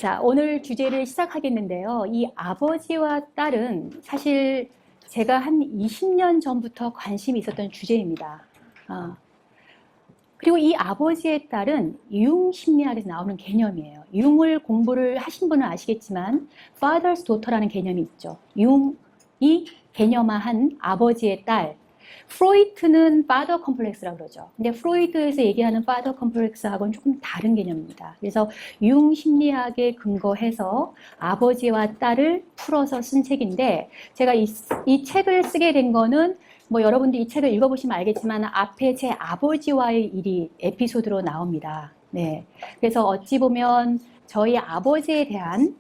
자, 오늘 주제를 시작하겠는데요. 이 아버지와 딸은 사실 제가 한 20년 전부터 관심이 있었던 주제입니다. 그리고 이 아버지의 딸은 융 심리학에서 나오는 개념이에요. 융을 공부를 하신 분은 아시겠지만 father's daughter라는 개념이 있죠. 융이 개념화한 아버지의 딸. 프로이트는 father complex라고 그러죠. 근데 프로이트에서 얘기하는 father complex하고는 조금 다른 개념입니다. 그래서 융 심리학에 근거해서 아버지와 딸을 풀어서 쓴 책인데 제가 이 책을 쓰게 된 거는 뭐 여러분들 이 책을 읽어보시면 알겠지만 앞에 제 아버지와의 일이 에피소드로 나옵니다. 네. 그래서 어찌 보면 저희 아버지에 대한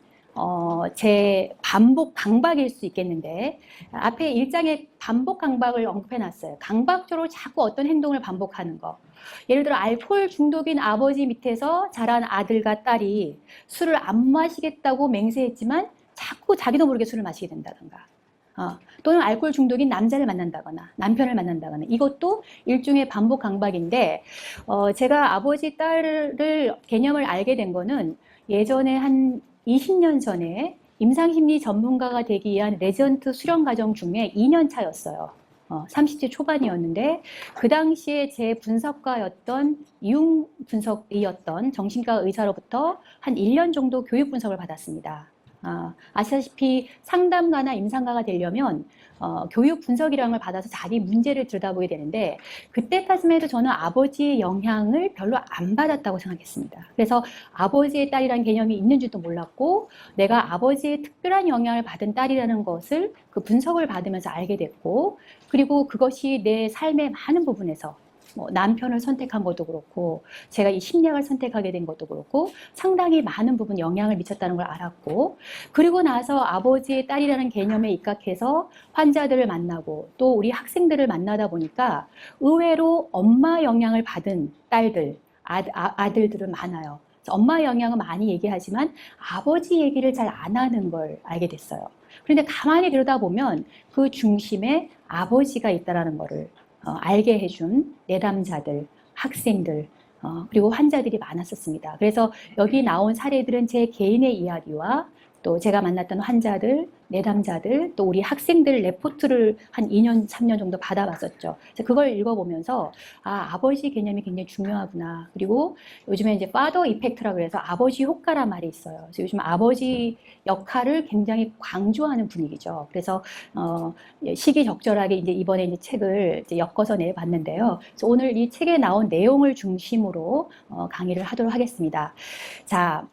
제 반복 강박일 수 있겠는데 앞에 1장에 반복 강박을 언급해놨어요. 강박적으로 자꾸 어떤 행동을 반복하는 거. 예를 들어 알코올 중독인 아버지 밑에서 자란 아들과 딸이 술을 안 마시겠다고 맹세했지만 자꾸 자기도 모르게 술을 마시게 된다던가. 또는 알코올 중독인 남자를 만난다거나 남편을 만난다거나 이것도 일종의 반복 강박인데 제가 아버지 딸을 개념을 알게 된 거는 예전에 한 20년 전에 임상심리 전문가가 되기 위한 레전트 수련 과정 중에 2년 차였어요. 30대 초반이었는데 그 당시에 제 분석가였던 융 분석이었던 정신과 의사로부터 한 1년 정도 교육 분석을 받았습니다. 아시다시피 상담가나 임상가가 되려면 교육 분석이라는 걸 받아서 자기 문제를 들여다보게 되는데 그때까지만 해도 저는 아버지의 영향을 별로 안 받았다고 생각했습니다. 그래서 아버지의 딸이라는 개념이 있는 줄도 몰랐고 내가 아버지의 특별한 영향을 받은 딸이라는 것을 그 분석을 받으면서 알게 됐고 그리고 그것이 내 삶의 많은 부분에서 뭐 남편을 선택한 것도 그렇고 제가 이 심리학을 선택하게 된 것도 그렇고 상당히 많은 부분 영향을 미쳤다는 걸 알았고 그리고 나서 아버지의 딸이라는 개념에 입각해서 환자들을 만나고 또 우리 학생들을 만나다 보니까 의외로 엄마 영향을 받은 딸들, 아들들은 많아요. 엄마 영향은 많이 얘기하지만 아버지 얘기를 잘 안 하는 걸 알게 됐어요. 그런데 가만히 들여다보면 그 중심에 아버지가 있다는 거를 알게 해준 내담자들, 학생들, 그리고 환자들이 많았었습니다. 그래서 여기 나온 사례들은 제 개인의 이야기와 또 제가 만났던 환자들, 내담자들, 또 우리 학생들 레포트를 한 2년, 3년 정도 받아봤었죠. 그래서 그걸 읽어보면서 아버지 개념이 굉장히 중요하구나. 그리고 요즘에 이제 father effect라고 해서 아버지 효과란 말이 있어요. 그래서 요즘 아버지 역할을 굉장히 강조하는 분위기죠. 그래서 시기적절하게 이제 이번에 이제 책을 이제 엮어서 내봤는데요. 그래서 오늘 이 책에 나온 내용을 중심으로 강의를 하도록 하겠습니다. 자,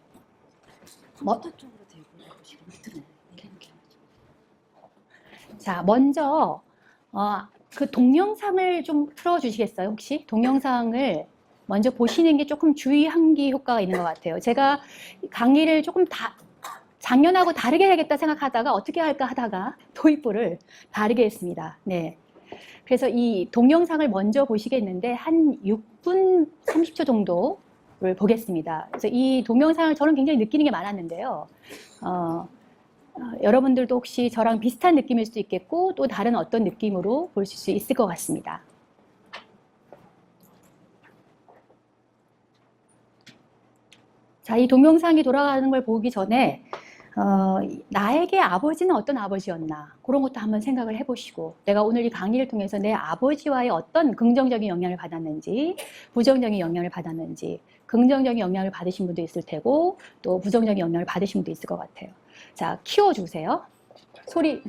먼저 그 동영상을 좀 틀어주시겠어요? 혹시 동영상을 먼저 보시는 게 조금 주의한기 효과가 있는 것 같아요. 제가 강의를 조금 작년하고 다르게 해야겠다 생각하다가 어떻게 할까 하다가 도입부를 다르게 했습니다. 네. 그래서 이 동영상을 먼저 보시겠는데 한 6분 30초 정도를 보겠습니다. 그래서 이 동영상을 저는 굉장히 느끼는 게 많았는데요. 여러분들도 혹시 저랑 비슷한 느낌일 수도 있겠고 또 다른 어떤 느낌으로 보실 수 있을 것 같습니다. 자, 이 동영상이 돌아가는 걸 보기 전에 나에게 아버지는 어떤 아버지였나 그런 것도 한번 생각을 해보시고 내가 오늘 이 강의를 통해서 내 아버지와의 어떤 긍정적인 영향을 받았는지 부정적인 영향을 받았는지 긍정적인 영향을 받으신 분도 있을 테고 또 부정적인 영향을 받으신 분도 있을 것 같아요. 자, 키워주세요. 소리.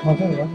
맞아요.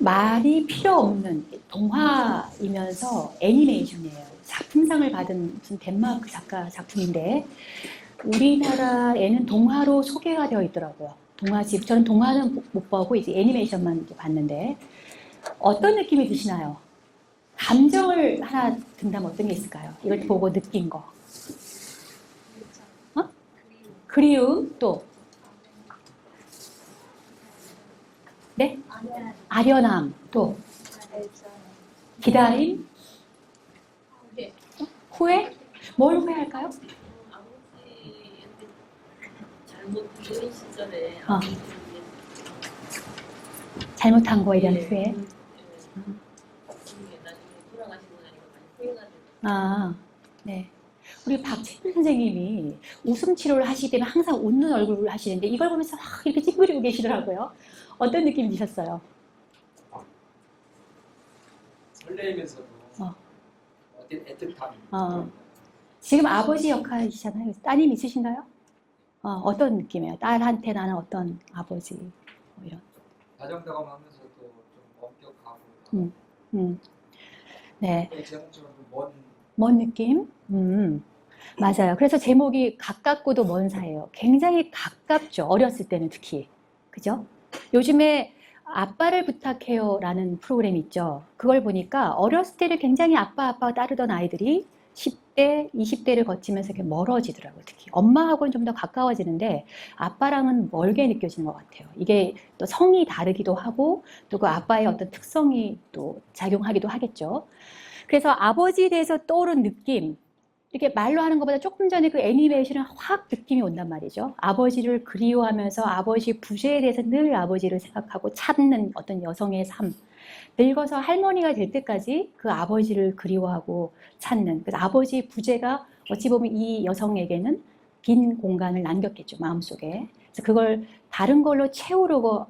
말이 필요 없는 동화이면서 애니메이션이에요. 작품상을 받은 무슨 덴마크 작가 작품인데 우리나라에는 동화로 소개가 되어 있더라고요. 동화집. 저는 동화는 못 보고 이제 애니메이션만 이제 봤는데 어떤 느낌이 드시나요? 감정을 하나 든다면 어떤 게 있을까요? 이걸 보고 느낀 거. 어? 그리움 또 네? 아련함 또 기다림 후회? 뭘 후회할까요? 잘못 어린 시절에 잘못한 거에 대한 후회. 나중에 돌아가시고 나니까 많이 후회가 되고. 아, 네. 우리 박채준 선생님이 웃음 치료를 하시기 때문에 항상 웃는 얼굴을 하시는데 이걸 보면서 막 이렇게 찡그리고 계시더라고요. 어떤 느낌 드셨어요? 설레이면서도 어떤 애틋함. 지금 아버지 역할이시잖아요. 따님 있으신가요? 어떤 느낌이에요? 딸한테 나는 어떤 아버지 뭐 이런. 다정다감하면서도 좀 엄격하고. 네. 제목처럼 먼 느낌? 맞아요. 그래서 제목이 가깝고도 먼 사이예요. 굉장히 가깝죠. 어렸을 때는 특히. 그죠? 요즘에 아빠를 부탁해요라는 프로그램 있죠. 그걸 보니까 어렸을 때는 굉장히 아빠 따르던 아이들이 10대, 20대를 거치면서 이렇게 멀어지더라고요. 특히 엄마하고는 좀 더 가까워지는데 아빠랑은 멀게 느껴지는 것 같아요. 이게 또 성이 다르기도 하고 또 그 아빠의 어떤 특성이 또 작용하기도 하겠죠. 그래서 아버지에 대해서 떠오른 느낌, 이렇게 말로 하는 것보다 조금 전에 그 애니메이션은 확 느낌이 온단 말이죠. 아버지를 그리워하면서 아버지 부재에 대해서 늘 아버지를 생각하고 찾는 어떤 여성의 삶. 늙어서 할머니가 될 때까지 그 아버지를 그리워하고 찾는. 그래서 아버지 부재가 어찌 보면 이 여성에게는 빈 공간을 남겼겠죠, 마음속에. 그래서 그걸 다른 걸로 채우려고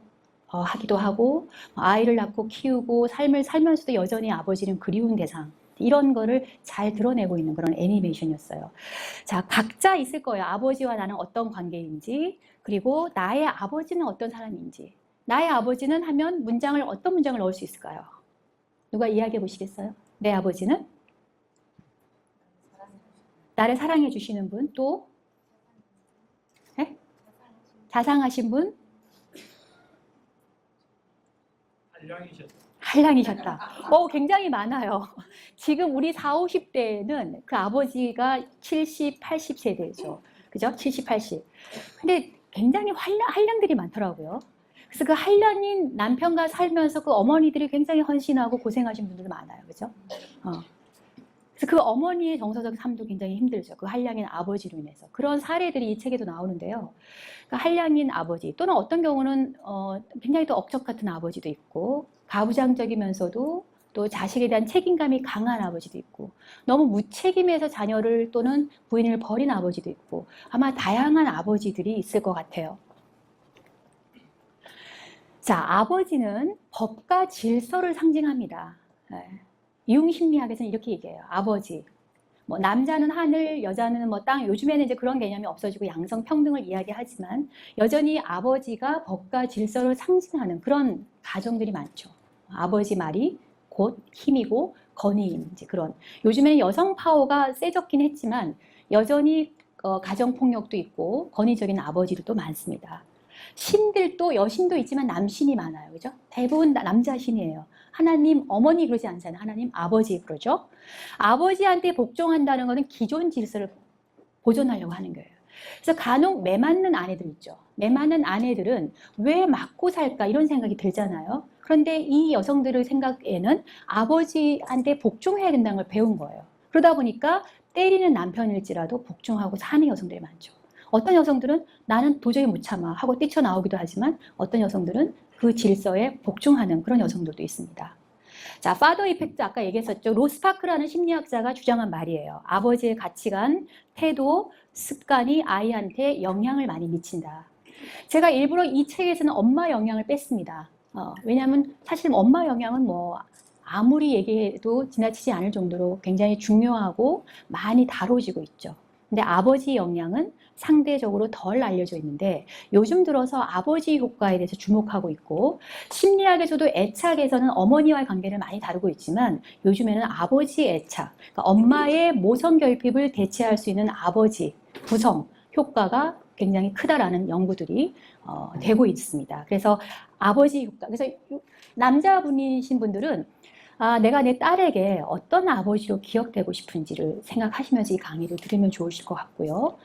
하기도 하고, 아이를 낳고 키우고 삶을 살면서도 여전히 아버지는 그리운 대상. 이런 거를 잘 드러내고 있는 그런 애니메이션이었어요. 자, 각자 있을 거예요. 아버지와 나는 어떤 관계인지, 그리고 나의 아버지는 어떤 사람인지. 나의 아버지는 하면 어떤 문장을 넣을 수 있을까요? 누가 이야기해 보시겠어요? 내 아버지는? 나를 사랑해 주시는 분, 또? 네? 자상하신 분? 한량이셨다. 굉장히 많아요. 지금 우리 40, 50대는 그 아버지가 70, 80세대죠. 그죠? 70, 80. 근데 굉장히 한량들이 많더라고요. 그래서 그 한량인 남편과 살면서 그 어머니들이 굉장히 헌신하고 고생하신 분들도 많아요. 그죠? 그래서 그 어머니의 정서적 삶도 굉장히 힘들죠. 그 한량인 아버지로 인해서. 그런 사례들이 이 책에도 나오는데요. 그 한량인 아버지 또는 어떤 경우는 굉장히 또 억척 같은 아버지도 있고 가부장적이면서도 또 자식에 대한 책임감이 강한 아버지도 있고 너무 무책임해서 자녀를 또는 부인을 버린 아버지도 있고 아마 다양한 아버지들이 있을 것 같아요. 자, 아버지는 법과 질서를 상징합니다. 이용심리학에서는 이렇게 얘기해요. 아버지. 뭐 남자는 하늘, 여자는 뭐 땅. 요즘에는 이제 그런 개념이 없어지고 양성 평등을 이야기하지만 여전히 아버지가 법과 질서를 상징하는 그런 가정들이 많죠. 아버지 말이 곧 힘이고 건의인 이제 그런. 요즘에는 여성 파워가 세졌긴 했지만 여전히 가정 폭력도 있고 권위적인 아버지도 많습니다. 신들도 여신도 있지만 남신이 많아요. 그죠? 대부분 남자 신이에요. 하나님 어머니 그러지 않잖아요. 하나님 아버지 그러죠. 아버지한테 복종한다는 것은 기존 질서를 보존하려고 하는 거예요. 그래서 간혹 매맞는 아내들 있죠. 매맞는 아내들은 왜 맞고 살까 이런 생각이 들잖아요. 그런데 이 여성들의 생각에는 아버지한테 복종해야 된다는 걸 배운 거예요. 그러다 보니까 때리는 남편일지라도 복종하고 사는 여성들이 많죠. 어떤 여성들은 나는 도저히 못 참아 하고 뛰쳐나오기도 하지만 어떤 여성들은 그 질서에 복종하는 그런 여성들도 있습니다. 자, 파더 이펙트 아까 얘기했었죠. 로스파크라는 심리학자가 주장한 말이에요. 아버지의 가치관, 태도, 습관이 아이한테 영향을 많이 미친다. 제가 일부러 이 책에서는 엄마 영향을 뺐습니다. 왜냐하면 사실 엄마 영향은 뭐 아무리 얘기해도 지나치지 않을 정도로 굉장히 중요하고 많이 다뤄지고 있죠. 근데 아버지 영향은 상대적으로 덜 알려져 있는데 요즘 들어서 아버지 효과에 대해서 주목하고 있고 심리학에서도 애착에서는 어머니와의 관계를 많이 다루고 있지만 요즘에는 아버지 애착, 그러니까 엄마의 모성 결핍을 대체할 수 있는 아버지 구성 효과가 굉장히 크다라는 연구들이 되고 있습니다. 그래서 아버지 효과, 그래서 남자분이신 분들은 내가 내 딸에게 어떤 아버지로 기억되고 싶은지를 생각하시면서 이 강의를 들으면 좋으실 것 같고요.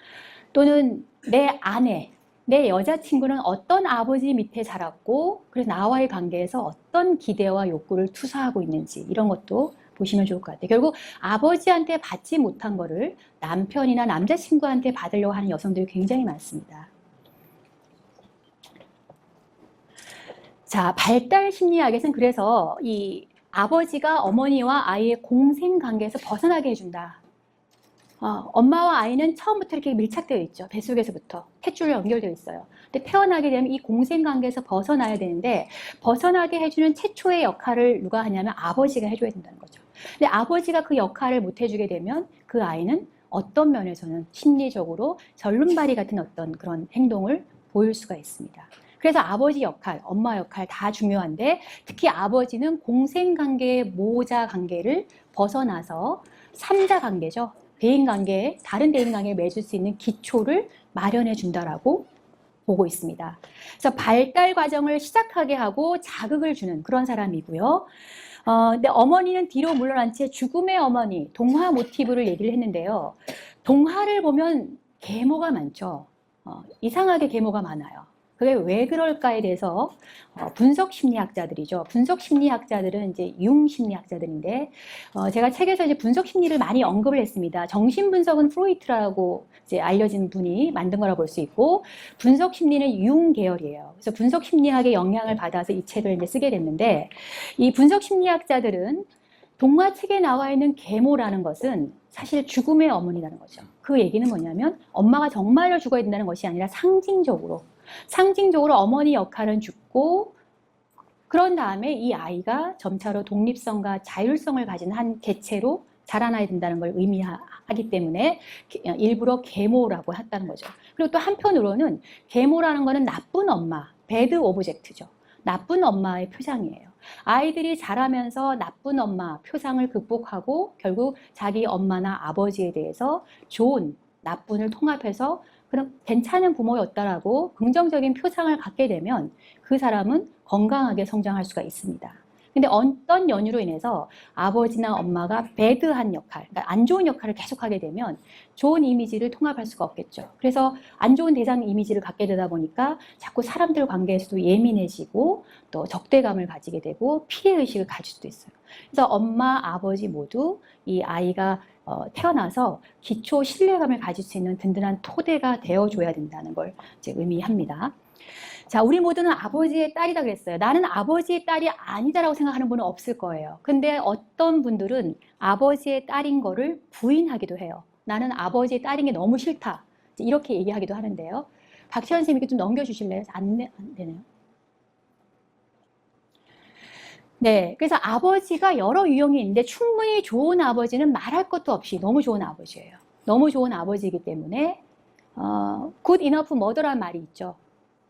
또는 내 아내, 내 여자친구는 어떤 아버지 밑에 자랐고 그래서 나와의 관계에서 어떤 기대와 욕구를 투사하고 있는지 이런 것도 보시면 좋을 것 같아요. 결국 아버지한테 받지 못한 거를 남편이나 남자친구한테 받으려고 하는 여성들이 굉장히 많습니다. 자, 발달 심리학에서는 그래서 이 아버지가 어머니와 아이의 공생 관계에서 벗어나게 해준다. 엄마와 아이는 처음부터 이렇게 밀착되어 있죠. 뱃속에서부터 탯줄로 연결되어 있어요. 근데 태어나게 되면 이 공생 관계에서 벗어나야 되는데 벗어나게 해주는 최초의 역할을 누가 하냐면 아버지가 해줘야 된다는 거죠. 근데 아버지가 그 역할을 못 해주게 되면 그 아이는 어떤 면에서는 심리적으로 절름발이 같은 어떤 그런 행동을 보일 수가 있습니다. 그래서 아버지 역할, 엄마 역할 다 중요한데 특히 아버지는 공생관계의 모자 관계를 벗어나서 삼자 관계죠. 대인관계에 다른 대인관계를 맺을 수 있는 기초를 마련해 준다라고 보고 있습니다. 그래서 발달 과정을 시작하게 하고 자극을 주는 그런 사람이고요. 근데 어머니는 뒤로 물러난 채 죽음의 어머니, 동화 모티브를 얘기를 했는데요. 동화를 보면 계모가 많죠. 이상하게 계모가 많아요. 그게 왜 그럴까에 대해서 분석 심리학자들이죠. 분석 심리학자들은 이제 융 심리학자들인데 제가 책에서 이제 분석 심리를 많이 언급을 했습니다. 정신 분석은 프로이트라고 이제 알려진 분이 만든 거라 볼 수 있고 분석 심리는 융 계열이에요. 그래서 분석 심리학의 영향을 받아서 이 책을 이제 쓰게 됐는데 이 분석 심리학자들은 동화책에 나와 있는 계모라는 것은 사실 죽음의 어머니라는 거죠. 그 얘기는 뭐냐면 엄마가 정말로 죽어야 된다는 것이 아니라 상징적으로 어머니 역할은 죽고 그런 다음에 이 아이가 점차로 독립성과 자율성을 가진 한 개체로 자라나야 된다는 걸 의미하기 때문에 일부러 계모라고 했다는 거죠. 그리고 또 한편으로는 계모라는 거는 나쁜 엄마, 배드 오브젝트죠. 나쁜 엄마의 표상이에요. 아이들이 자라면서 나쁜 엄마 표상을 극복하고 결국 자기 엄마나 아버지에 대해서 좋은, 나쁜을 통합해서 그럼 괜찮은 부모였다라고 긍정적인 표상을 갖게 되면 그 사람은 건강하게 성장할 수가 있습니다. 근데 어떤 연유로 인해서 아버지나 엄마가 배드한 역할, 그러니까 안 좋은 역할을 계속하게 되면 좋은 이미지를 통합할 수가 없겠죠. 그래서 안 좋은 대상 이미지를 갖게 되다 보니까 자꾸 사람들 관계에서도 예민해지고 또 적대감을 가지게 되고 피해의식을 가질 수도 있어요. 그래서 엄마, 아버지 모두 이 아이가 태어나서 기초 신뢰감을 가질 수 있는 든든한 토대가 되어줘야 된다는 걸 이제 의미합니다. 자, 우리 모두는 아버지의 딸이다 그랬어요. 나는 아버지의 딸이 아니다라고 생각하는 분은 없을 거예요. 근데 어떤 분들은 아버지의 딸인 거를 부인하기도 해요. 나는 아버지의 딸인 게 너무 싫다. 이렇게 얘기하기도 하는데요. 박시현 선생님께 좀 넘겨주실래요? 안 되네요. 네, 그래서 아버지가 여러 유형이 있는데 충분히 좋은 아버지는 말할 것도 없이 너무 좋은 아버지예요. 너무 좋은 아버지이기 때문에 good enough mother란 말이 있죠.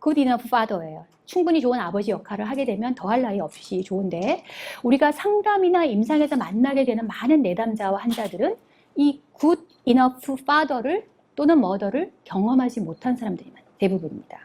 good enough father예요. 충분히 좋은 아버지 역할을 하게 되면 더할 나위 없이 좋은데 우리가 상담이나 임상에서 만나게 되는 많은 내담자와 환자들은 이 good enough father를 또는 mother를 경험하지 못한 사람들이 대부분입니다.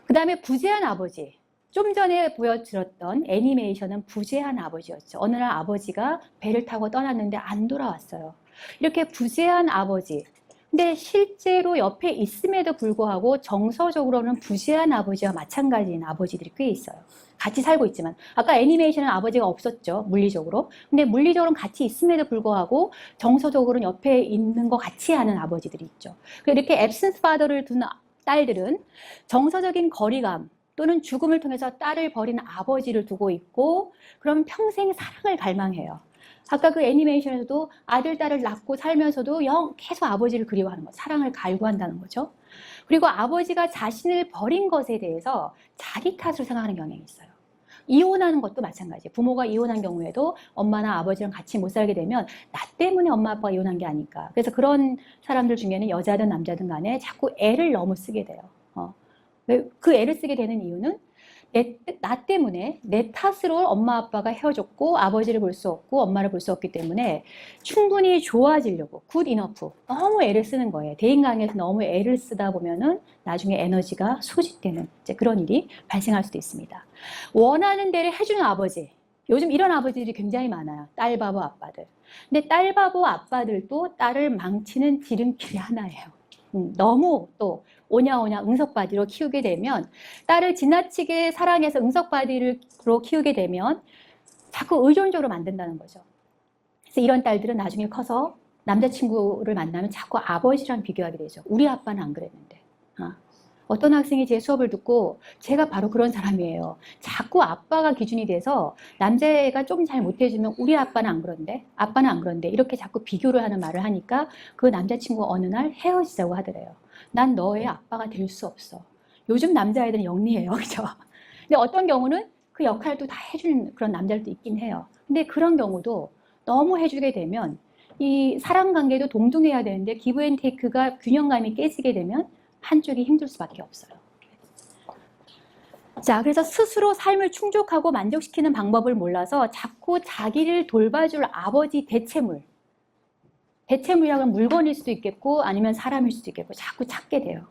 그 다음에 부재한 아버지. 좀 전에 보여드렸던 애니메이션은 부재한 아버지였죠. 어느 날 아버지가 배를 타고 떠났는데 안 돌아왔어요. 이렇게 부재한 아버지. 근데 실제로 옆에 있음에도 불구하고 정서적으로는 부재한 아버지와 마찬가지인 아버지들이 꽤 있어요. 같이 살고 있지만 아까 애니메이션은 아버지가 없었죠. 물리적으로. 근데 물리적으로는 같이 있음에도 불구하고 정서적으로는 옆에 있는 것 같이 하는 아버지들이 있죠. 이렇게 absent father를 둔 딸들은 정서적인 거리감 또는 죽음을 통해서 딸을 버린 아버지를 두고 있고 그럼 평생 사랑을 갈망해요. 아까 그 애니메이션에서도 아들, 딸을 낳고 살면서도 계속 아버지를 그리워하는 거, 사랑을 갈구한다는 거죠. 그리고 아버지가 자신을 버린 것에 대해서 자기 탓으로 생각하는 경향이 있어요. 이혼하는 것도 마찬가지예요. 부모가 이혼한 경우에도 엄마나 아버지랑 같이 못 살게 되면 나 때문에 엄마 아빠가 이혼한 게 아닐까. 그래서 그런 사람들 중에는 여자든 남자든 간에 자꾸 애를 너무 쓰게 돼요. 그 애를 쓰게 되는 이유는 나 때문에 내 탓으로 엄마 아빠가 헤어졌고 아버지를 볼 수 없고 엄마를 볼 수 없기 때문에 충분히 좋아지려고 굿 이너프 너무 애를 쓰는 거예요. 대인관계에서 너무 애를 쓰다 보면은 나중에 에너지가 소진되는 이제 그런 일이 발생할 수도 있습니다. 원하는 대로 해주는 아버지, 요즘 이런 아버지들이 굉장히 많아요. 딸 바보 아빠들. 근데 딸 바보 아빠들도 딸을 망치는 지름길이 하나예요. 너무 또 오냐오냐 응석바디로 키우게 되면 딸을 지나치게 사랑해서 응석바디로 키우게 되면 자꾸 의존적으로 만든다는 거죠. 그래서 이런 딸들은 나중에 커서 남자친구를 만나면 자꾸 아버지랑 비교하게 되죠. 우리 아빠는 안 그랬는데. 어떤 학생이 제 수업을 듣고 제가 바로 그런 사람이에요. 자꾸 아빠가 기준이 돼서 남자애가 좀 잘 못해주면 우리 아빠는 안 그런데 아빠는 안 그런데 이렇게 자꾸 비교를 하는 말을 하니까 그 남자친구가 어느 날 헤어지자고 하더래요. 난 너의 아빠가 될 수 없어. 요즘 남자애들은 영리해요. 그죠? 근데 어떤 경우는 그 역할도 다 해주는 그런 남자들도 있긴 해요. 근데 그런 경우도 너무 해주게 되면 이 사람 관계도 동등해야 되는데 기브 앤 테이크가 균형감이 깨지게 되면 한쪽이 힘들 수밖에 없어요. 자, 그래서 스스로 삶을 충족하고 만족시키는 방법을 몰라서 자꾸 자기를 돌봐줄 아버지 대체물. 대체물이라고 하면 물건일 수도 있겠고 아니면 사람일 수도 있겠고 자꾸 찾게 돼요.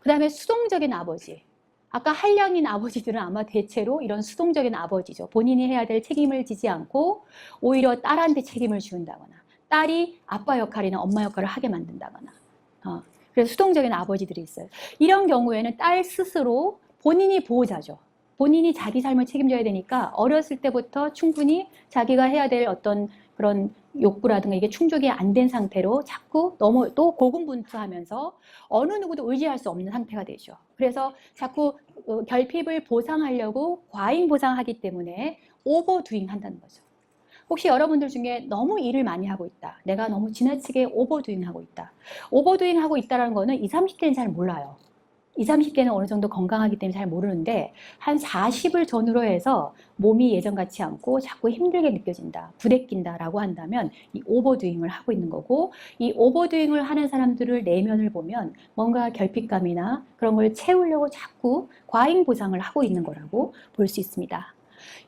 그 다음에 수동적인 아버지. 아까 한량인 아버지들은 아마 대체로 이런 수동적인 아버지죠. 본인이 해야 될 책임을 지지 않고 오히려 딸한테 책임을 지운다거나 딸이 아빠 역할이나 엄마 역할을 하게 만든다거나 그래서 수동적인 아버지들이 있어요. 이런 경우에는 딸 스스로 본인이 보호자죠. 본인이 자기 삶을 책임져야 되니까 어렸을 때부터 충분히 자기가 해야 될 어떤 그런 욕구라든가 이게 충족이 안 된 상태로 자꾸 너무 또 고군분투하면서 어느 누구도 의지할 수 없는 상태가 되죠. 그래서 자꾸 결핍을 보상하려고 과잉 보상하기 때문에 오버두잉 한다는 거죠. 혹시 여러분들 중에 너무 일을 많이 하고 있다. 내가 너무 지나치게 오버두잉 하고 있다. 오버두잉 하고 있다는 거는 20, 30대는 잘 몰라요. 20, 30대는 어느 정도 건강하기 때문에 잘 모르는데 한 40을 전후로 해서 몸이 예전 같지 않고 자꾸 힘들게 느껴진다, 부대낀다라고 한다면 이 오버두잉을 하고 있는 거고 이 오버두잉을 하는 사람들을 내면을 보면 뭔가 결핍감이나 그런 걸 채우려고 자꾸 과잉 보상을 하고 있는 거라고 볼 수 있습니다.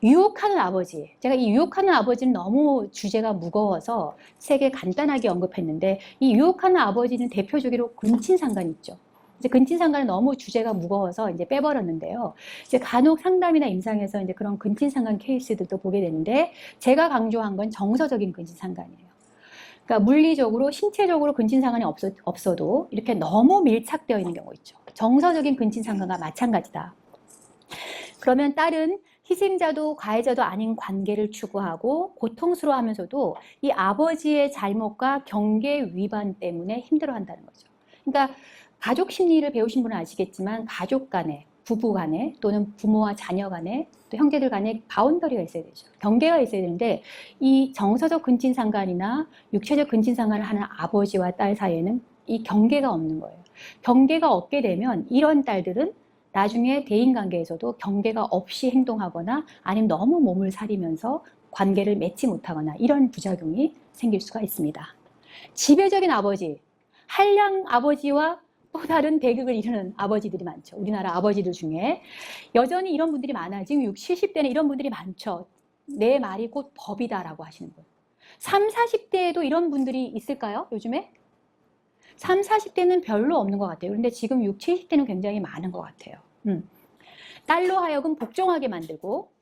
유혹하는 아버지. 제가 이 유혹하는 아버지는 너무 주제가 무거워서 책에 간단하게 언급했는데 이 유혹하는 아버지는 대표적으로 근친상간이 있죠. 이제 근친상간은 너무 주제가 무거워서 이제 빼버렸는데요. 이제 간혹 상담이나 임상에서 이제 그런 근친상간 케이스들도 보게 되는데 제가 강조한 건 정서적인 근친상간이에요. 그러니까 물리적으로 신체적으로 근친상간이 없어도 이렇게 너무 밀착되어 있는 경우 있죠. 정서적인 근친상간과 마찬가지다. 그러면 딸은 희생자도 가해자도 아닌 관계를 추구하고 고통스러워하면서도 이 아버지의 잘못과 경계 위반 때문에 힘들어한다는 거죠. 그러니까 가족 심리를 배우신 분은 아시겠지만 가족 간에, 부부 간에 또는 부모와 자녀 간에 또 형제들 간에 바운더리가 있어야 되죠. 경계가 있어야 되는데 이 정서적 근친상간이나 육체적 근친상간을 하는 아버지와 딸 사이에는 이 경계가 없는 거예요. 경계가 없게 되면 이런 딸들은 나중에 대인관계에서도 경계가 없이 행동하거나 아니면 너무 몸을 사리면서 관계를 맺지 못하거나 이런 부작용이 생길 수가 있습니다. 지배적인 아버지, 한량 아버지와 또 다른 배격을 이루는 아버지들이 많죠. 우리나라 아버지들 중에 여전히 이런 분들이 많아요. 지금 60, 70대는 이런 분들이 많죠. 내 말이 곧 법이다라고 하시는 분. 30, 40대에도 이런 분들이 있을까요? 요즘에? 30, 40대는 별로 없는 것 같아요. 그런데 지금 60, 70대는 굉장히 많은 것 같아요. 딸로 하여금 복종하게 만들고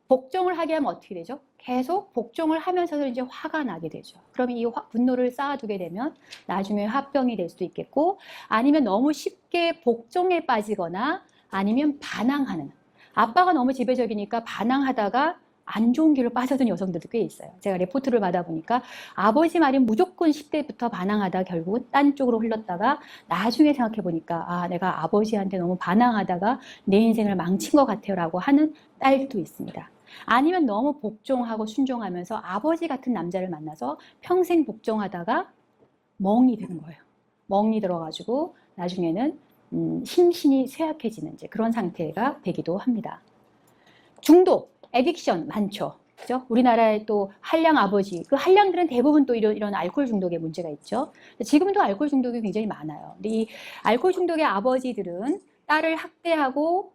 복종을 하게 하면 어떻게 되죠? 계속 복종을 하면서도 이제 화가 나게 되죠. 그러면 이 분노를 쌓아두게 되면 나중에 화병이 될 수도 있겠고 아니면 너무 쉽게 복종에 빠지거나 아니면 반항하는 아빠가 너무 지배적이니까 반항하다가 안 좋은 길로 빠져든 여성들도 꽤 있어요. 제가 레포트를 받아보니까 아버지 말이 무조건 10대부터 반항하다 결국은 딴 쪽으로 흘렀다가 나중에 생각해보니까 아 내가 아버지한테 너무 반항하다가 내 인생을 망친 것 같아요 라고 하는 딸도 있습니다. 아니면 너무 복종하고 순종하면서 아버지 같은 남자를 만나서 평생 복종하다가 멍이 드는 거예요. 멍이 들어가지고 나중에는 심신이 쇠약해지는 이제 그런 상태가 되기도 합니다. 중독, 에딕션 많죠. 그죠? 우리나라의 또 한량 아버지, 그 한량들은 대부분 또 이런 알코올 중독의 문제가 있죠. 지금도 알코올 중독이 굉장히 많아요. 근데 이 알코올 중독의 아버지들은 딸을 학대하고,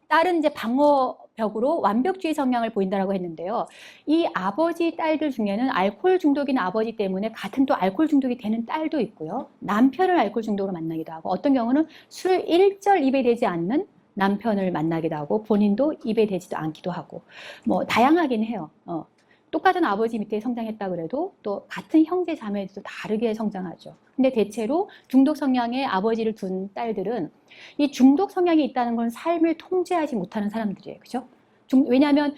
딸은 이제 방어벽으로 완벽주의 성향을 보인다라고 했는데요. 이 아버지 딸들 중에는 알코올 중독인 아버지 때문에 같은 또 알코올 중독이 되는 딸도 있고요. 남편을 알코올 중독으로 만나기도 하고, 어떤 경우는 술 일절 입에 대지 않는 남편을 만나기도 하고, 본인도 입에 대지도 않기도 하고, 뭐 다양하긴 해요. 똑같은 아버지 밑에 성장했다 그래도 또 같은 형제 자매들도 다르게 성장하죠. 근데 대체로 중독 성향의 아버지를 둔 딸들은 이 중독 성향이 있다는 건 삶을 통제하지 못하는 사람들이에요. 그죠? 왜냐하면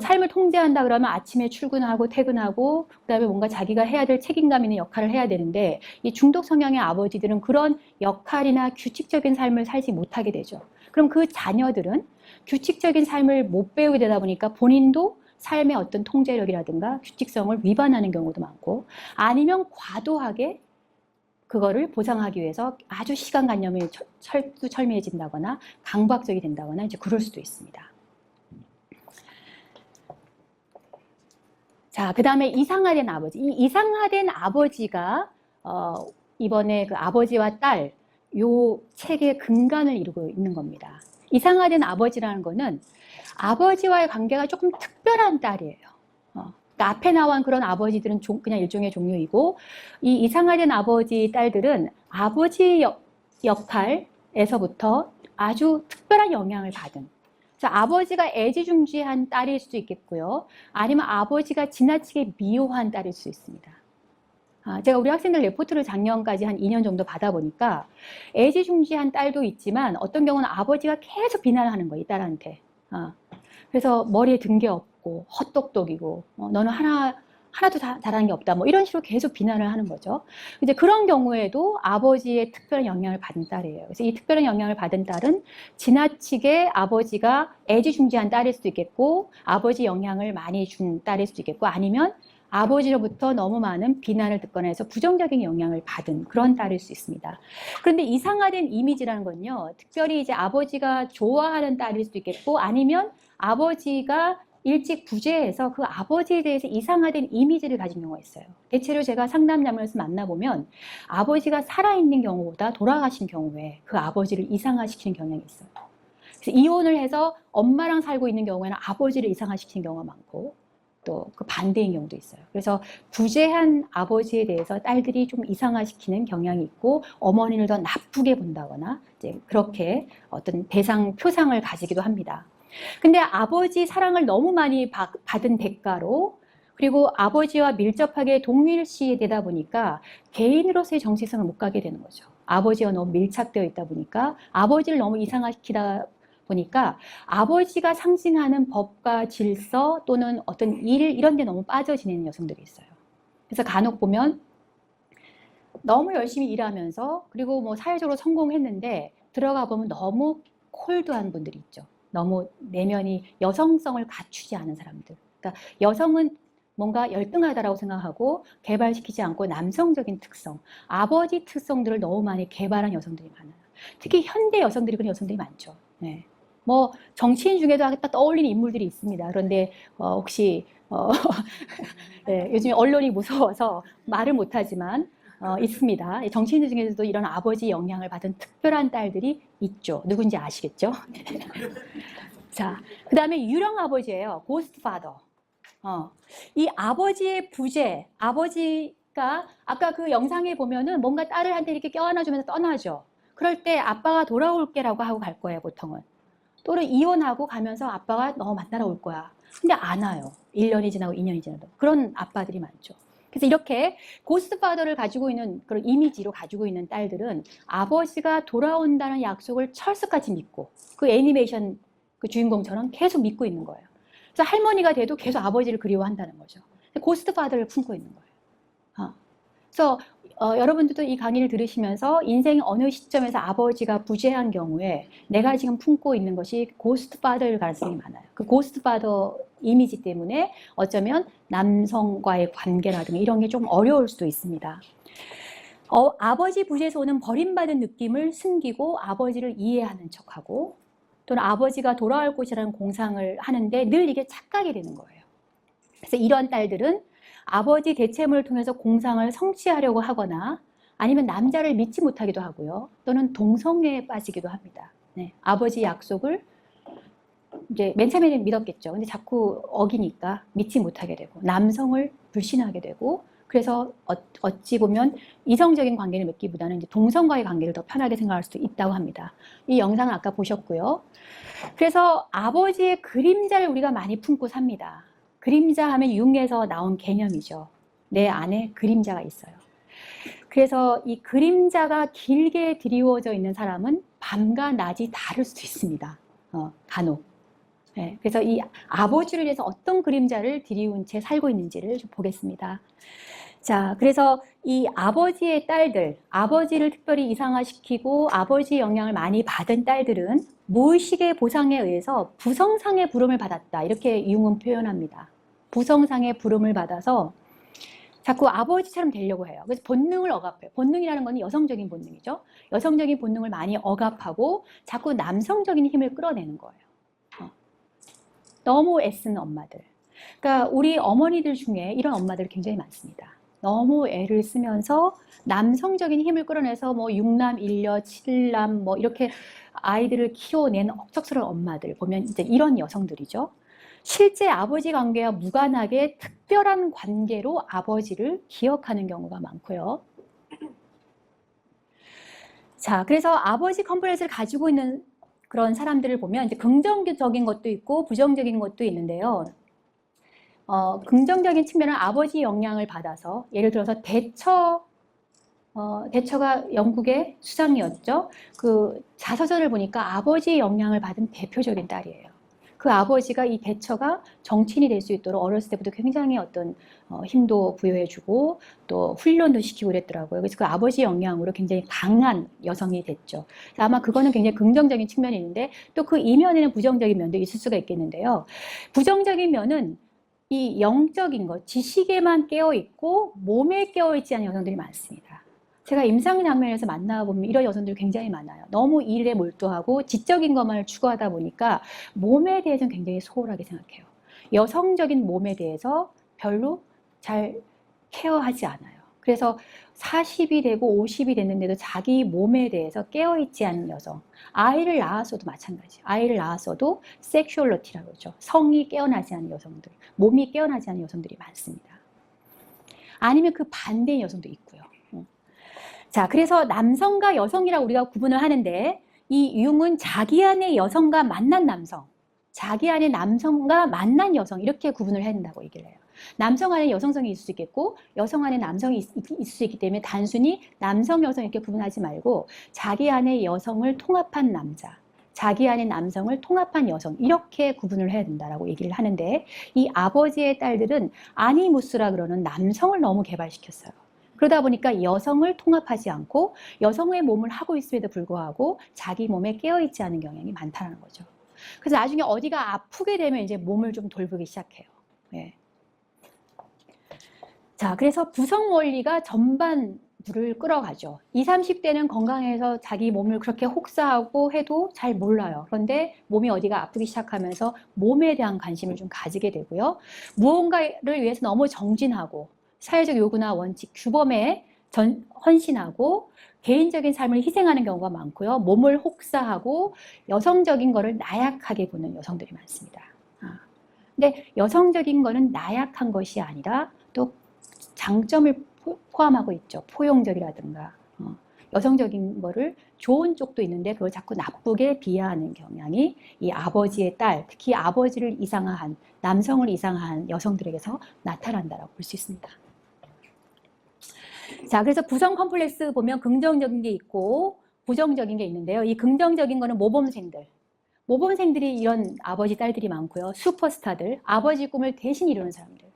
삶을 통제한다 그러면 아침에 출근하고 퇴근하고 그다음에 뭔가 자기가 해야 될 책임감 있는 역할을 해야 되는데, 이 중독 성향의 아버지들은 그런 역할이나 규칙적인 삶을 살지 못하게 되죠. 그럼 그 자녀들은 규칙적인 삶을 못 배우게 되다 보니까 본인도 삶의 어떤 통제력이라든가 규칙성을 위반하는 경우도 많고, 아니면 과도하게 그거를 보상하기 위해서 아주 시간관념이 철두철미해진다거나 강박적이 된다거나 이제 그럴 수도 있습니다. 자, 그 다음에 이상화된 아버지. 이 이상화된 아버지가 이번에 그 아버지와 딸 요 책의 근간을 이루고 있는 겁니다. 이상화된 아버지라는 거는 아버지와의 관계가 조금 특별한 딸이에요. 그러니까 앞에 나온 그런 아버지들은 그냥 일종의 종류이고, 이 이상화된 아버지 딸들은 아버지 역할에서부터 아주 특별한 영향을 받은, 아버지가 애지중지한 딸일 수도 있겠고요. 아니면 아버지가 지나치게 미워한 딸일 수 있습니다. 제가 우리 학생들 레포트를 작년까지 한 2년 정도 받아보니까 애지중지한 딸도 있지만 어떤 경우는 아버지가 계속 비난하는 거예요, 이 딸한테. 그래서 머리에 든 게 없고 헛똑똑이고 너는 하나도 잘하는 게 없다, 뭐 이런 식으로 계속 비난을 하는 거죠. 이제 그런 경우에도 아버지의 특별한 영향을 받은 딸이에요. 그래서 이 특별한 영향을 받은 딸은 지나치게 아버지가 애지중지한 딸일 수도 있겠고, 아버지 영향을 많이 준 딸일 수도 있겠고, 아니면 아버지로부터 너무 많은 비난을 듣거나 해서 부정적인 영향을 받은 그런 딸일 수 있습니다. 그런데 이상화된 이미지라는 건요, 특별히 이제 아버지가 좋아하는 딸일 수도 있겠고, 아니면 아버지가 일찍 부재해서 그 아버지에 대해서 이상화된 이미지를 가진 경우가 있어요. 대체로 제가 상담자분에서 만나보면 아버지가 살아있는 경우보다 돌아가신 경우에 그 아버지를 이상화시키는 경향이 있어요. 그래서 이혼을 해서 엄마랑 살고 있는 경우에는 아버지를 이상화시키는 경우가 많고, 또 그 반대인 경우도 있어요. 그래서 부재한 아버지에 대해서 딸들이 좀 이상화시키는 경향이 있고, 어머니를 더 나쁘게 본다거나 이제 그렇게 어떤 표상을 가지기도 합니다. 근데 아버지 사랑을 너무 많이 받은 대가로, 그리고 아버지와 밀접하게 동일시되다 보니까 개인으로서의 정체성을 못 가게 되는 거죠. 아버지와 너무 밀착되어 있다 보니까, 아버지를 너무 이상화시키다 보니까 아버지가 상징하는 법과 질서 또는 어떤 일, 이런 데 너무 빠져 지내는 여성들이 있어요. 그래서 간혹 보면 너무 열심히 일하면서, 그리고 뭐 사회적으로 성공했는데 들어가 보면 너무 콜드한 분들이 있죠. 너무 내면이 여성성을 갖추지 않은 사람들. 그러니까 여성은 뭔가 열등하다라고 생각하고 개발시키지 않고 남성적인 특성, 아버지 특성들을 너무 많이 개발한 여성들이 많아요. 특히 현대 여성들이 그런 여성들이 많죠. 네. 뭐 정치인 중에도 딱 떠올리는 인물들이 있습니다. 그런데 혹시 네, 요즘에 언론이 무서워서 말을 못하지만 있습니다. 정치인들 중에서도 이런 아버지 영향을 받은 특별한 딸들이 있죠. 누군지 아시겠죠? 자, 그 다음에 유령 아버지예요. 고스트 파더. 이 아버지의 부재, 아버지가 아까 그 영상에 보면은 뭔가 딸을 한테 이렇게 껴안아주면서 떠나죠. 그럴 때 아빠가 돌아올게라고 하고 갈 거예요, 보통은. 또는 이혼하고 가면서 아빠가 너 만나러 올 거야. 근데 안 와요. 1년이 지나고 2년이 지나도. 그런 아빠들이 많죠. 그래서 이렇게 고스트 파더를 가지고 있는 그런 이미지로 가지고 있는 딸들은 아버지가 돌아온다는 약속을 철석같이 믿고, 그 애니메이션 그 주인공처럼 계속 믿고 있는 거예요. 그래서 할머니가 돼도 계속 아버지를 그리워한다는 거죠. 고스트 파더를 품고 있는 거예요. 그래서 여러분들도 이 강의를 들으시면서 인생의 어느 시점에서 아버지가 부재한 경우에 내가 지금 품고 있는 것이 고스트 파더일 가능성이 많아요. 그 고스트 파더 이미지 때문에 어쩌면 남성과의 관계라든가 이런 게 좀 어려울 수도 있습니다. 아버지 부재에서 오는 버림받은 느낌을 숨기고 아버지를 이해하는 척하고, 또는 아버지가 돌아올 곳이라는 공상을 하는데 늘 이게 착각이 되는 거예요. 그래서 이런 딸들은 아버지 대체물을 통해서 공상을 성취하려고 하거나 아니면 남자를 믿지 못하기도 하고요. 또는 동성애에 빠지기도 합니다. 네, 아버지 약속을 이제 맨 처음에는 믿었겠죠. 근데 자꾸 어기니까 믿지 못하게 되고 남성을 불신하게 되고 그래서 어찌 보면 이성적인 관계를 맺기보다는 이제 동성과의 관계를 더 편하게 생각할 수도 있다고 합니다. 이 영상은 아까 보셨고요. 그래서 아버지의 그림자를 우리가 많이 품고 삽니다. 그림자 하면 융에서 나온 개념이죠. 내 안에 그림자가 있어요. 그래서 이 그림자가 길게 드리워져 있는 사람은 밤과 낮이 다를 수도 있습니다. 간혹. 네, 그래서 이 아버지를 위해서 어떤 그림자를 드리운 채 살고 있는지를 좀 보겠습니다. 자, 그래서 이 아버지의 딸들, 아버지를 특별히 이상화시키고 아버지의 영향을 많이 받은 딸들은 무의식의 보상에 의해서 부성상의 부름을 받았다. 이렇게 융은 표현합니다. 부성상의 부름을 받아서 자꾸 아버지처럼 되려고 해요. 그래서 본능을 억압해요. 본능이라는 건 여성적인 본능이죠. 여성적인 본능을 많이 억압하고 자꾸 남성적인 힘을 끌어내는 거예요. 너무 애쓰는 엄마들. 그러니까 우리 어머니들 중에 이런 엄마들 굉장히 많습니다. 너무 애를 쓰면서 남성적인 힘을 끌어내서 뭐 6남 1녀 7남 뭐 이렇게 아이들을 키워낸 억척스러운 엄마들 보면 이제 이런 여성들이죠. 실제 아버지 관계와 무관하게 특별한 관계로 아버지를 기억하는 경우가 많고요. 자, 그래서 아버지 컴플렉스를 가지고 있는 그런 사람들을 보면 이제 긍정적인 것도 있고 부정적인 것도 있는데요. 긍정적인 측면은 아버지 영향을 받아서 예를 들어서 대처가 영국의 수장이었죠. 그 자서전을 보니까 아버지의 영향을 받은 대표적인 딸이에요. 그 아버지가 이 대처가 정치인이 될 수 있도록 어렸을 때부터 굉장히 어떤 힘도 부여해주고 또 훈련도 시키고 그랬더라고요. 그래서 그 아버지 영향으로 굉장히 강한 여성이 됐죠. 아마 그거는 굉장히 긍정적인 측면이 있는데 또 그 이면에는 부정적인 면도 있을 수가 있겠는데요. 부정적인 면은 이 영적인 것, 지식에만 깨어있고 몸에 깨어있지 않은 여성들이 많습니다. 제가 임상 장면에서 만나보면 이런 여성들이 굉장히 많아요. 너무 일에 몰두하고 지적인 것만을 추구하다 보니까 몸에 대해서는 굉장히 소홀하게 생각해요. 여성적인 몸에 대해서 별로 잘 케어하지 않아요. 그래서 40이 되고 50이 됐는데도 자기 몸에 대해서 깨어있지 않은 여성. 아이를 낳았어도 마찬가지. 아이를 낳았어도 섹슈얼러티라고 그러죠. 성이 깨어나지 않은 여성들, 몸이 깨어나지 않은 여성들이 많습니다. 아니면 그 반대의 여성도 있고요. 자, 그래서 남성과 여성이라고 우리가 구분을 하는데 이 융은 자기 안의 여성과 만난 남성, 자기 안의 남성과 만난 여성 이렇게 구분을 해야 된다고 얘기를 해요. 남성 안에 여성성이 있을 수 있겠고 여성 안에 남성이 있을 수 있기 때문에 단순히 남성, 여성 이렇게 구분하지 말고 자기 안에 여성을 통합한 남자, 자기 안에 남성을 통합한 여성 이렇게 구분을 해야 된다라고 얘기를 하는데 이 아버지의 딸들은 아니무스라 그러는 남성을 너무 개발시켰어요. 그러다 보니까 여성을 통합하지 않고 여성의 몸을 하고 있음에도 불구하고 자기 몸에 깨어있지 않은 경향이 많다는 거죠. 그래서 나중에 어디가 아프게 되면 이제 몸을 좀 돌보기 시작해요. 네. 자, 그래서 부성 원리가 전반 불을 끌어가죠. 20, 30대는 건강해서 자기 몸을 그렇게 혹사하고 해도 잘 몰라요. 그런데 몸이 어디가 아프기 시작하면서 몸에 대한 관심을 좀 가지게 되고요. 무언가를 위해서 너무 정진하고 사회적 요구나 원칙, 규범에 헌신하고 개인적인 삶을 희생하는 경우가 많고요. 몸을 혹사하고 여성적인 거를 나약하게 보는 여성들이 많습니다. 근데 여성적인 거는 나약한 것이 아니라 또 장점을 포함하고 있죠. 포용적이라든가 여성적인 거를 좋은 쪽도 있는데 그걸 자꾸 나쁘게 비하하는 경향이 이 아버지의 딸, 특히 아버지를 이상화한 남성을 이상화한 여성들에게서 나타난다라고 볼 수 있습니다. 자, 그래서 부성 컴플렉스 보면 긍정적인 게 있고 부정적인 게 있는데요. 이 긍정적인 거는 모범생들이 이런 아버지 딸들이 많고요. 슈퍼스타들, 아버지 꿈을 대신 이루는 사람들.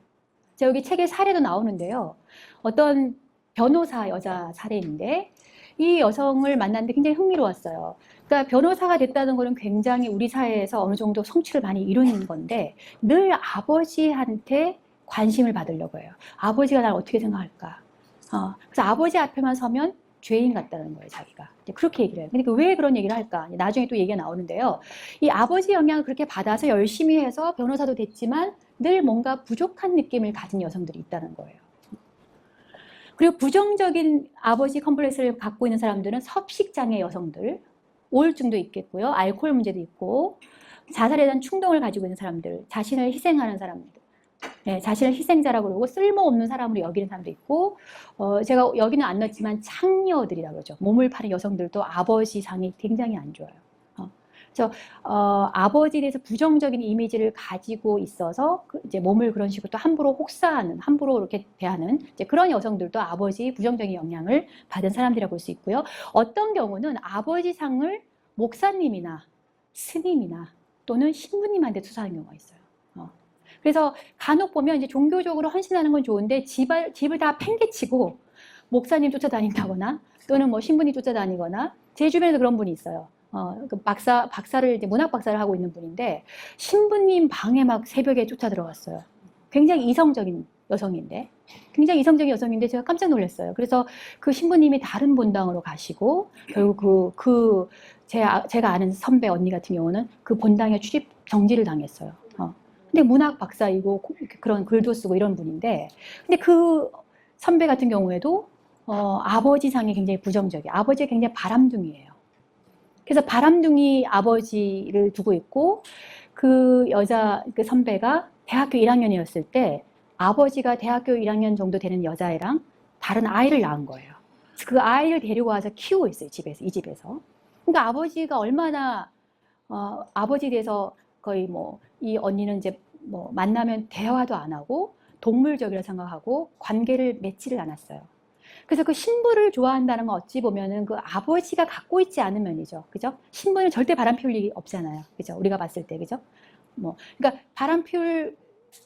자, 여기 책에 사례도 나오는데요. 어떤 변호사 여자 사례인데 이 여성을 만났는데 굉장히 흥미로웠어요. 그러니까 변호사가 됐다는 것은 굉장히 우리 사회에서 어느 정도 성취를 많이 이루는 건데 늘 아버지한테 관심을 받으려고 해요. 아버지가 날 어떻게 생각할까? 그래서 아버지 앞에만 서면 죄인 같다는 거예요, 자기가. 그렇게 얘기를 해요. 근데 왜 그런 얘기를 할까? 나중에 또 얘기가 나오는데요. 이 아버지 영향을 그렇게 받아서 열심히 해서 변호사도 됐지만 늘 뭔가 부족한 느낌을 가진 여성들이 있다는 거예요. 그리고 부정적인 아버지 컴플렉스를 갖고 있는 사람들은 섭식장애 여성들, 우울증도 있겠고요. 알코올 문제도 있고, 자살에 대한 충동을 가지고 있는 사람들, 자신을 희생하는 사람들, 네, 자신을 희생자라고 그러고 쓸모없는 사람으로 여기는 사람도 있고, 제가 여기는 안 넣었지만 창녀들이라고 그러죠. 몸을 파는 여성들도 아버지 상이 굉장히 안 좋아요. 그래서 아버지에 대해서 부정적인 이미지를 가지고 있어서 이제 몸을 그런 식으로 또 함부로 혹사하는, 함부로 이렇게 대하는 이제 그런 여성들도 아버지 부정적인 영향을 받은 사람들이라고 볼 수 있고요. 어떤 경우는 아버지 상을 목사님이나 스님이나 또는 신부님한테 투사하는 경우가 있어요. 그래서 간혹 보면 이제 종교적으로 헌신하는 건 좋은데 집을 다 팽개치고 목사님 쫓아다닌다거나 또는 뭐 신부님 쫓아다니거나 제 주변에도 그런 분이 있어요. 그 박사를 이제 문학 박사를 하고 있는 분인데 신부님 방에 막 새벽에 쫓아 들어갔어요. 굉장히 이성적인 여성인데 제가 깜짝 놀랐어요. 그래서 그 신부님이 다른 본당으로 가시고 결국 제가 아는 선배 언니 같은 경우는 그 본당에 출입 정지를 당했어요. 근데 문학 박사이고 그런 글도 쓰고 이런 분인데 근데 그 선배 같은 경우에도 아버지 상이 굉장히 부정적이에요. 아버지가 굉장히 바람둥이에요. 그래서 바람둥이 아버지를 두고 있고 그 선배가 대학교 1학년이었을 때 아버지가 대학교 1학년 정도 되는 여자애랑 다른 아이를 낳은 거예요. 그래서 그 아이를 데리고 와서 키우고 있어요, 이 집에서. 그러니까 아버지가 얼마나 아버지에 대해서 거의 이 언니는 이제 만나면 대화도 안 하고 동물적이라 생각하고 관계를 맺지를 않았어요. 그래서 그 신부를 좋아한다는 건 어찌 보면은 그 아버지가 갖고 있지 않은 면이죠. 그죠? 신부는 절대 바람 피울 일이 없잖아요. 그죠? 우리가 봤을 때. 그죠? 그러니까 바람 피울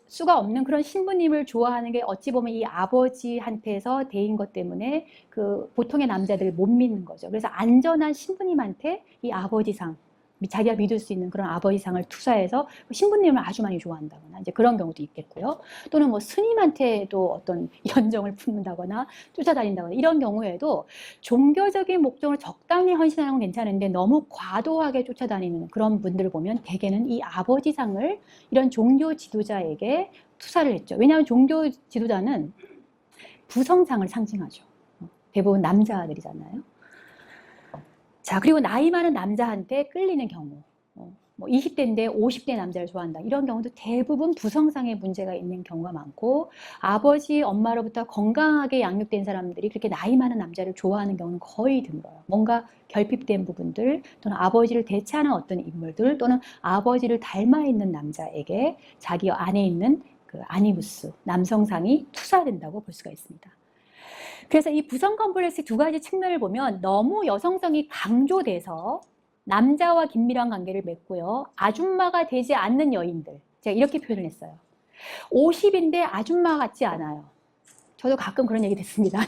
수가 없는 그런 신부님을 좋아하는 게 어찌 보면 이 아버지한테서 대인 것 때문에 그 보통의 남자들을 못 믿는 거죠. 그래서 안전한 신부님한테 이 아버지상, 자기가 믿을 수 있는 그런 아버지상을 투사해서 신부님을 아주 많이 좋아한다거나 이제 그런 경우도 있겠고요. 또는 스님한테도 어떤 연정을 품는다거나 쫓아다닌다거나 이런 경우에도 종교적인 목적으로 적당히 헌신하는 건 괜찮은데 너무 과도하게 쫓아다니는 그런 분들을 보면 대개는 이 아버지상을 이런 종교 지도자에게 투사를 했죠. 왜냐하면 종교 지도자는 부성상을 상징하죠. 대부분 남자들이잖아요. 자, 그리고 나이 많은 남자한테 끌리는 경우, 20대인데 50대 남자를 좋아한다. 이런 경우도 대부분 부성상의 문제가 있는 경우가 많고, 아버지, 엄마로부터 건강하게 양육된 사람들이 그렇게 나이 많은 남자를 좋아하는 경우는 거의 드물어요. 뭔가 결핍된 부분들, 또는 아버지를 대체하는 어떤 인물들, 또는 아버지를 닮아 있는 남자에게 자기 안에 있는 그 아니무스, 남성상이 투사된다고 볼 수가 있습니다. 그래서 이 부성 컴플렉스 두 가지 측면을 보면 너무 여성성이 강조돼서 남자와 긴밀한 관계를 맺고요. 아줌마가 되지 않는 여인들. 제가 이렇게 표현을 했어요. 50인데 아줌마 같지 않아요. 저도 가끔 그런 얘기 듣습니다.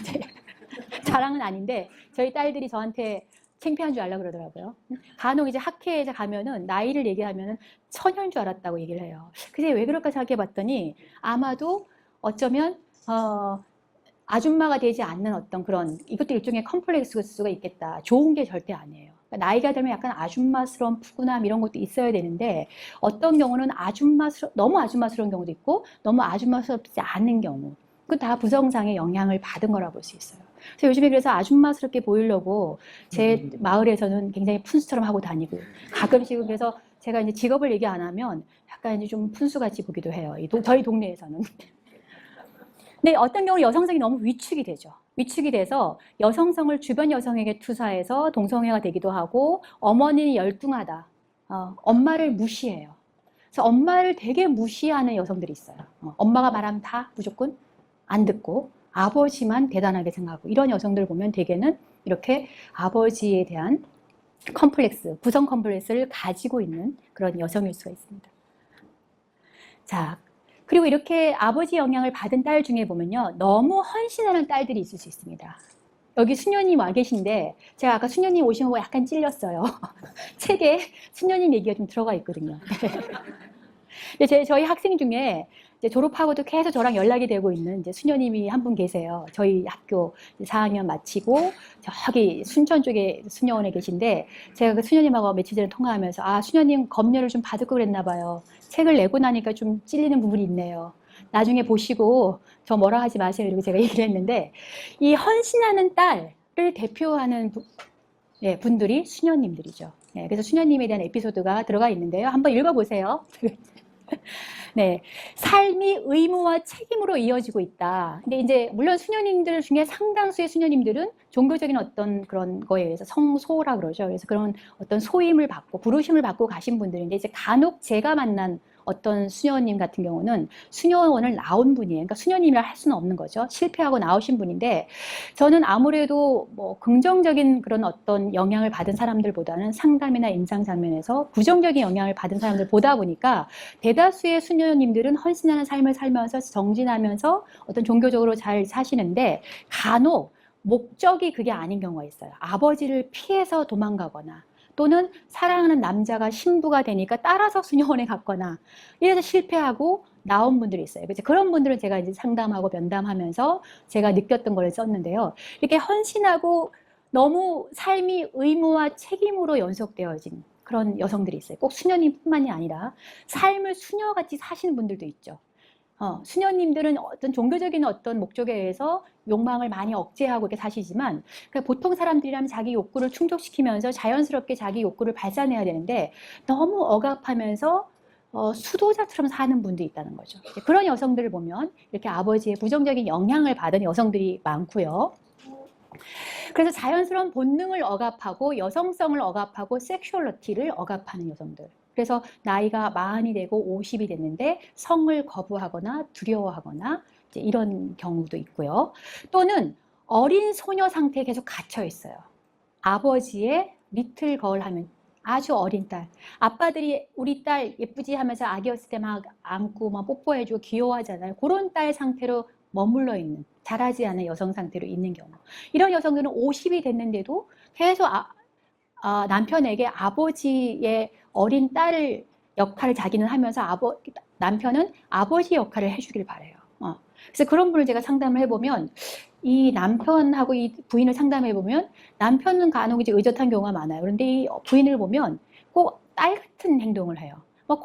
자랑은 아닌데 저희 딸들이 저한테 창피한 줄 알라 그러더라고요. 간혹 이제 학회에 가면은 나이를 얘기하면은 처녀인 줄 알았다고 얘기를 해요. 그래서 왜 그럴까 생각해 봤더니 아마도 어쩌면 아줌마가 되지 않는 어떤 그런 이것도 일종의 컴플렉스일 수가 있겠다. 좋은 게 절대 아니에요. 그러니까 나이가 들면 약간 아줌마스러운 푸근함 이런 것도 있어야 되는데 어떤 경우는 너무 아줌마스러운 경우도 있고 너무 아줌마스럽지 않은 경우 그 다 부성상의 영향을 받은 거라고 볼 수 있어요. 그래서 요즘에 그래서 아줌마스럽게 보이려고 제 마을에서는 굉장히 푼수처럼 하고 다니고 가끔씩은 그래서 제가 이제 직업을 얘기 안 하면 약간 이제 좀 푼수같이 보기도 해요. 저희 동네에서는. 근데 어떤 경우 여성성이 너무 위축이 되죠. 위축이 돼서 여성성을 주변 여성에게 투사해서 동성애가 되기도 하고 어머니는 열등하다. 엄마를 무시해요. 그래서 엄마를 되게 무시하는 여성들이 있어요. 엄마가 말하면 다 무조건 안 듣고 아버지만 대단하게 생각하고 이런 여성들 보면 대개는 이렇게 아버지에 대한 컴플렉스, 부성 컴플렉스를 가지고 있는 그런 여성일 수가 있습니다. 자, 그리고 이렇게 아버지 영향을 받은 딸 중에 보면요. 너무 헌신하는 딸들이 있을 수 있습니다. 여기 수녀님 와 계신데 제가 아까 수녀님 오신 거 약간 찔렸어요. 책에 수녀님 얘기가 좀 들어가 있거든요. 저희 학생 중에 이제 졸업하고도 계속 저랑 연락이 되고 있는 이제 수녀님이 한 분 계세요. 저희 학교 4학년 마치고 저기 순천 쪽에 수녀원에 계신데 제가 그 수녀님하고 며칠 전에 통화하면서 아, 수녀님 검열을 좀 받을 거 그랬나 봐요. 책을 내고 나니까 좀 찔리는 부분이 있네요. 나중에 보시고 저 뭐라 하지 마세요. 이렇게 제가 얘기를 했는데 이 헌신하는 딸을 대표하는 예, 분들이 수녀님들이죠. 네, 그래서 수녀님에 대한 에피소드가 들어가 있는데요. 한번 읽어보세요. 네, 삶이 의무와 책임으로 이어지고 있다. 근데 이제 물론 수녀님들 중에 상당수의 수녀님들은 종교적인 어떤 그런 거에 의해서 성소라 그러죠. 그래서 그런 어떤 소임을 받고 부르심을 받고 가신 분들인데 이제 간혹 제가 만난 어떤 수녀님 같은 경우는 수녀원을 나온 분이에요. 그러니까 수녀님이라 할 수는 없는 거죠. 실패하고 나오신 분인데 저는 아무래도 뭐 긍정적인 그런 어떤 영향을 받은 사람들보다는 상담이나 임상 장면에서 부정적인 영향을 받은 사람들 보다 보니까 대다수의 수녀님들은 헌신하는 삶을 살면서 정진하면서 어떤 종교적으로 잘 사시는데 간혹 목적이 그게 아닌 경우가 있어요. 아버지를 피해서 도망가거나 또는 사랑하는 남자가 신부가 되니까 따라서 수녀원에 갔거나 이래서 실패하고 나온 분들이 있어요. 그래서 그런 분들은 제가 이제 상담하고 면담하면서 제가 느꼈던 걸 썼는데요. 이렇게 헌신하고 너무 삶이 의무와 책임으로 연속되어진 그런 여성들이 있어요. 꼭 수녀님뿐만이 아니라 삶을 수녀같이 사시는 분들도 있죠. 수녀님들은 어떤 종교적인 어떤 목적에 의해서 욕망을 많이 억제하고 이렇게 사시지만 그러니까 보통 사람들이라면 자기 욕구를 충족시키면서 자연스럽게 자기 욕구를 발산해야 되는데 너무 억압하면서 수도자처럼 사는 분도 있다는 거죠. 그런 여성들을 보면 이렇게 아버지의 부정적인 영향을 받은 여성들이 많고요. 그래서 자연스러운 본능을 억압하고 여성성을 억압하고 섹슈얼리티를 억압하는 여성들. 그래서 나이가 40이 되고 50이 됐는데 성을 거부하거나 두려워하거나 이제 이런 경우도 있고요. 또는 어린 소녀 상태에 계속 갇혀 있어요. 아버지의 리틀 걸 하면 아주 어린 딸. 아빠들이 우리 딸 예쁘지 하면서 아기였을 때 막 안고 막 뽀뽀해주고 귀여워하잖아요. 그런 딸 상태로 머물러 있는, 자라지 않은 여성 상태로 있는 경우. 이런 여성들은 50이 됐는데도 계속 남편에게 아버지의 어린 딸 역할을 자기는 하면서 남편은 아버지 역할을 해주길 바래요. 그래서 그런 분을 제가 상담을 해보면 이 남편하고 이 부인을 상담해보면 남편은 간혹 이제 의젓한 경우가 많아요. 그런데 이 부인을 보면 꼭 딸 같은 행동을 해요.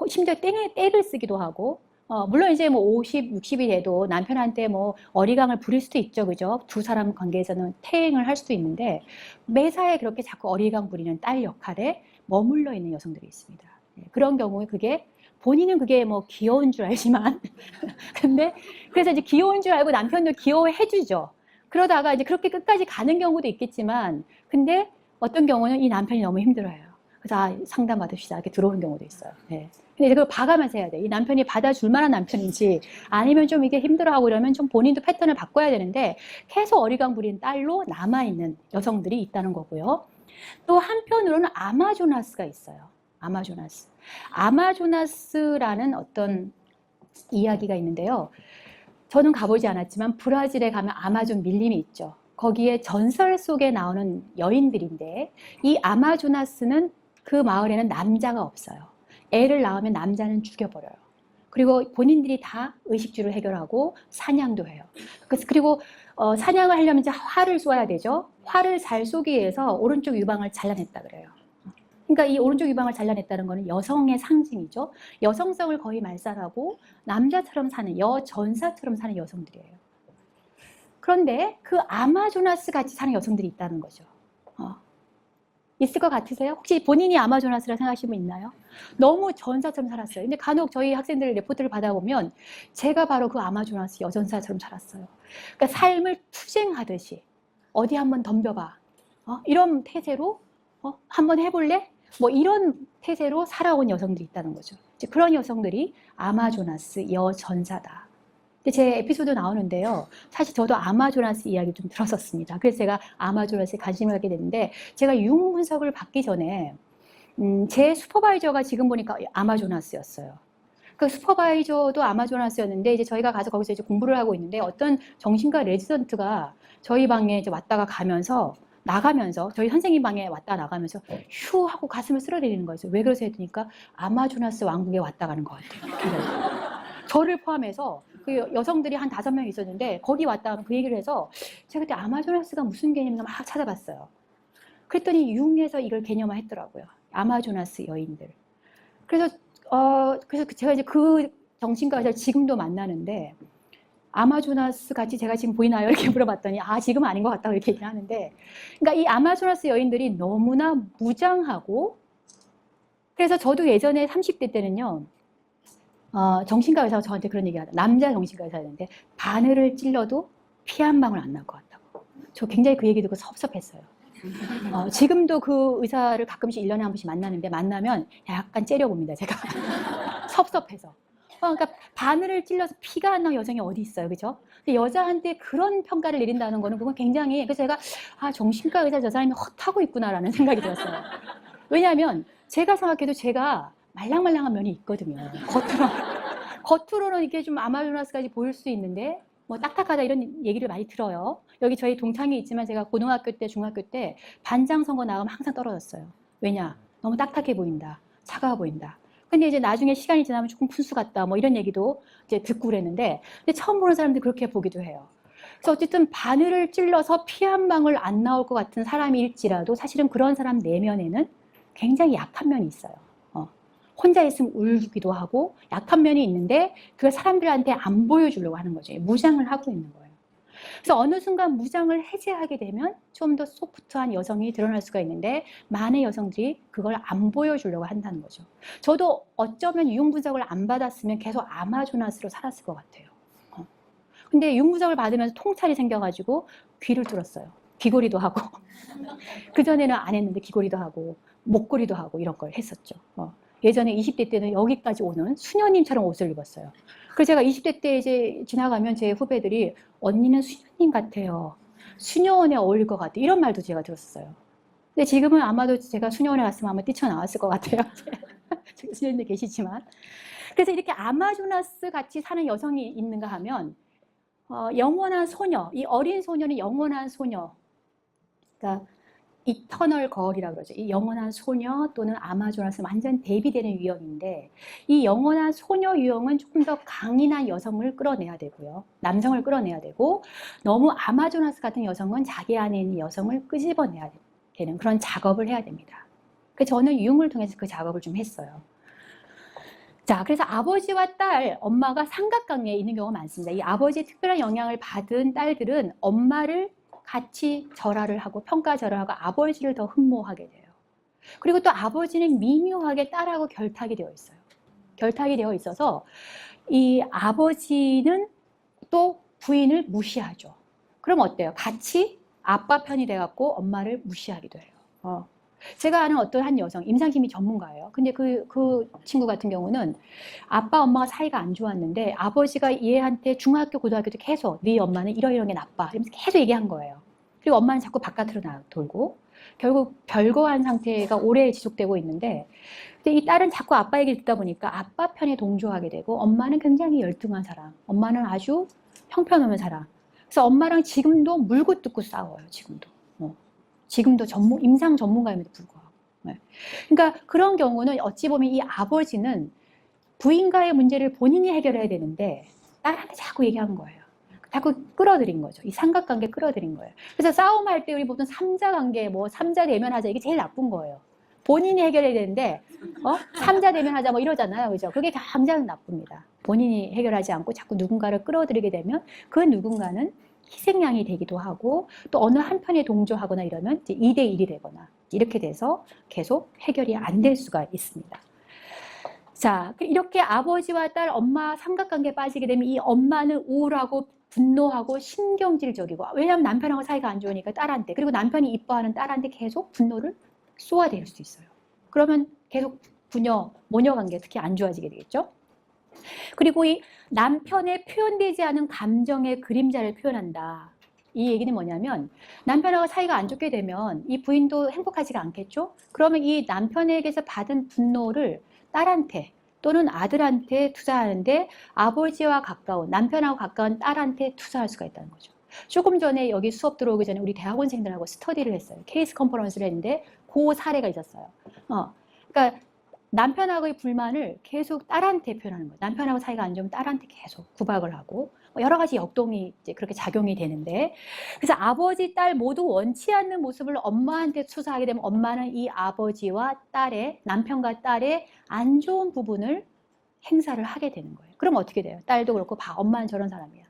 심지어 떼를 쓰기도 하고 물론 이제 뭐 50, 60이 돼도 남편한테 뭐 어리광을 부릴 수도 있죠. 그죠? 두 사람 관계에서는 태행을 할 수도 있는데 매사에 그렇게 자꾸 어리광 부리는 딸 역할에 머물러 있는 여성들이 있습니다. 그런 경우에 본인은 그게 뭐 귀여운 줄 알지만 근데 그래서 이제 귀여운 줄 알고 남편도 귀여워해 주죠. 그러다가 이제 그렇게 끝까지 가는 경우도 있겠지만 근데 어떤 경우는 이 남편이 너무 힘들어요. 그래서 상담 받읍시다 이렇게 들어오는 경우도 있어요. 네. 근데 그걸 봐가면서 해야 돼. 이 남편이 받아줄 만한 남편인지 아니면 좀 이게 힘들어하고 이러면 좀 본인도 패턴을 바꿔야 되는데 계속 어리광 부린 딸로 남아있는 여성들이 있다는 거고요. 또 한편으로는 아마조나스가 있어요. 아마조나스라는 어떤 이야기가 있는데요. 저는 가보지 않았지만 브라질에 가면 아마존 밀림이 있죠. 거기에 전설 속에 나오는 여인들인데 이 아마조나스는 그 마을에는 남자가 없어요. 애를 낳으면 남자는 죽여버려요. 그리고 본인들이 다 의식주를 해결하고 사냥도 해요. 그리고 사냥을 하려면 이제 활을 쏘아야 되죠. 활을 잘 쏘기 위해서 오른쪽 유방을 잘라냈다 그래요. 그러니까 이 오른쪽 유방을 잘라냈다는 것은 여성의 상징이죠. 여성성을 거의 말살하고 남자처럼 사는 여전사처럼 사는 여성들이에요. 그런데 그 아마조나스 같이 사는 여성들이 있다는 거죠. 있을 것 같으세요? 혹시 본인이 아마조나스라 생각하시는 분 있나요? 너무 전사처럼 살았어요. 근데 간혹 저희 학생들 레포트를 받아보면 제가 바로 그 아마조나스 여전사처럼 살았어요. 그러니까 삶을 투쟁하듯이 어디 한번 덤벼봐. 이런 태세로 한번 해볼래? 뭐 이런 태세로 살아온 여성들이 있다는 거죠. 그런 여성들이 아마조나스 여전사다. 제 에피소드 나오는데요. 사실 저도 아마조나스 이야기 좀 들었었습니다. 그래서 제가 아마조나스에 관심을 갖게 됐는데 제가 유흥 분석을 받기 전에 제 슈퍼바이저가 지금 보니까 아마조나스였어요. 그 슈퍼바이저도 아마조나스였는데 이제 저희가 가서 거기서 이제 공부를 하고 있는데 어떤 정신과 레지던트가 저희 방에 이제 왔다가 가면서 나가면서 저희 선생님 방에 왔다 나가면서 휴 하고 가슴을 쓸어내리는 거예요. 왜 그러세요? 했더니까 아마조나스 왕국에 왔다 가는 것 같아요. 저를 포함해서 그 여성들이 한 5명 있었는데 거기 왔다 그 얘기를 해서 제가 그때 아마조나스가 무슨 개념인가 막 찾아봤어요. 그랬더니 융에서 이걸 개념화했더라고요. 아마조나스 여인들. 그래서 제가 이제 그 정신과 의사를 지금도 만나는데 아마조나스 같이 제가 지금 보이나요? 이렇게 물어봤더니 지금은 아닌 것 같다고 이렇게 얘기를 하는데, 그러니까 이 아마조나스 여인들이 너무나 무장하고, 그래서 저도 예전에 30대 때는요, 정신과 의사가 저한테 그런 얘기 하다. 남자 정신과 의사였는데 바늘을 찔러도 피 한 방울 안 날 것 같다고. 저 굉장히 그 얘기 듣고 섭섭했어요. 지금도 그 의사를 가끔씩 1년에 한 번씩 만나는데 만나면 약간 째려봅니다, 제가. 섭섭해서. 그러니까 바늘을 찔러서 피가 안 나는 여성이 어디 있어요, 그죠? 여자한테 그런 평가를 내린다는 거는 그건 굉장히, 그래서 제가 정신과 의사 저 사람이 헛하고 있구나라는 생각이 들었어요. 왜냐하면 제가 생각해도 제가 말랑말랑한 면이 있거든요. 겉으로는 이렇게 좀 아마조나스까지 보일 수 있는데 뭐 딱딱하다 이런 얘기를 많이 들어요. 여기 저희 동창이 있지만 제가 고등학교 때, 중학교 때 반장 선거 나가면 항상 떨어졌어요. 왜냐? 너무 딱딱해 보인다. 차가워 보인다. 근데 이제 나중에 시간이 지나면 조금 푼수 같다. 뭐 이런 얘기도 이제 듣고 그랬는데, 근데 처음 보는 사람들이 그렇게 보기도 해요. 그래서 어쨌든 바늘을 찔러서 피 한 방울 안 나올 것 같은 사람일지라도 사실은 그런 사람 내면에는 굉장히 약한 면이 있어요. 혼자 있으면 울기도 하고 약한 면이 있는데 그걸 사람들한테 안 보여주려고 하는 거죠. 무장을 하고 있는 거예요. 그래서 어느 순간 무장을 해제하게 되면 좀 더 소프트한 여성이 드러날 수가 있는데 많은 여성들이 그걸 안 보여주려고 한다는 거죠. 저도 어쩌면 유형 분석을 안 받았으면 계속 아마조나스로 살았을 것 같아요. 근데 유형 분석을 받으면서 통찰이 생겨가지고 귀를 뚫었어요. 귀걸이도 하고 그전에는 안 했는데 귀걸이도 하고 목걸이도 하고 이런 걸 했었죠. 예전에 20대 때는 여기까지 오는 수녀님처럼 옷을 입었어요. 그래서 제가 20대 때 이제 지나가면 제 후배들이 언니는 수녀님 같아요. 수녀원에 어울릴 것 같아. 이런 말도 제가 들었어요. 근데 지금은 아마도 제가 수녀원에 갔으면 아마 뛰쳐나왔을 것 같아요. 수녀님들 계시지만. 그래서 이렇게 아마조나스 같이 사는 여성이 있는가 하면 영원한 소녀, 이 어린 소녀는 영원한 소녀. 그러니까 이터널 걸이라고 그러죠. 이 영원한 소녀 또는 아마조나스 완전 대비되는 유형인데 이 영원한 소녀 유형은 조금 더 강인한 여성을 끌어내야 되고요. 남성을 끌어내야 되고 너무 아마조나스 같은 여성은 자기 안에 있는 여성을 끄집어내야 되는 그런 작업을 해야 됩니다. 그래서 저는 유형을 통해서 그 작업을 좀 했어요. 자, 그래서 아버지와 딸, 엄마가 삼각관계에 있는 경우가 많습니다. 이 아버지의 특별한 영향을 받은 딸들은 엄마를 같이 절하를 하고 평가절하를 하고 아버지를 더 흠모하게 돼요. 그리고 또 아버지는 미묘하게 딸하고 결탁이 되어 있어요. 결탁이 되어 있어서 이 아버지는 또 부인을 무시하죠. 그럼 어때요? 같이 아빠 편이 돼갖고 엄마를 무시하기도 해요. 제가 아는 어떤 한 여성, 임상심리 전문가예요. 근데 그 친구 같은 경우는 아빠, 엄마가 사이가 안 좋았는데 아버지가 얘한테 중학교, 고등학교 때 계속 네 엄마는 이러이런 게 나빠. 이러면서 계속 얘기한 거예요. 그리고 엄마는 자꾸 바깥으로 돌고 결국 별거한 상태가 오래 지속되고 있는데 근데 이 딸은 자꾸 아빠 얘기를 듣다 보니까 아빠 편에 동조하게 되고 엄마는 굉장히 열등한 사람, 엄마는 아주 형편없는 사람. 그래서 엄마랑 지금도 물고 뜯고 싸워요. 지금도 임상 전문가임에도 불구하고. 그러니까 그런 경우는 어찌 보면 이 아버지는 부인과의 문제를 본인이 해결해야 되는데 딸한테 자꾸 얘기하는 거예요. 자꾸 끌어들인 거죠. 이 삼각관계 끌어들인 거예요. 그래서 싸움할 때 우리 보통 삼자관계, 삼자 대면하자 이게 제일 나쁜 거예요. 본인이 해결해야 되는데 삼자 대면하자 이러잖아요. 그죠? 그게 당장 나쁩니다. 본인이 해결하지 않고 자꾸 누군가를 끌어들이게 되면 그 누군가는 희생양이 되기도 하고 또 어느 한편에 동조하거나 이러면 이제 2대1이 되거나 이렇게 돼서 계속 해결이 안 될 수가 있습니다. 자, 이렇게 아버지와 딸, 엄마 삼각관계에 빠지게 되면 이 엄마는 우울하고 분노하고 신경질적이고 왜냐하면 남편하고 사이가 안 좋으니까 딸한테 그리고 남편이 이뻐하는 딸한테 계속 분노를 쏟아댈 수 있어요. 그러면 계속 모녀 관계 특히 안 좋아지게 되겠죠. 그리고 이 남편의 표현되지 않은 감정의 그림자를 표현한다. 이 얘기는 뭐냐면 남편하고 사이가 안 좋게 되면 이 부인도 행복하지가 않겠죠. 그러면 이 남편에게서 받은 분노를 딸한테 또는 아들한테 투자하는데 아버지와 가까운 남편하고 가까운 딸한테 투자할 수가 있다는 거죠. 조금 전에 여기 수업 들어오기 전에 우리 대학원생들하고 스터디를 했어요. 케이스 컨퍼런스를 했는데 그 사례가 있었어요. 그러니까 남편하고의 불만을 계속 딸한테 표현하는 거예요. 남편하고 사이가 안 좋으면 딸한테 계속 구박을 하고 여러 가지 역동이 이제 그렇게 작용이 되는데, 그래서 아버지, 딸 모두 원치 않는 모습을 엄마한테 투사하게 되면 엄마는 이 아버지와 딸의, 남편과 딸의 안 좋은 부분을 행사를 하게 되는 거예요. 그럼 어떻게 돼요? 딸도 그렇고, 봐, 엄마는 저런 사람이야.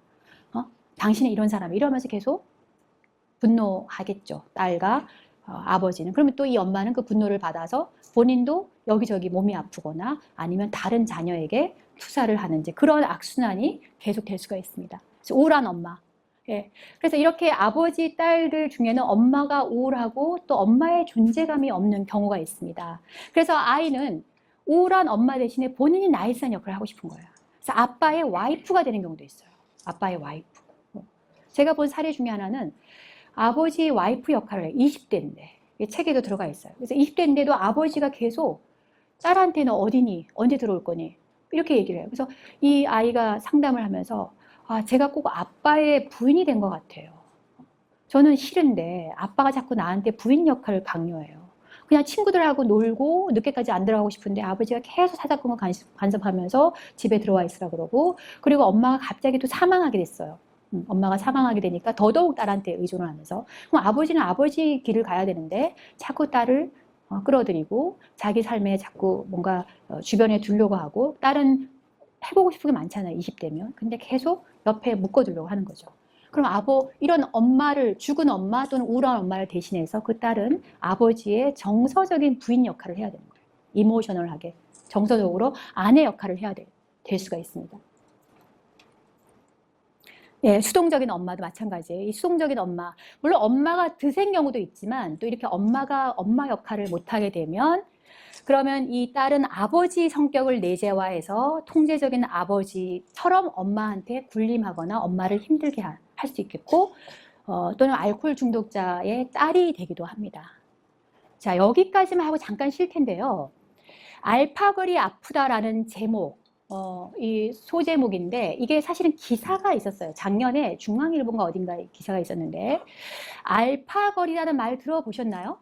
당신은 이런 사람이야. 이러면서 계속 분노하겠죠. 딸과 아버지는. 그러면 또 이 엄마는 그 분노를 받아서 본인도 여기저기 몸이 아프거나 아니면 다른 자녀에게 투사를 하는지, 그런 악순환이 계속될 수가 있습니다. 그래서 우울한 엄마. 예. 그래서 이렇게 아버지, 딸들 중에는 엄마가 우울하고 또 엄마의 존재감이 없는 경우가 있습니다. 그래서 아이는 우울한 엄마 대신에 본인이 나이스한 역할을 하고 싶은 거예요. 그래서 아빠의 와이프가 되는 경우도 있어요. 아빠의 와이프. 제가 본 사례 중에 하나는 아버지 와이프 역할을 해요. 20대인데. 책에도 들어가 있어요. 그래서 20대인데도 아버지가 계속 딸한테는 어디니? 언제 들어올 거니? 이렇게 얘기를 해요. 그래서 이 아이가 상담을 하면서 제가 꼭 아빠의 부인이 된 것 같아요. 저는 싫은데 아빠가 자꾸 나한테 부인 역할을 강요해요. 그냥 친구들하고 놀고 늦게까지 안 들어가고 싶은데 아버지가 계속 사사건건 간섭하면서 집에 들어와 있으라 그러고, 그리고 엄마가 갑자기 또 사망하게 됐어요. 엄마가 사망하게 되니까 더더욱 딸한테 의존을 하면서, 그럼 아버지는 아버지 길을 가야 되는데 자꾸 딸을 끌어들이고 자기 삶에 자꾸 뭔가 주변에 두려고 하고, 딸은 해보고 싶은 게 많잖아요, 20대면. 근데 계속 옆에 묶어두려고 하는 거죠. 그럼 이런 엄마를, 죽은 엄마 또는 우울한 엄마를 대신해서 그 딸은 아버지의 정서적인 부인 역할을 해야 되는 거예요. 이모셔널하게, 정서적으로 아내 역할을 해야 될 수가 있습니다. 예, 수동적인 엄마도 마찬가지예요. 이 수동적인 엄마, 물론 엄마가 드센 경우도 있지만 또 이렇게 엄마가 엄마 역할을 못하게 되면, 그러면 이 딸은 아버지 성격을 내재화해서 통제적인 아버지처럼 엄마한테 군림하거나 엄마를 힘들게 할 수 있겠고, 또는 알코올 중독자의 딸이 되기도 합니다. 자, 여기까지만 하고 잠깐 쉴 텐데요. 알파걸이 아프다라는 제목, 이 소제목인데 이게 사실은 기사가 있었어요. 작년에 중앙일보인가 어딘가에 기사가 있었는데, 알파걸이라는 말 들어보셨나요?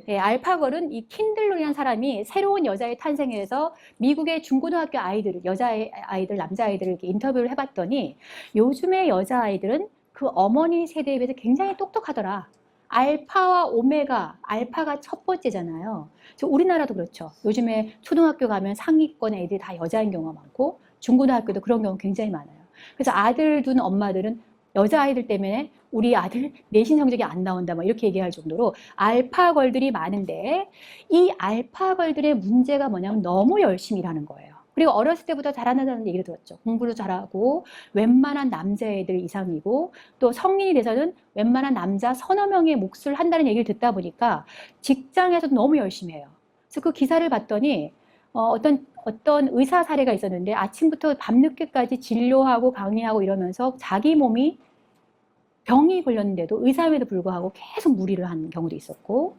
네, 알파걸은 이 킨들로이라는 사람이 새로운 여자의 탄생에 대해서 미국의 중고등학교 아이들, 여자아이들, 남자아이들을 이렇게 인터뷰를 해봤더니 요즘의 여자아이들은 그 어머니 세대에 비해서 굉장히 똑똑하더라. 알파와 오메가, 알파가 첫 번째잖아요. 우리나라도 그렇죠. 요즘에 초등학교 가면 상위권 애들이 다 여자인 경우가 많고 중고등학교도 그런 경우 굉장히 많아요. 그래서 아들 둔 엄마들은 여자아이들 때문에 우리 아들 내신 성적이 안 나온다 막 이렇게 얘기할 정도로 알파걸들이 많은데, 이 알파걸들의 문제가 뭐냐면 너무 열심히 일하는 거예요. 그리고 어렸을 때부터 잘한다는 얘기를 들었죠. 공부도 잘하고 웬만한 남자애들 이상이고, 또 성인이 돼서는 웬만한 남자 서너 명의 몫을 한다는 얘기를 듣다 보니까 직장에서도 너무 열심히 해요. 그래서 그 기사를 봤더니 어떤 의사 사례가 있었는데 아침부터 밤늦게까지 진료하고 강의하고 이러면서 자기 몸이 병이 걸렸는데도 의사임에도 불구하고 계속 무리를 하는 경우도 있었고,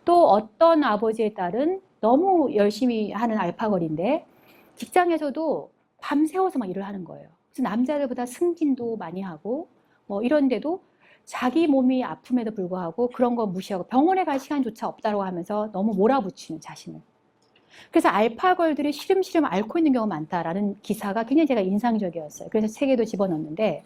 또 어떤 아버지의 딸은 너무 열심히 하는 알파걸인데 직장에서도 밤새워서 막 일을 하는 거예요. 그래서 남자들보다 승진도 많이 하고 뭐 이런데도 자기 몸이 아픔에도 불구하고 그런 거 무시하고 병원에 갈 시간조차 없다고 하면서 너무 몰아붙이는 자신을. 그래서 알파걸들이 시름시름 앓고 있는 경우가 많다라는 기사가 굉장히 제가 인상적이었어요. 그래서 책에도 집어넣었는데,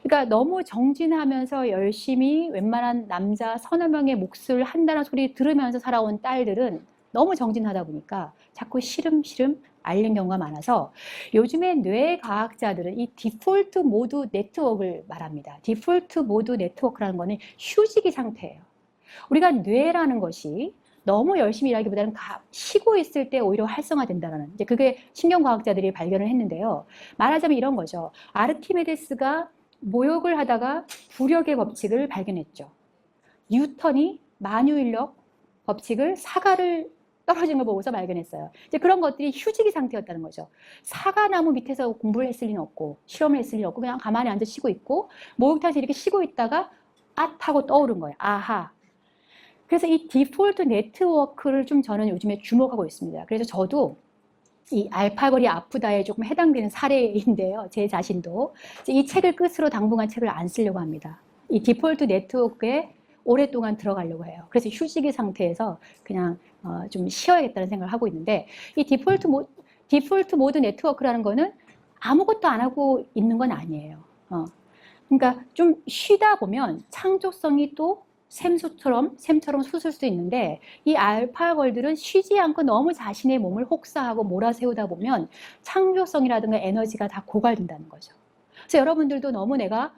그러니까 너무 정진하면서 열심히 웬만한 남자 서너 명의 몫을 한다는 소리 들으면서 살아온 딸들은 너무 정진하다 보니까 자꾸 시름시름 앓는 경우가 많아서, 요즘에 뇌과학자들은 이 디폴트 모드 네트워크를 말합니다. 디폴트 모드 네트워크라는 거는 휴지기 상태예요. 우리가 뇌라는 것이 너무 열심히 일하기보다는 쉬고 있을 때 오히려 활성화된다는, 이제 그게 신경과학자들이 발견을 했는데요. 말하자면 이런 거죠. 아르키메데스가 모욕을 하다가 부력의 법칙을 발견했죠. 뉴턴이 만유인력 법칙을, 사과를 떨어진 걸 보고서 발견했어요. 이제 그런 것들이 휴지기 상태였다는 거죠. 사과나무 밑에서 공부를 했을 리는 없고 실험을 했을 리는 없고 그냥 가만히 앉아 쉬고 있고, 목욕탕에서 이렇게 쉬고 있다가 하고 떠오른 거예요. 아하. 그래서 이 디폴트 네트워크를 좀 저는 요즘에 주목하고 있습니다. 그래서 저도 이 알파걸이 아프다에 조금 해당되는 사례인데요. 제 자신도 이 책을 끝으로 당분간 책을 안 쓰려고 합니다. 이 디폴트 네트워크에 오랫동안 들어가려고 해요. 그래서 휴식의 상태에서 그냥 좀 쉬어야겠다는 생각을 하고 있는데, 이 디폴트 모드 네트워크라는 거는 아무것도 안 하고 있는 건 아니에요. 그러니까 좀 쉬다 보면 창조성이 또 샘처럼 솟을 수 있는데, 이 알파걸들은 쉬지 않고 너무 자신의 몸을 혹사하고 몰아세우다 보면 창조성이라든가 에너지가 다 고갈된다는 거죠. 그래서 여러분들도 너무 내가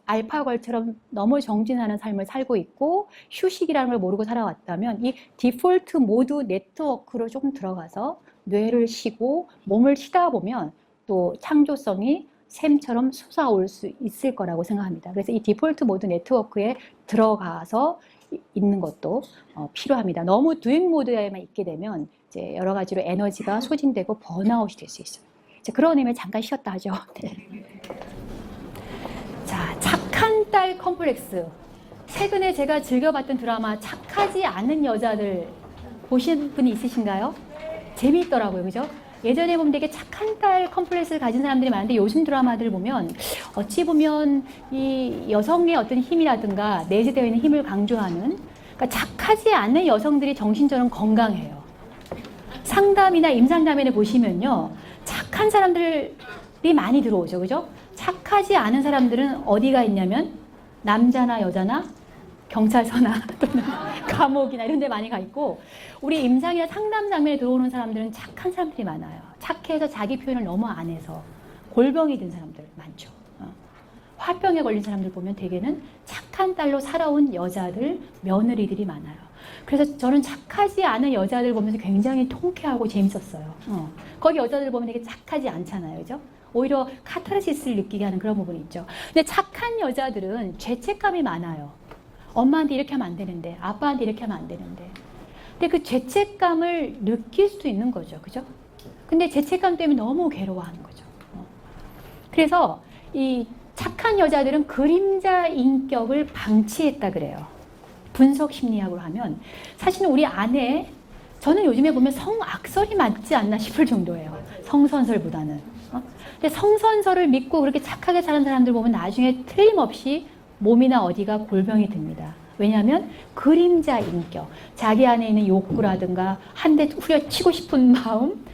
알파걸처럼 너무 정진하는 삶을 살고 있고 휴식이라는 걸 모르고 살아왔다면, 이 디폴트 모드 네트워크로 조금 들어가서 뇌를 쉬고 몸을 쉬다 보면 또 창조성이 샘처럼 솟아올 수 있을 거라고 생각합니다. 그래서 이 디폴트 모드 네트워크에 들어가서 있는 것도 필요합니다. 너무 두잉 모드에만 있게 되면 이제 여러 가지로 에너지가 소진되고 번아웃이 될 수 있어요. 그런 의미에 잠깐 쉬었다 하죠. 네. 자, 착한 딸 컴플렉스. 최근에 제가 즐겨봤던 드라마 착하지 않은 여자들 보신 분이 있으신가요? 재미있더라고요. 그죠? 예전에 보면 되게 착한 딸 컴플렉스를 가진 사람들이 많은데, 요즘 드라마들 보면 어찌 보면 이 여성의 어떤 힘이라든가 내재되어 있는 힘을 강조하는, 그러니까 착하지 않은 여성들이 정신적으로 건강해요. 상담이나 임상담회를 보시면요, 착한 사람들이 많이 들어오죠. 그죠? 착하지 않은 사람들은 어디가 있냐면 남자나 여자나 경찰서나 또는 감옥이나 이런 데 많이 가 있고, 우리 임상이나 상담 장면에 들어오는 사람들은 착한 사람들이 많아요. 착해서 자기 표현을 너무 안 해서 골병이 든 사람들 많죠. 화병에 걸린 사람들 보면 대개는 착한 딸로 살아온 여자들, 며느리들이 많아요. 그래서 저는 착하지 않은 여자들 보면서 굉장히 통쾌하고 재밌었어요. 거기 여자들 보면 되게 착하지 않잖아요. 그죠? 오히려 카타르시스를 느끼게 하는 그런 부분이 있죠. 근데 착한 여자들은 죄책감이 많아요. 엄마한테 이렇게 하면 안 되는데, 아빠한테 이렇게 하면 안 되는데. 근데 그 죄책감을 느낄 수도 있는 거죠. 그죠? 근데 죄책감 때문에 너무 괴로워하는 거죠. 그래서 이 착한 여자들은 그림자 인격을 방치했다 그래요. 분석 심리학으로 하면 사실은 우리 안에, 저는 요즘에 보면 성악설이 맞지 않나 싶을 정도예요. 성선설보다는. 근데 성선설을 믿고 그렇게 착하게 사는 사람들 보면 나중에 틀림없이 몸이나 어디가 골병이 듭니다. 왜냐하면 그림자 인격, 자기 안에 있는 욕구라든가 한 대 후려치고 싶은 마음,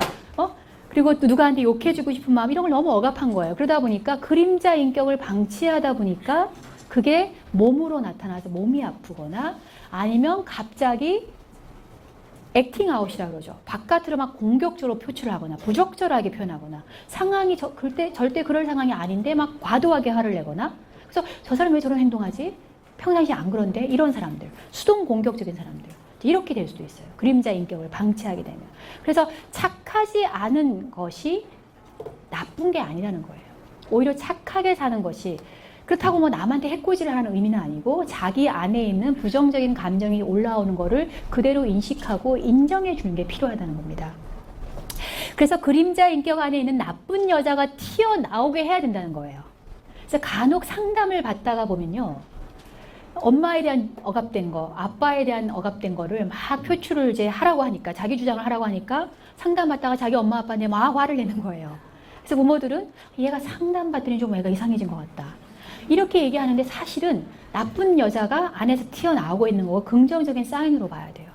그리고 또 누구한테 욕해주고 싶은 마음, 이런 걸 너무 억압한 거예요. 그러다 보니까 그림자 인격을 방치하다 보니까 그게 몸으로 나타나서 몸이 아프거나, 아니면 갑자기 액팅아웃이라고 그러죠. 바깥으로 막 공격적으로 표출하거나 부적절하게 표현하거나, 상황이 절대 그럴 상황이 아닌데 막 과도하게 화를 내거나, 그래서 저 사람 왜 저런 행동하지? 평상시에 안 그런데? 이런 사람들, 수동 공격적인 사람들, 이렇게 될 수도 있어요. 그림자 인격을 방치하게 되면. 그래서 착하지 않은 것이 나쁜 게 아니라는 거예요. 오히려 착하게 사는 것이, 그렇다고 뭐 남한테 해코지를 하는 의미는 아니고, 자기 안에 있는 부정적인 감정이 올라오는 거를 그대로 인식하고 인정해 주는 게 필요하다는 겁니다. 그래서 그림자 인격 안에 있는 나쁜 여자가 튀어나오게 해야 된다는 거예요. 그래서 간혹 상담을 받다가 보면요, 엄마에 대한 억압된 거, 아빠에 대한 억압된 거를 막 표출을 이제 하라고 하니까, 자기 주장을 하라고 하니까 상담받다가 자기 엄마 아빠한테 막 화를 내는 거예요. 그래서 부모들은 얘가 상담받더니 좀 애가 이상해진 것 같다, 이렇게 얘기하는데, 사실은 나쁜 여자가 안에서 튀어나오고 있는 거고 긍정적인 사인으로 봐야 돼요.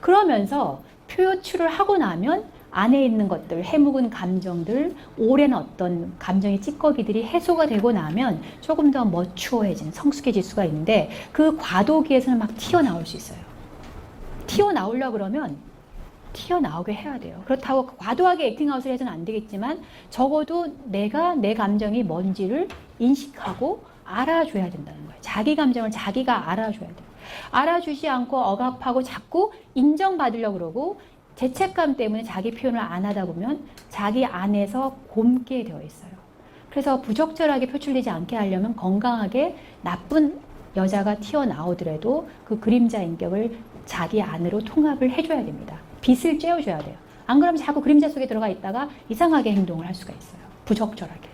그러면서 표출을 하고 나면 안에 있는 것들, 해묵은 감정들, 오랜 어떤 감정의 찌꺼기들이 해소가 되고 나면 조금 더 머추어해진, 성숙해질 수가 있는데, 그 과도기에서는 막 튀어나올 수 있어요. 튀어나오려고 그러면 튀어나오게 해야 돼요. 그렇다고 과도하게 액팅아웃을 해서는 안 되겠지만, 적어도 내가 내 감정이 뭔지를 인식하고 알아줘야 된다는 거예요. 자기 감정을 자기가 알아줘야 돼요. 알아주지 않고 억압하고 자꾸 인정받으려고 그러고 죄책감 때문에 자기 표현을 안 하다 보면 자기 안에서 곪게 되어 있어요. 그래서 부적절하게 표출되지 않게 하려면 건강하게 나쁜 여자가 튀어나오더라도 그 그림자 인격을 자기 안으로 통합을 해줘야 됩니다. 빛을 쬐어줘야 돼요. 안 그러면 자꾸 그림자 속에 들어가 있다가 이상하게 행동을 할 수가 있어요. 부적절하게.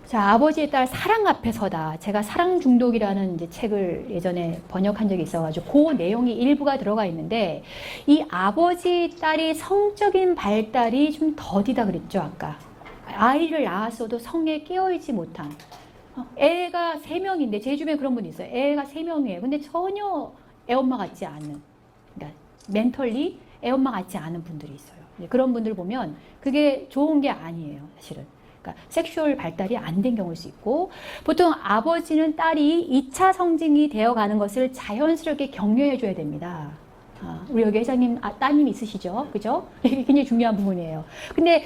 자, 아버지의 딸 사랑 앞에 서다. 제가 사랑 중독이라는 이제 책을 예전에 번역한 적이 있어가지고 그 내용이 일부가 들어가 있는데, 이 아버지 딸이 성적인 발달이 좀 더디다 그랬죠, 아까. 아이를 낳았어도 성에 깨어있지 못한, 애가 3명인데 제 주변에 그런 분이 있어요. 애가 3명이에요. 근데 전혀 애엄마 같지 않은, 그러니까 멘털리 애엄마 같지 않은 분들이 있어요. 그런 분들 보면 그게 좋은 게 아니에요, 사실은. 그러니까 섹슈얼 발달이 안 된 경우일 수 있고, 보통 아버지는 딸이 2차 성징이 되어가는 것을 자연스럽게 격려해 줘야 됩니다. 우리 여기 회장님, 따님 있으시죠? 그죠? 이게 굉장히 중요한 부분이에요. 근데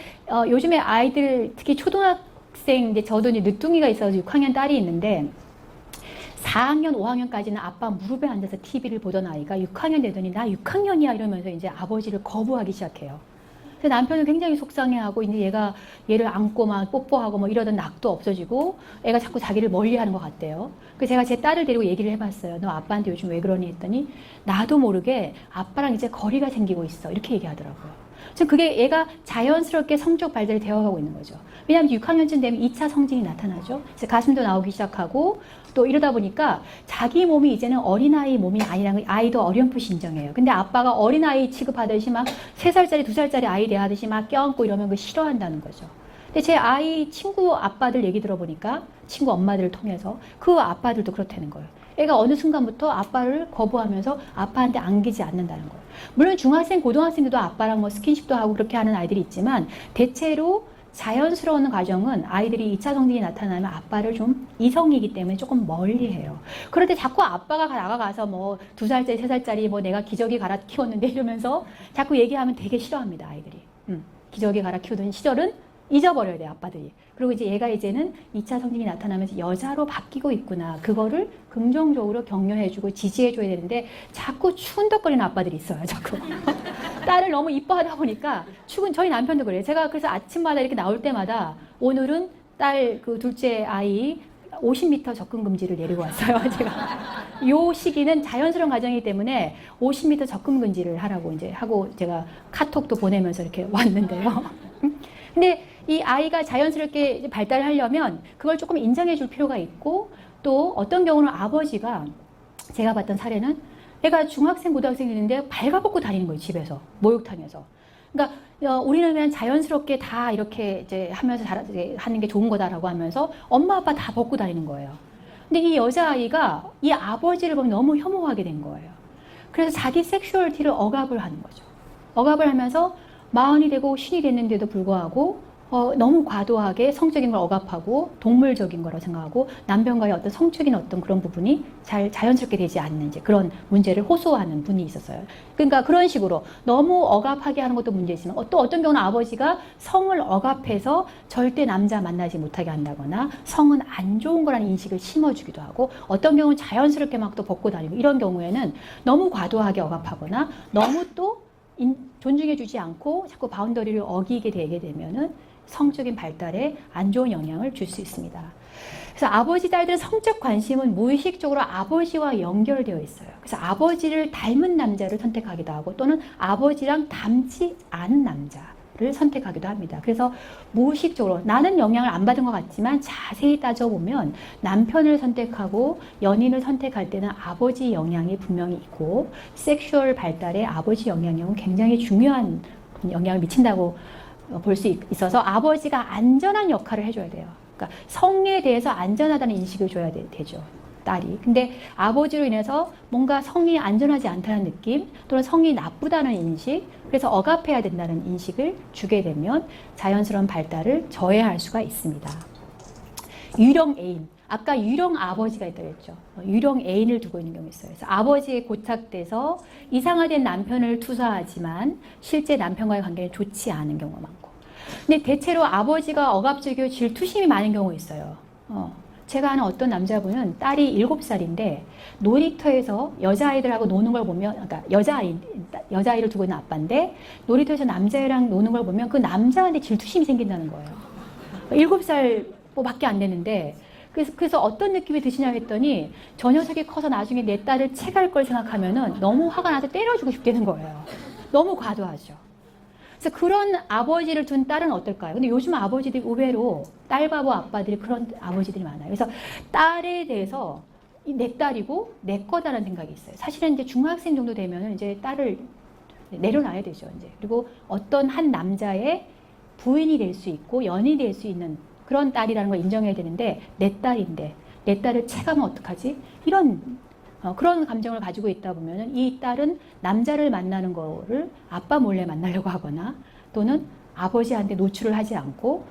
요즘에 아이들, 특히 초등학생, 이제 저도 이제 늦둥이가 있어서 6학년 딸이 있는데 4학년, 5학년까지는 아빠 무릎에 앉아서 TV를 보던 아이가 6학년 되더니 나 6학년이야 이러면서 이제 아버지를 거부하기 시작해요. 그래서 남편은 굉장히 속상해하고 이제 얘를 안고 막 뽀뽀하고 뭐 이러던 낙도 없어지고 애가 자꾸 자기를 멀리하는 것 같대요. 그래서 제가 제 딸을 데리고 얘기를 해봤어요. 너 아빠한테 요즘 왜 그러니 했더니 나도 모르게 아빠랑 이제 거리가 생기고 있어 이렇게 얘기하더라고요. 그래서 그게 얘가 자연스럽게 성적 발달이 되어가고 있는 거죠. 왜냐하면 6학년쯤 되면 2차 성징이 나타나죠. 그래서 가슴도 나오기 시작하고 또 이러다 보니까 자기 몸이 이제는 어린아이 몸이 아니라는 걸 아이도 어렴풋이 인정해요. 근데 아빠가 어린아이 취급하듯이 막 3살짜리, 2살짜리 아이 대하듯이 막 껴안고 이러면 그걸 싫어한다는 거죠. 근데 제 아이 친구 아빠들 얘기 들어보니까 친구 엄마들을 통해서 그 아빠들도 그렇다는 거예요. 애가 어느 순간부터 아빠를 거부하면서 아빠한테 안기지 않는다는 거예요. 물론 중학생, 고등학생들도 아빠랑 뭐 스킨십도 하고 그렇게 하는 아이들이 있지만 대체로 자연스러운 과정은 아이들이 2차 성징이 나타나면 아빠를 좀 이성이기 때문에 조금 멀리해요. 그런데 자꾸 아빠가 나가가서 뭐 2살짜리, 3살짜리 뭐 내가 기저귀 갈아 키웠는데 이러면서 자꾸 얘기하면 되게 싫어합니다, 아이들이. 기저귀 갈아 키우던 시절은 잊어버려야 돼요, 아빠들이. 그리고 이제 얘가 이제는 2차 성징이 나타나면서 여자로 바뀌고 있구나. 그거를 긍정적으로 격려해주고 지지해줘야 되는데 자꾸 추운덕거리는 아빠들이 있어요, 자꾸. 딸을 너무 이뻐하다 보니까 저희 남편도 그래요. 제가 그래서 아침마다 이렇게 나올 때마다 오늘은 딸 그 둘째 아이 50m 접근 금지를 내리고 왔어요, 제가. 요 시기는 자연스러운 과정이기 때문에 50m 접근 금지를 하라고 이제 하고 제가 카톡도 보내면서 이렇게 왔는데요. 근데 이 아이가 자연스럽게 발달을 하려면 그걸 조금 인정해 줄 필요가 있고, 또 어떤 경우는 아버지가, 제가 봤던 사례는 애가 중학생, 고등학생인데 발가벗고 다니는 거예요, 집에서. 목욕탕에서. 그러니까 우리는 그냥 자연스럽게 다 이렇게 이제 하면서 하는 게 좋은 거다라고 하면서 엄마 아빠 다 벗고 다니는 거예요. 근데 이 여자아이가 이 아버지를 보면 너무 혐오하게 된 거예요. 그래서 자기 섹슈얼티를 억압을 하는 거죠. 억압을 하면서 마흔이 되고 신이 됐는데도 불구하고 너무 과도하게 성적인 걸 억압하고 동물적인 거라고 생각하고 남편과의 어떤 성적인 어떤 그런 부분이 잘 자연스럽게 되지 않는 이제 그런 문제를 호소하는 분이 있었어요. 그러니까 그런 식으로 너무 억압하게 하는 것도 문제지만 또 어떤 경우는 아버지가 성을 억압해서 절대 남자 만나지 못하게 한다거나 성은 안 좋은 거라는 인식을 심어주기도 하고, 어떤 경우는 자연스럽게 막 또 벗고 다니고, 이런 경우에는 너무 과도하게 억압하거나 너무 또 존중해주지 않고 자꾸 바운더리를 어기게 되게 되면은 성적인 발달에 안 좋은 영향을 줄 수 있습니다. 그래서 아버지 딸들의 성적 관심은 무의식적으로 아버지와 연결되어 있어요. 그래서 아버지를 닮은 남자를 선택하기도 하고 또는 아버지랑 닮지 않은 남자를 선택하기도 합니다. 그래서 무의식적으로 나는 영향을 안 받은 것 같지만 자세히 따져보면 남편을 선택하고 연인을 선택할 때는 아버지 영향이 분명히 있고, 섹슈얼 발달에 아버지 영향력은 굉장히 중요한 영향을 미친다고 볼 수 있어서 아버지가 안전한 역할을 해줘야 돼요. 그러니까 성에 대해서 안전하다는 인식을 줘야 되죠, 딸이. 근데 아버지로 인해서 뭔가 성이 안전하지 않다는 느낌 또는 성이 나쁘다는 인식, 그래서 억압해야 된다는 인식을 주게 되면 자연스러운 발달을 저해할 수가 있습니다. 유령 애인, 아까 유령 아버지가 있다고 했죠. 유령 애인을 두고 있는 경우 있어요. 그래서 아버지에 고착돼서 이상화된 남편을 투사하지만 실제 남편과의 관계는 좋지 않은 경우가 많고, 근데 대체로 아버지가 억압적이고 질투심이 많은 경우가 있어요. 제가 아는 어떤 남자분은 딸이 7살인데 놀이터에서 여자아이들하고 노는 걸 보면, 그러니까 여자아이를 두고 있는 아빠인데 놀이터에서 남자애랑 노는 걸 보면 그 남자한테 질투심이 생긴다는 거예요. 7살 밖에 안 되는데, 그래서 어떤 느낌이 드시냐 했더니 저 녀석이 커서 나중에 내 딸을 채갈 걸 생각하면은 너무 화가 나서 때려주고 싶다는 거예요. 너무 과도하죠. 그래서 그런 아버지를 둔 딸은 어떨까요? 근데 요즘 아버지들이 의외로 딸바보 아빠들이 그런 아버지들이 많아요. 그래서 딸에 대해서 내 딸이고 내 거다라는 생각이 있어요. 사실은 이제 중학생 정도 되면은 이제 딸을 내려놔야 되죠, 이제. 그리고 어떤 한 남자의 부인이 될 수 있고 연인이 될 수 있는 그런 딸이라는 걸 인정해야 되는데 내 딸인데 내 딸을 체감하면 어떡하지? 이런 그런 감정을 가지고 있다 보면은 이 딸은 남자를 만나는 거를 아빠 몰래 만나려고 하거나 또는 아버지한테 노출을 하지 않고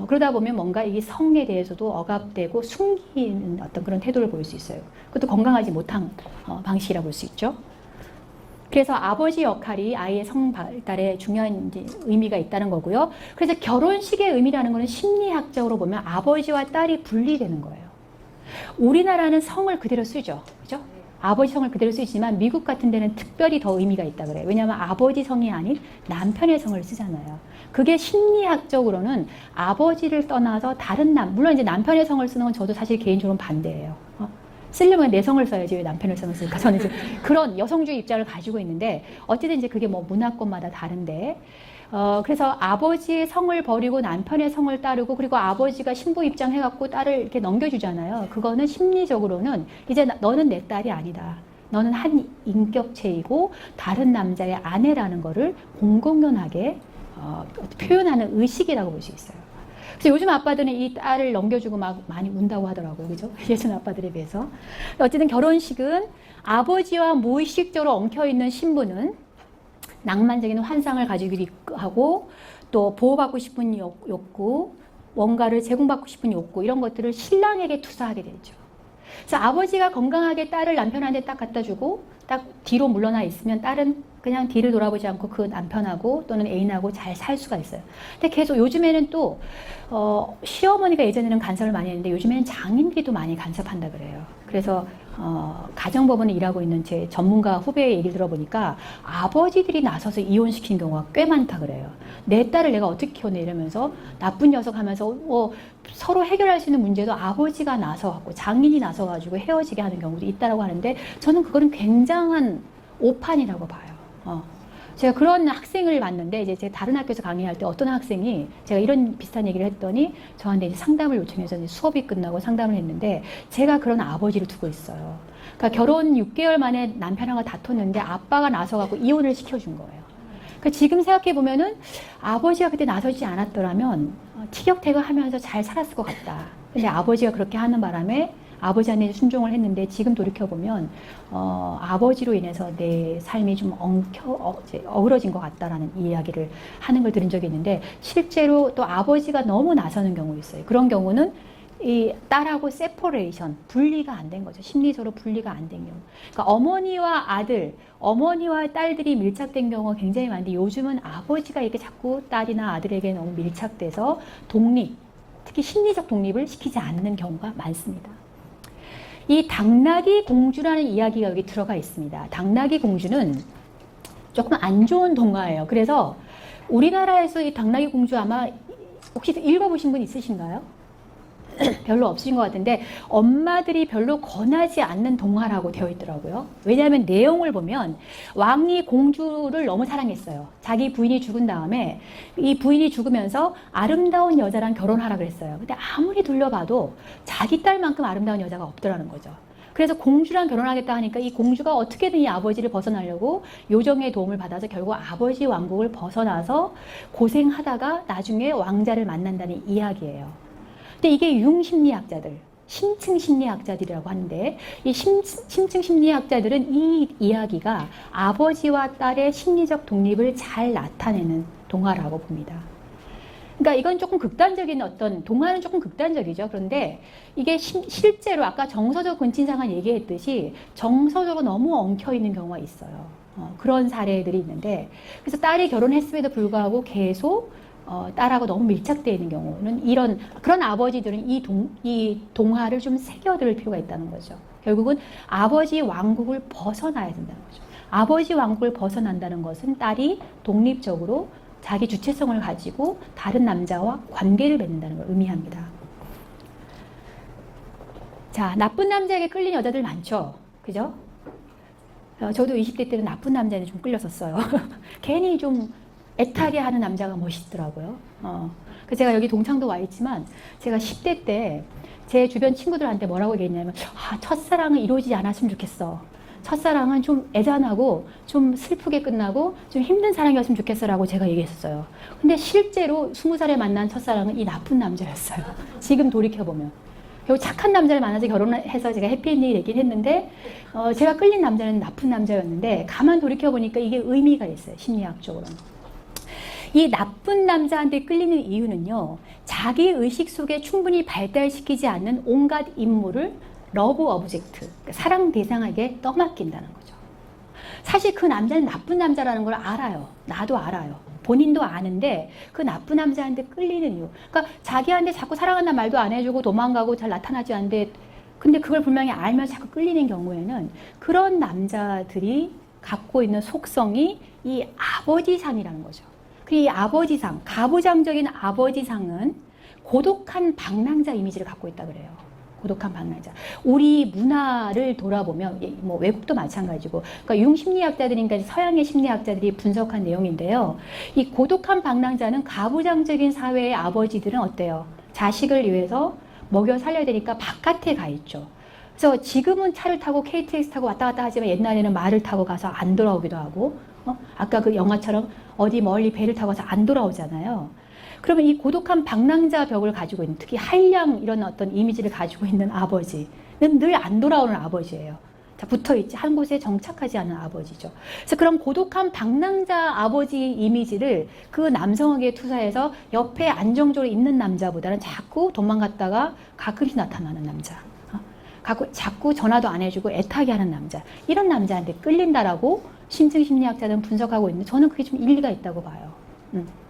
그러다 보면 뭔가 이 성에 대해서도 억압되고 숨기는 어떤 그런 태도를 보일 수 있어요. 그것도 건강하지 못한 방식이라고 볼 수 있죠. 그래서 아버지 역할이 아이의 성 발달에 중요한 의미가 있다는 거고요. 그래서 결혼식의 의미라는 것은 심리학적으로 보면 아버지와 딸이 분리되는 거예요. 우리나라는 성을 그대로 쓰죠. 그죠? 아버지 성을 그대로 쓰지만 미국 같은 데는 특별히 더 의미가 있다 그래요. 왜냐하면 아버지 성이 아닌 남편의 성을 쓰잖아요. 그게 심리학적으로는 아버지를 떠나서 다른 물론 이제 남편의 성을 쓰는 건 저도 사실 개인적으로 반대예요. 쓰려면 내 성을 써야지 왜 남편의 성을 쓸까? 저는 이제 그런 여성주의 입장을 가지고 있는데 어쨌든 이제 그게 뭐 문화권마다 다른데 그래서 아버지의 성을 버리고 남편의 성을 따르고 그리고 아버지가 신부 입장해갖고 딸을 이렇게 넘겨주잖아요. 그거는 심리적으로는 이제 너는 내 딸이 아니다. 너는 한 인격체이고 다른 남자의 아내라는 거를 공공연하게 표현하는 의식이라고 볼 수 있어요. 그래서 요즘 아빠들은 이 딸을 넘겨주고 막 많이 운다고 하더라고요. 그죠? 예전 아빠들에 비해서. 어쨌든 결혼식은 아버지와 무의식적으로 엉켜있는 신부는 낭만적인 환상을 가지기도 하고 또 보호받고 싶은 욕구, 뭔가를 제공받고 싶은 욕구 이런 것들을 신랑에게 투사하게 되죠. 그래서 아버지가 건강하게 딸을 남편한테 딱 갖다 주고 딱 뒤로 물러나 있으면 딸은 그냥 뒤를 돌아보지 않고 그 남편하고 또는 애인하고 잘 살 수가 있어요. 근데 계속 요즘에는 또 시어머니가 예전에는 간섭을 많이 했는데 요즘에는 장인들이 또 많이 간섭한다 그래요. 그래서 가정법원에 일하고 있는 제 전문가 후배의 얘기를 들어보니까 아버지들이 나서서 이혼시킨 경우가 꽤 많다 그래요. 내 딸을 내가 어떻게 키웠네 이러면서 나쁜 녀석 하면서 서로 해결할 수 있는 문제도 아버지가 나서갖고 장인이 나서가지고 헤어지게 하는 경우도 있다라고 하는데 저는 그거는 굉장한 오판이라고 봐요. 제가 그런 학생을 봤는데 이제 제가 다른 학교에서 강의할 때 어떤 학생이 제가 이런 비슷한 얘기를 했더니 저한테 이제 상담을 요청해서 이제 수업이 끝나고 상담을 했는데 제가 그런 아버지를 두고 있어요. 그러니까 결혼 6개월 만에 남편하고 다퉜는데 아빠가 나서갖고 이혼을 시켜준 거예요. 그러니까 지금 생각해 보면은 아버지가 그때 나서지 않았더라면 티격태격하면서 잘 살았을 것 같다. 근데 아버지가 그렇게 하는 바람에 아버지한테 순종을 했는데 지금 돌이켜보면 아버지로 인해서 내 삶이 좀 어그러진 것 같다라는 이야기를 하는 걸 들은 적이 있는데 실제로 또 아버지가 너무 나서는 경우 있어요. 그런 경우는 이 딸하고 세퍼레이션, 분리가 안 된 거죠. 심리적으로 분리가 안 된 경우. 그러니까 어머니와 아들, 어머니와 딸들이 밀착된 경우가 굉장히 많은데 요즘은 아버지가 이렇게 자꾸 딸이나 아들에게 너무 밀착돼서 독립, 특히 심리적 독립을 시키지 않는 경우가 많습니다. 이 당나귀 공주라는 이야기가 여기 들어가 있습니다. 당나귀 공주는 조금 안 좋은 동화예요. 그래서 우리나라에서 이 당나귀 공주 아마 혹시 읽어보신 분 있으신가요? 별로 없으신 것 같은데 엄마들이 별로 권하지 않는 동화라고 되어 있더라고요. 왜냐하면 내용을 보면 왕이 공주를 너무 사랑했어요. 자기 부인이 죽은 다음에 이 부인이 죽으면서 아름다운 여자랑 결혼하라 그랬어요. 근데 아무리 둘러봐도 자기 딸만큼 아름다운 여자가 없더라는 거죠. 그래서 공주랑 결혼하겠다 하니까 이 공주가 어떻게든 이 아버지를 벗어나려고 요정의 도움을 받아서 결국 아버지 왕국을 벗어나서 고생하다가 나중에 왕자를 만난다는 이야기예요. 근데 이게 융심리학자들, 심층심리학자들이라고 하는데 이 심층심리학자들은 이 이야기가 아버지와 딸의 심리적 독립을 잘 나타내는 동화라고 봅니다. 그러니까 이건 조금 극단적인 동화는 조금 극단적이죠. 그런데 이게 실제로 아까 정서적 근친상한 얘기했듯이 정서적으로 너무 엉켜있는 경우가 있어요. 그런 사례들이 있는데 그래서 딸이 결혼했음에도 불구하고 계속 딸하고 너무 밀착되어 있는 경우는 그런 아버지들은 이 동화를 좀 새겨들 필요가 있다는 거죠. 결국은 아버지 왕국을 벗어나야 된다는 거죠. 아버지 왕국을 벗어난다는 것은 딸이 독립적으로 자기 주체성을 가지고 다른 남자와 관계를 맺는다는 걸 의미합니다. 자, 나쁜 남자에게 끌린 여자들 많죠. 그죠? 저도 20대 때는 나쁜 남자에 좀 끌렸었어요. 괜히 좀 애타게 하는 남자가 멋있더라고요. 그래서 제가 여기 동창도 와 있지만 제가 10대 때 제 주변 친구들한테 뭐라고 얘기했냐면 첫사랑은 이루어지지 않았으면 좋겠어. 첫사랑은 좀 애잔하고 좀 슬프게 끝나고 좀 힘든 사랑이었으면 좋겠어라고 제가 얘기했었어요. 근데 실제로 20살에 만난 첫사랑은 이 나쁜 남자였어요. 지금 돌이켜보면. 결국 착한 남자를 만나서 결혼해서 제가 해피엔딩이 되긴 했는데 제가 끌린 남자는 나쁜 남자였는데 가만 돌이켜보니까 이게 의미가 있어요. 심리학적으로는. 이 나쁜 남자한테 끌리는 이유는요. 자기 의식 속에 충분히 발달시키지 않는 온갖 임무를 러브 오브젝트, 사랑 대상에게 떠맡긴다는 거죠. 사실 그 남자는 나쁜 남자라는 걸 알아요. 나도 알아요. 본인도 아는데 그 나쁜 남자한테 끌리는 이유. 그러니까 자기한테 자꾸 사랑한다는 말도 안 해주고 도망가고 잘 나타나지 않는데 근데 그걸 분명히 알면서 자꾸 끌리는 경우에는 그런 남자들이 갖고 있는 속성이 이 아버지상이라는 거죠. 이 아버지상, 가부장적인 아버지상은 고독한 방랑자 이미지를 갖고 있다 그래요. 고독한 방랑자. 우리 문화를 돌아보면 뭐 외국도 마찬가지고, 그러니까 융 심리학자들인가 서양의 심리학자들이 분석한 내용인데요. 이 고독한 방랑자는 가부장적인 사회의 아버지들은 어때요? 자식을 위해서 먹여 살려야 되니까 바깥에 가 있죠. 그래서 지금은 차를 타고 KTX 타고 왔다 갔다 하지만 옛날에는 말을 타고 가서 안 돌아오기도 하고, 아까 그 영화처럼 어디 멀리 배를 타고 가서 안 돌아오잖아요. 그러면 이 고독한 방랑자 벽을 가지고 있는, 특히 한량 이런 어떤 이미지를 가지고 있는 아버지는 늘 안 돌아오는 아버지예요. 자, 붙어있지, 한 곳에 정착하지 않은 아버지죠. 그래서 그런 고독한 방랑자 아버지 이미지를 그 남성에게 투사해서 옆에 안정적으로 있는 남자보다는 자꾸 도망갔다가 가끔씩 나타나는 남자, 자꾸 전화도 안 해주고 애타게 하는 남자, 이런 남자한테 끌린다라고 심층심리학자들은 분석하고 있는데 저는 그게 좀 일리가 있다고 봐요.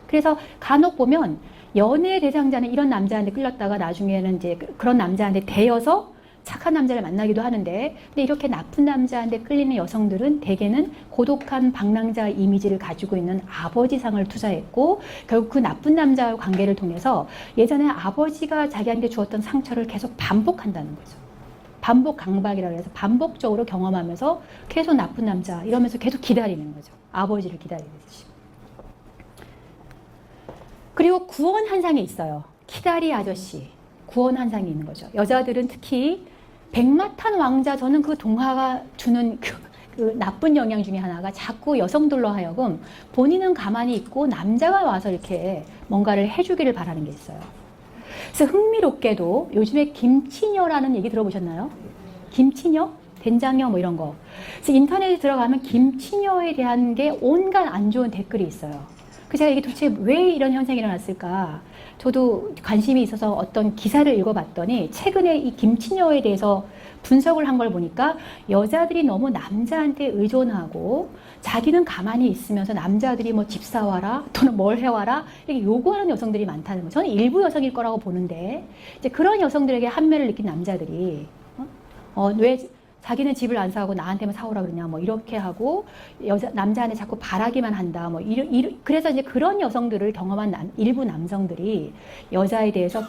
그래서 간혹 보면 연애 대상자는 이런 남자한테 끌렸다가 나중에는 이제 그런 남자한테 대여서 착한 남자를 만나기도 하는데, 근데 이렇게 나쁜 남자한테 끌리는 여성들은 대개는 고독한 방랑자 이미지를 가지고 있는 아버지상을 투사했고, 결국 그 나쁜 남자와의 관계를 통해서 예전에 아버지가 자기한테 주었던 상처를 계속 반복한다는 거죠. 반복 강박이라고 해서 반복적으로 경험하면서 계속 나쁜 남자 이러면서 계속 기다리는 거죠. 아버지를 기다리듯이. 그리고 구원 한상이 있어요. 키다리 아저씨 구원 한상이 있는 거죠. 여자들은 특히 백마탄 왕자, 저는 그 동화가 주는 그 나쁜 영향 중에 하나가 자꾸 여성들로 하여금 본인은 가만히 있고 남자가 와서 이렇게 뭔가를 해주기를 바라는 게 있어요. 그래서 흥미롭게도 요즘에 김치녀라는 얘기 들어보셨나요? 김치녀? 된장녀 뭐 이런 거. 그래서 인터넷에 들어가면 김치녀에 대한 게 온갖 안 좋은 댓글이 있어요. 제가 이게 도대체 왜 이런 현상이 일어났을까? 저도 관심이 있어서 어떤 기사를 읽어봤더니 최근에 이 김치녀에 대해서 분석을 한 걸 보니까 여자들이 너무 남자한테 의존하고 자기는 가만히 있으면서 남자들이 뭐 집 사와라 또는 뭘 해와라 이렇게 요구하는 여성들이 많다는 거예요. 저는 일부 여성일 거라고 보는데 이제 그런 여성들에게 한매를 느낀 남자들이 왜 자기는 집을 안 사고 나한테만 사오라 그러냐 뭐 이렇게 하고 남자한테 자꾸 바라기만 한다 뭐 그래서 이제 그런 여성들을 경험한 일부 남성들이 여자에 대해서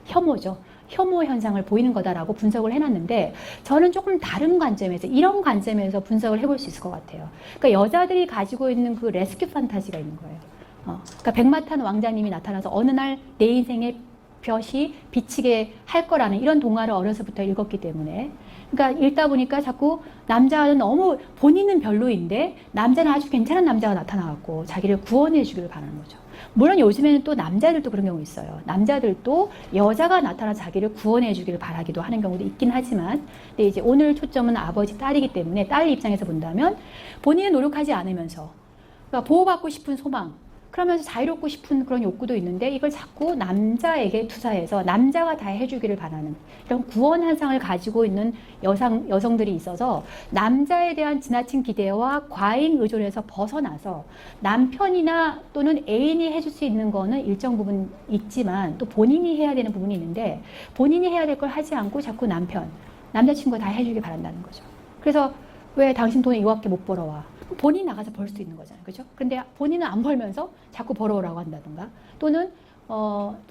혐오죠. 혐오 현상을 보이는 거다라고 분석을 해놨는데, 저는 조금 다른 관점에서, 이런 관점에서 분석을 해볼 수 있을 것 같아요. 그러니까 여자들이 가지고 있는 그 레스큐 판타지가 있는 거예요. 그러니까 백마탄 왕자님이 나타나서 어느 날 내 인생의 볕이 비치게 할 거라는 이런 동화를 어려서부터 읽었기 때문에, 그러니까 읽다 보니까 자꾸 남자는 너무 본인은 별로인데 남자는 아주 괜찮은 남자가 나타나갖고 자기를 구원해 주기를 바라는 거죠. 물론 요즘에는 또 남자들도 그런 경우 있어요. 남자들도 여자가 나타나 자기를 구원해 주기를 바라기도 하는 경우도 있긴 하지만, 근데 이제 오늘 초점은 아버지 딸이기 때문에 딸 입장에서 본다면 본인은 노력하지 않으면서, 그러니까 보호받고 싶은 소망, 그러면서 자유롭고 싶은 그런 욕구도 있는데 이걸 자꾸 남자에게 투사해서 남자가 다 해주기를 바라는 이런 구원 한상을 가지고 있는 여성들이 있어서 남자에 대한 지나친 기대와 과잉 의존에서 벗어나서 남편이나 또는 애인이 해줄 수 있는 거는 일정 부분 있지만 또 본인이 해야 되는 부분이 있는데, 본인이 해야 될 걸 하지 않고 자꾸 남자친구가 다 해주길 바란다는 거죠. 그래서 왜 당신 돈을 이거밖에 못 벌어와? 본인이 나가서 벌 수 있는 거잖아요. 그죠? 근데 본인은 안 벌면서 자꾸 벌어오라고 한다든가, 또는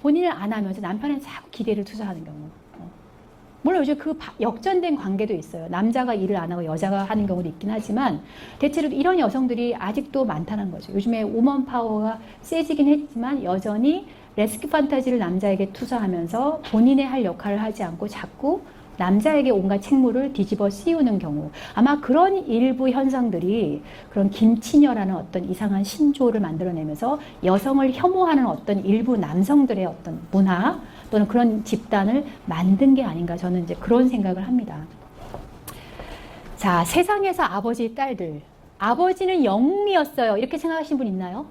본인을 안 하면서 남편한테 자꾸 기대를 투사하는 경우. 물론 요즘 그 역전된 관계도 있어요. 남자가 일을 안 하고 여자가 하는 경우도 있긴 하지만 대체로 이런 여성들이 아직도 많다는 거죠. 요즘에 우먼 파워가 세지긴 했지만 여전히 레스큐 판타지를 남자에게 투사하면서 본인의 할 역할을 하지 않고 자꾸 남자에게 온갖 책무를 뒤집어 씌우는 경우, 아마 그런 일부 현상들이 그런 김치녀라는 어떤 이상한 신조를 만들어내면서 여성을 혐오하는 어떤 일부 남성들의 어떤 문화 또는 그런 집단을 만든 게 아닌가, 저는 이제 그런 생각을 합니다. 자, 세상에서 아버지 딸들, 아버지는 영웅이었어요, 이렇게 생각하시는 분 있나요?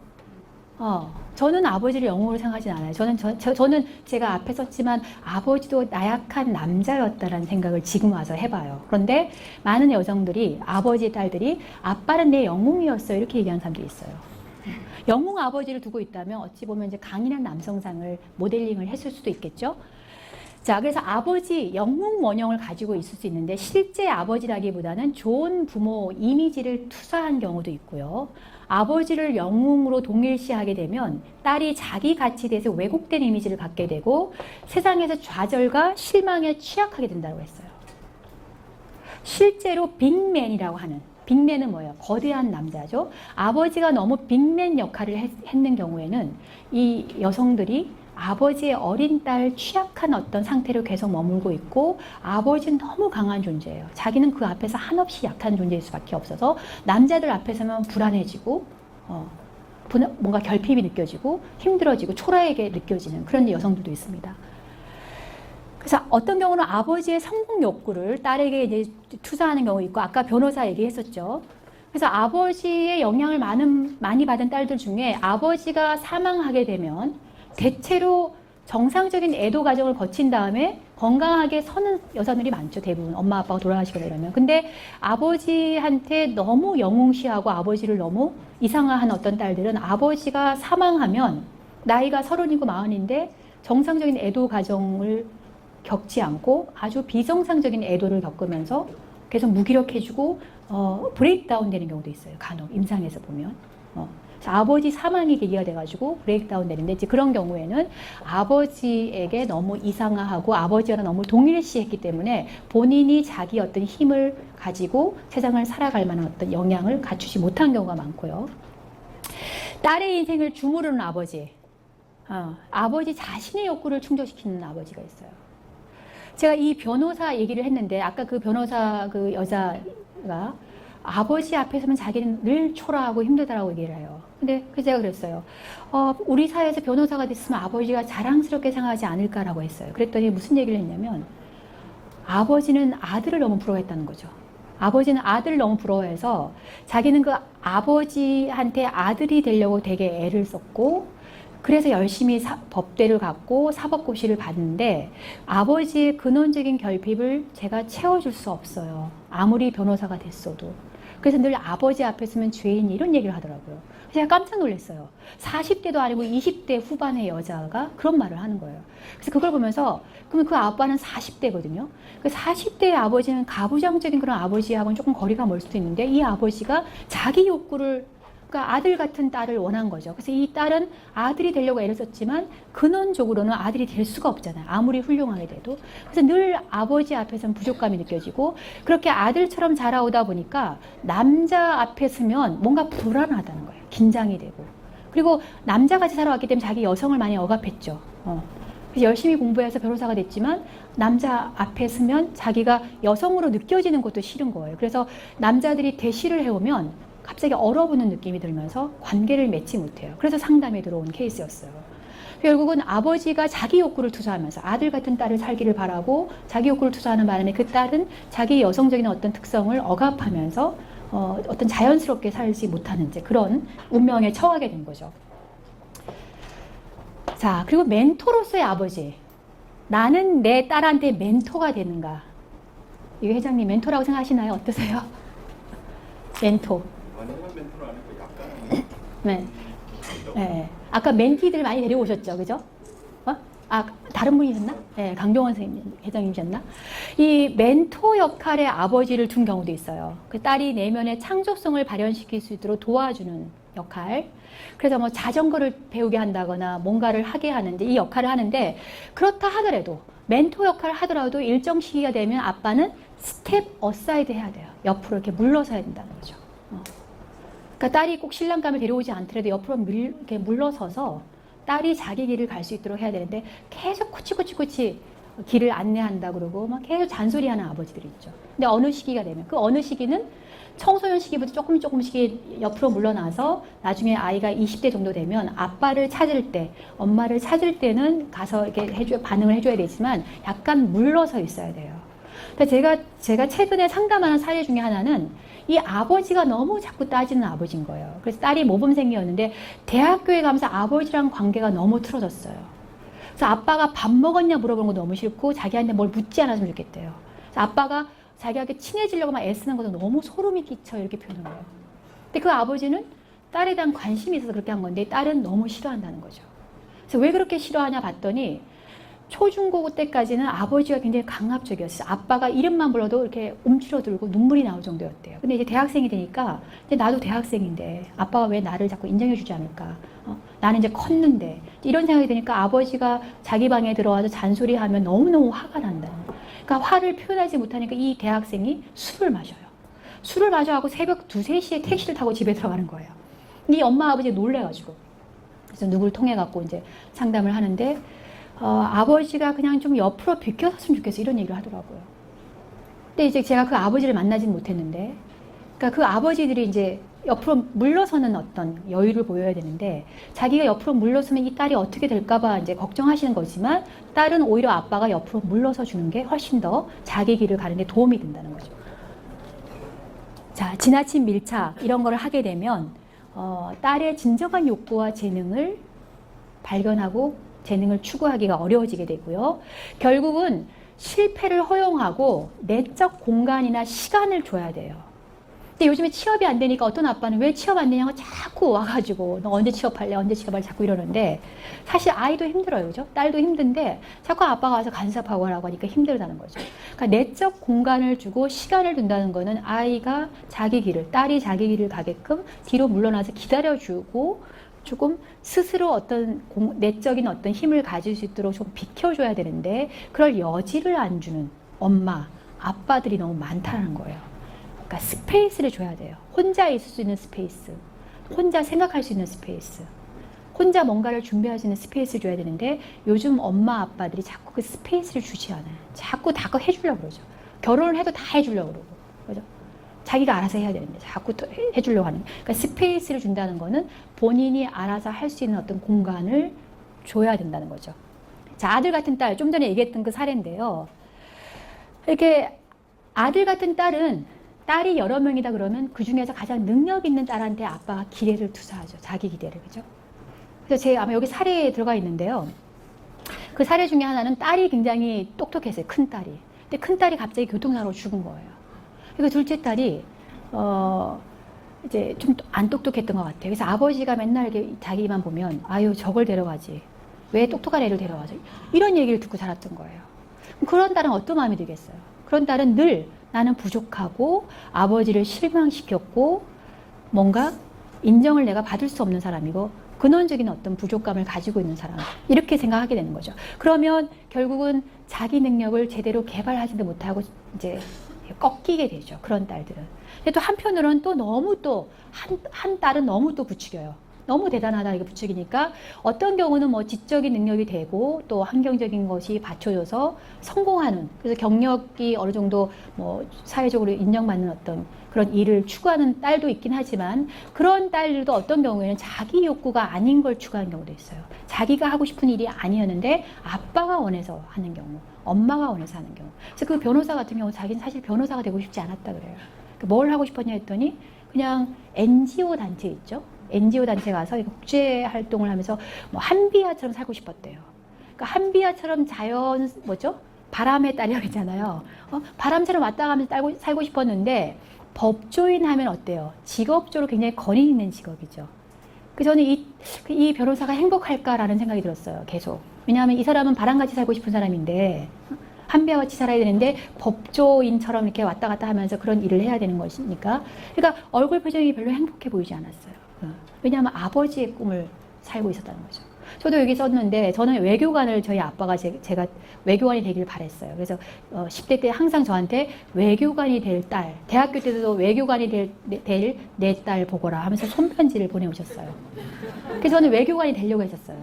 저는 아버지를 영웅으로 생각하진 않아요. 저는 제가 앞에 썼지만 아버지도 나약한 남자였다라는 생각을 지금 와서 해봐요. 그런데 많은 여성들이, 아버지 딸들이 아빠는 내 영웅이었어요, 이렇게 얘기하는 사람들이 있어요. 영웅 아버지를 두고 있다면 어찌 보면 이제 강인한 남성상을 모델링을 했을 수도 있겠죠. 자, 그래서 아버지 영웅 원형을 가지고 있을 수 있는데 실제 아버지라기보다는 좋은 부모 이미지를 투사한 경우도 있고요. 아버지를 영웅으로 동일시하게 되면 딸이 자기 가치에 대해서 왜곡된 이미지를 갖게 되고 세상에서 좌절과 실망에 취약하게 된다고 했어요. 실제로 빅맨이라고 하는, 빅맨은 뭐예요? 거대한 남자죠. 아버지가 너무 빅맨 역할을 했는 경우에는 이 여성들이 아버지의 어린 딸 취약한 어떤 상태로 계속 머물고 있고 아버지는 너무 강한 존재예요. 자기는 그 앞에서 한없이 약한 존재일 수밖에 없어서 남자들 앞에 서면 불안해지고 뭔가 결핍이 느껴지고 힘들어지고 초라하게 느껴지는 그런 여성들도 있습니다. 그래서 어떤 경우는 아버지의 성공 욕구를 딸에게 이제 투사하는 경우 있고, 아까 변호사 얘기했었죠. 그래서 아버지의 영향을 많이 받은 딸들 중에 아버지가 사망하게 되면 대체로 정상적인 애도 과정을 거친 다음에 건강하게 서는 여자들이 많죠. 대부분 엄마 아빠가 돌아가시거나 이러면. 근데 아버지한테 너무 영웅시하고 아버지를 너무 이상화한 어떤 딸들은 아버지가 사망하면 나이가 30이고 40인데 정상적인 애도 과정을 겪지 않고 아주 비정상적인 애도를 겪으면서 계속 무기력해지고 브레이크다운 되는 경우도 있어요. 간혹 임상에서 보면. 아버지 사망이 계기가 돼가지고 브레이크다운 되는데, 이제 그런 경우에는 아버지에게 너무 이상화하고 아버지와 너무 동일시했기 때문에 본인이 자기 어떤 힘을 가지고 세상을 살아갈 만한 어떤 역량을 갖추지 못한 경우가 많고요. 딸의 인생을 주무르는 아버지, 아버지 자신의 욕구를 충족시키는 아버지가 있어요. 제가 이 변호사 얘기를 했는데 아까 그 변호사 그 여자가 아버지 앞에서는 자기는 늘 초라하고 힘들다라고 얘기를 해요. 근데 그래서 제가 그랬어요. 우리 사회에서 변호사가 됐으면 아버지가 자랑스럽게 생각하지 않을까라고 했어요. 그랬더니 무슨 얘기를 했냐면 아버지는 아들을 너무 부러워했다는 거죠. 아버지는 아들을 너무 부러워해서 자기는 그 아버지한테 아들이 되려고 되게 애를 썼고 그래서 열심히 법대를 갔고 사법고시를 봤는데 아버지의 근원적인 결핍을 제가 채워줄 수 없어요. 아무리 변호사가 됐어도. 그래서 늘 아버지 앞에 서면 죄인이 이런 얘기를 하더라고요. 제가 깜짝 놀랐어요. 40대도 아니고 20대 후반의 여자가 그런 말을 하는 거예요. 그래서 그걸 보면서 그러면 그 아빠는 40대거든요. 그 40대의 아버지는 가부장적인 그런 아버지하고는 조금 거리가 멀 수도 있는데 이 아버지가 자기 욕구를, 그러니까 아들 같은 딸을 원한 거죠. 그래서 이 딸은 아들이 되려고 애를 썼지만 근원적으로는 아들이 될 수가 없잖아요. 아무리 훌륭하게 돼도. 그래서 늘 아버지 앞에서는 부족감이 느껴지고 그렇게 아들처럼 자라오다 보니까 남자 앞에 서면 뭔가 불안하다는 거예요. 긴장이 되고. 그리고 남자같이 살아왔기 때문에 자기 여성을 많이 억압했죠. 그래서 열심히 공부해서 변호사가 됐지만 남자 앞에 서면 자기가 여성으로 느껴지는 것도 싫은 거예요. 그래서 남자들이 대시를 해오면 갑자기 얼어붙는 느낌이 들면서 관계를 맺지 못해요. 그래서 상담에 들어온 케이스였어요. 결국은 아버지가 자기 욕구를 투사하면서 아들 같은 딸을 살기를 바라고 자기 욕구를 투사하는 바람에 그 딸은 자기 여성적인 어떤 특성을 억압하면서 어떤 자연스럽게 살지 못하는 이제 그런 운명에 처하게 된 거죠. 자, 그리고 멘토로서의 아버지. 나는 내 딸한테 멘토가 되는가? 이거 회장님 멘토라고 생각하시나요? 어떠세요? 멘토. 멘토는 아니고 약간. 네. 네. 아까 멘티들 많이 데려오셨죠, 그죠? 다른 분이셨나? 네, 강병원 선생님, 회장님이셨나? 이 멘토 역할의 아버지를 둔 경우도 있어요. 그 딸이 내면의 창조성을 발현시킬 수 있도록 도와주는 역할. 그래서 뭐 자전거를 배우게 한다거나 뭔가를 하게 하는데 이 역할을 하는데 그렇다 하더라도 멘토 역할을 하더라도 일정 시기가 되면 아빠는 스텝 어사이드 해야 돼요. 옆으로 이렇게 물러서야 된다는 거죠. 그러니까 딸이 꼭 신랑감을 데려오지 않더라도 옆으로 이렇게 물러서서 딸이 자기 길을 갈 수 있도록 해야 되는데 계속 코치코치 길을 안내한다 그러고 막 계속 잔소리하는 아버지들이 있죠. 근데 어느 시기가 되면 그 어느 시기는 청소년 시기부터 조금씩 옆으로 물러나서 나중에 아이가 20대 정도 되면 아빠를 찾을 때, 엄마를 찾을 때는 가서 이렇게 반응을 해줘야 되지만 약간 물러서 있어야 돼요. 제가 최근에 상담하는 사례 중에 하나는 이 아버지가 너무 자꾸 따지는 아버지인 거예요. 그래서 딸이 모범생이었는데 대학교에 가면서 아버지랑 관계가 너무 틀어졌어요. 그래서 아빠가 밥 먹었냐 물어보는 거 너무 싫고 자기한테 뭘 묻지 않았으면 좋겠대요. 그래서 아빠가 자기한테 친해지려고 막 애쓰는 것도 너무 소름이 끼쳐 이렇게 표현을 해요. 근데 그 아버지는 딸에 대한 관심이 있어서 그렇게 한 건데 딸은 너무 싫어한다는 거죠. 그래서 왜 그렇게 싫어하냐 봤더니 초중고 때까지는 아버지가 굉장히 강압적이었어요. 아빠가 이름만 불러도 이렇게 움츠러들고 눈물이 나올 정도였대요. 근데 이제 대학생이 되니까 이제 나도 대학생인데 아빠가 왜 나를 자꾸 인정해주지 않을까? 나는 이제 컸는데 이런 생각이 드니까 아버지가 자기 방에 들어와서 잔소리하면 너무너무 화가 난다. 그러니까 화를 표현하지 못하니까 이 대학생이 술을 마셔요. 술을 마셔하고 새벽 2, 3시에 택시를 타고 집에 들어가는 거예요. 이 엄마 아버지 놀래가지고 그래서 누구를 통해 갖고 이제 상담을 하는데 아버지가 그냥 좀 옆으로 비켜섰으면 좋겠어 이런 얘기를 하더라고요. 근데 이제 제가 그 아버지를 만나지는 못했는데, 그러니까 그 아버지들이 이제 옆으로 물러서는 어떤 여유를 보여야 되는데 자기가 옆으로 물러서면 이 딸이 어떻게 될까봐 이제 걱정하시는 거지만 딸은 오히려 아빠가 옆으로 물러서 주는 게 훨씬 더 자기 길을 가는데 도움이 된다는 거죠. 자, 지나친 밀착 이런 거를 하게 되면 딸의 진정한 욕구와 재능을 발견하고 재능을 추구하기가 어려워지게 되고요. 결국은 실패를 허용하고 내적 공간이나 시간을 줘야 돼요. 근데 요즘에 취업이 안 되니까 어떤 아빠는 왜 취업 안 되냐고 자꾸 와가지고 너 언제 취업할래? 언제 취업할래? 자꾸 이러는데 사실 아이도 힘들어요. 그죠? 딸도 힘든데 자꾸 아빠가 와서 간섭하고 하라고 하니까 힘들다는 거죠. 그러니까 내적 공간을 주고 시간을 둔다는 거는 아이가 자기 길을, 딸이 자기 길을 가게끔 뒤로 물러나서 기다려주고 조금 스스로 어떤 내적인 어떤 힘을 가질 수 있도록 좀 비켜줘야 되는데 그럴 여지를 안 주는 엄마, 아빠들이 너무 많다는 거예요. 그러니까 스페이스를 줘야 돼요. 혼자 있을 수 있는 스페이스, 혼자 생각할 수 있는 스페이스, 혼자 뭔가를 준비할 수 있는 스페이스를 줘야 되는데 요즘 엄마, 아빠들이 자꾸 그 스페이스를 주지 않아요. 자꾸 다 해주려고 그러죠. 결혼을 해도 다 해주려고 그러고. 그죠? 자기가 알아서 해야 되는데 자꾸 또 해주려고 하는. 그러니까 스페이스를 준다는 거는 본인이 알아서 할 수 있는 어떤 공간을 줘야 된다는 거죠. 자, 아들 같은 딸, 좀 전에 얘기했던 그 사례인데요. 이렇게 아들 같은 딸이 여러 명이다 그러면 그 중에서 가장 능력 있는 딸한테 아빠가 기대를 투사하죠. 자기 기대를. 그죠? 그래서 제가 아마 여기 사례에 들어가 있는데요. 그 사례 중에 하나는 딸이 굉장히 똑똑했어요. 큰 딸이. 근데 큰 딸이 갑자기 교통사고로 죽은 거예요. 그리고 둘째 딸이 이제 좀 안 똑똑했던 것 같아요. 그래서 아버지가 맨날 이렇게 자기만 보면 아유 저걸 데려가지. 왜 똑똑한 애를 데려가지? 이런 얘기를 듣고 자랐던 거예요. 그런 딸은 어떤 마음이 들겠어요? 그런 딸은 늘 나는 부족하고 아버지를 실망시켰고 뭔가 인정을 내가 받을 수 없는 사람이고 근원적인 어떤 부족감을 가지고 있는 사람 이렇게 생각하게 되는 거죠. 그러면 결국은 자기 능력을 제대로 개발하지도 못하고 이제 꺾이게 되죠. 그런 딸들은. 근데 또 한편으로는 또 너무 한 딸은 너무 또 부추겨요. 너무 대단하다 이거 부추기니까 어떤 경우는 뭐 지적인 능력이 되고 또 환경적인 것이 받쳐줘서 성공하는, 그래서 경력이 어느 정도 뭐 사회적으로 인정받는 어떤 그런 일을 추구하는 딸도 있긴 하지만 그런 딸들도 어떤 경우에는 자기 욕구가 아닌 걸 추구하는 경우도 있어요. 자기가 하고 싶은 일이 아니었는데 아빠가 원해서 하는 경우, 엄마가 원해서 하는 경우. 그래서 그 변호사 같은 경우 자기는 사실 변호사가 되고 싶지 않았다 그래요. 뭘 하고 싶었냐 했더니 그냥 NGO 단체 있죠. NGO 단체 가서 국제 활동을 하면서 뭐 한비아처럼 살고 싶었대요. 그러니까 한비아처럼 자연 바람의 딸이라고 했잖아요. 바람처럼 왔다 가면서 살고 싶었는데 법조인 하면 어때요? 직업적으로 굉장히 권위 있는 직업이죠. 그래서 저는 이 변호사가 행복할까라는 생각이 들었어요. 계속. 왜냐하면 이 사람은 바람같이 살고 싶은 사람인데 한비와 같이 살아야 되는데 법조인처럼 이렇게 왔다 갔다 하면서 그런 일을 해야 되는 것이니까. 그러니까 얼굴 표정이 별로 행복해 보이지 않았어요. 왜냐하면 아버지의 꿈을 살고 있었다는 거죠. 저도 여기 썼는데 저는 외교관을 저희 아빠가 제가 외교관이 되길 바랬어요. 그래서 10대 때 항상 저한테 외교관이 될 딸, 대학교 때도 외교관이 될 내 딸 보거라 하면서 손편지를 보내오셨어요. 그래서 저는 외교관이 되려고 했었어요.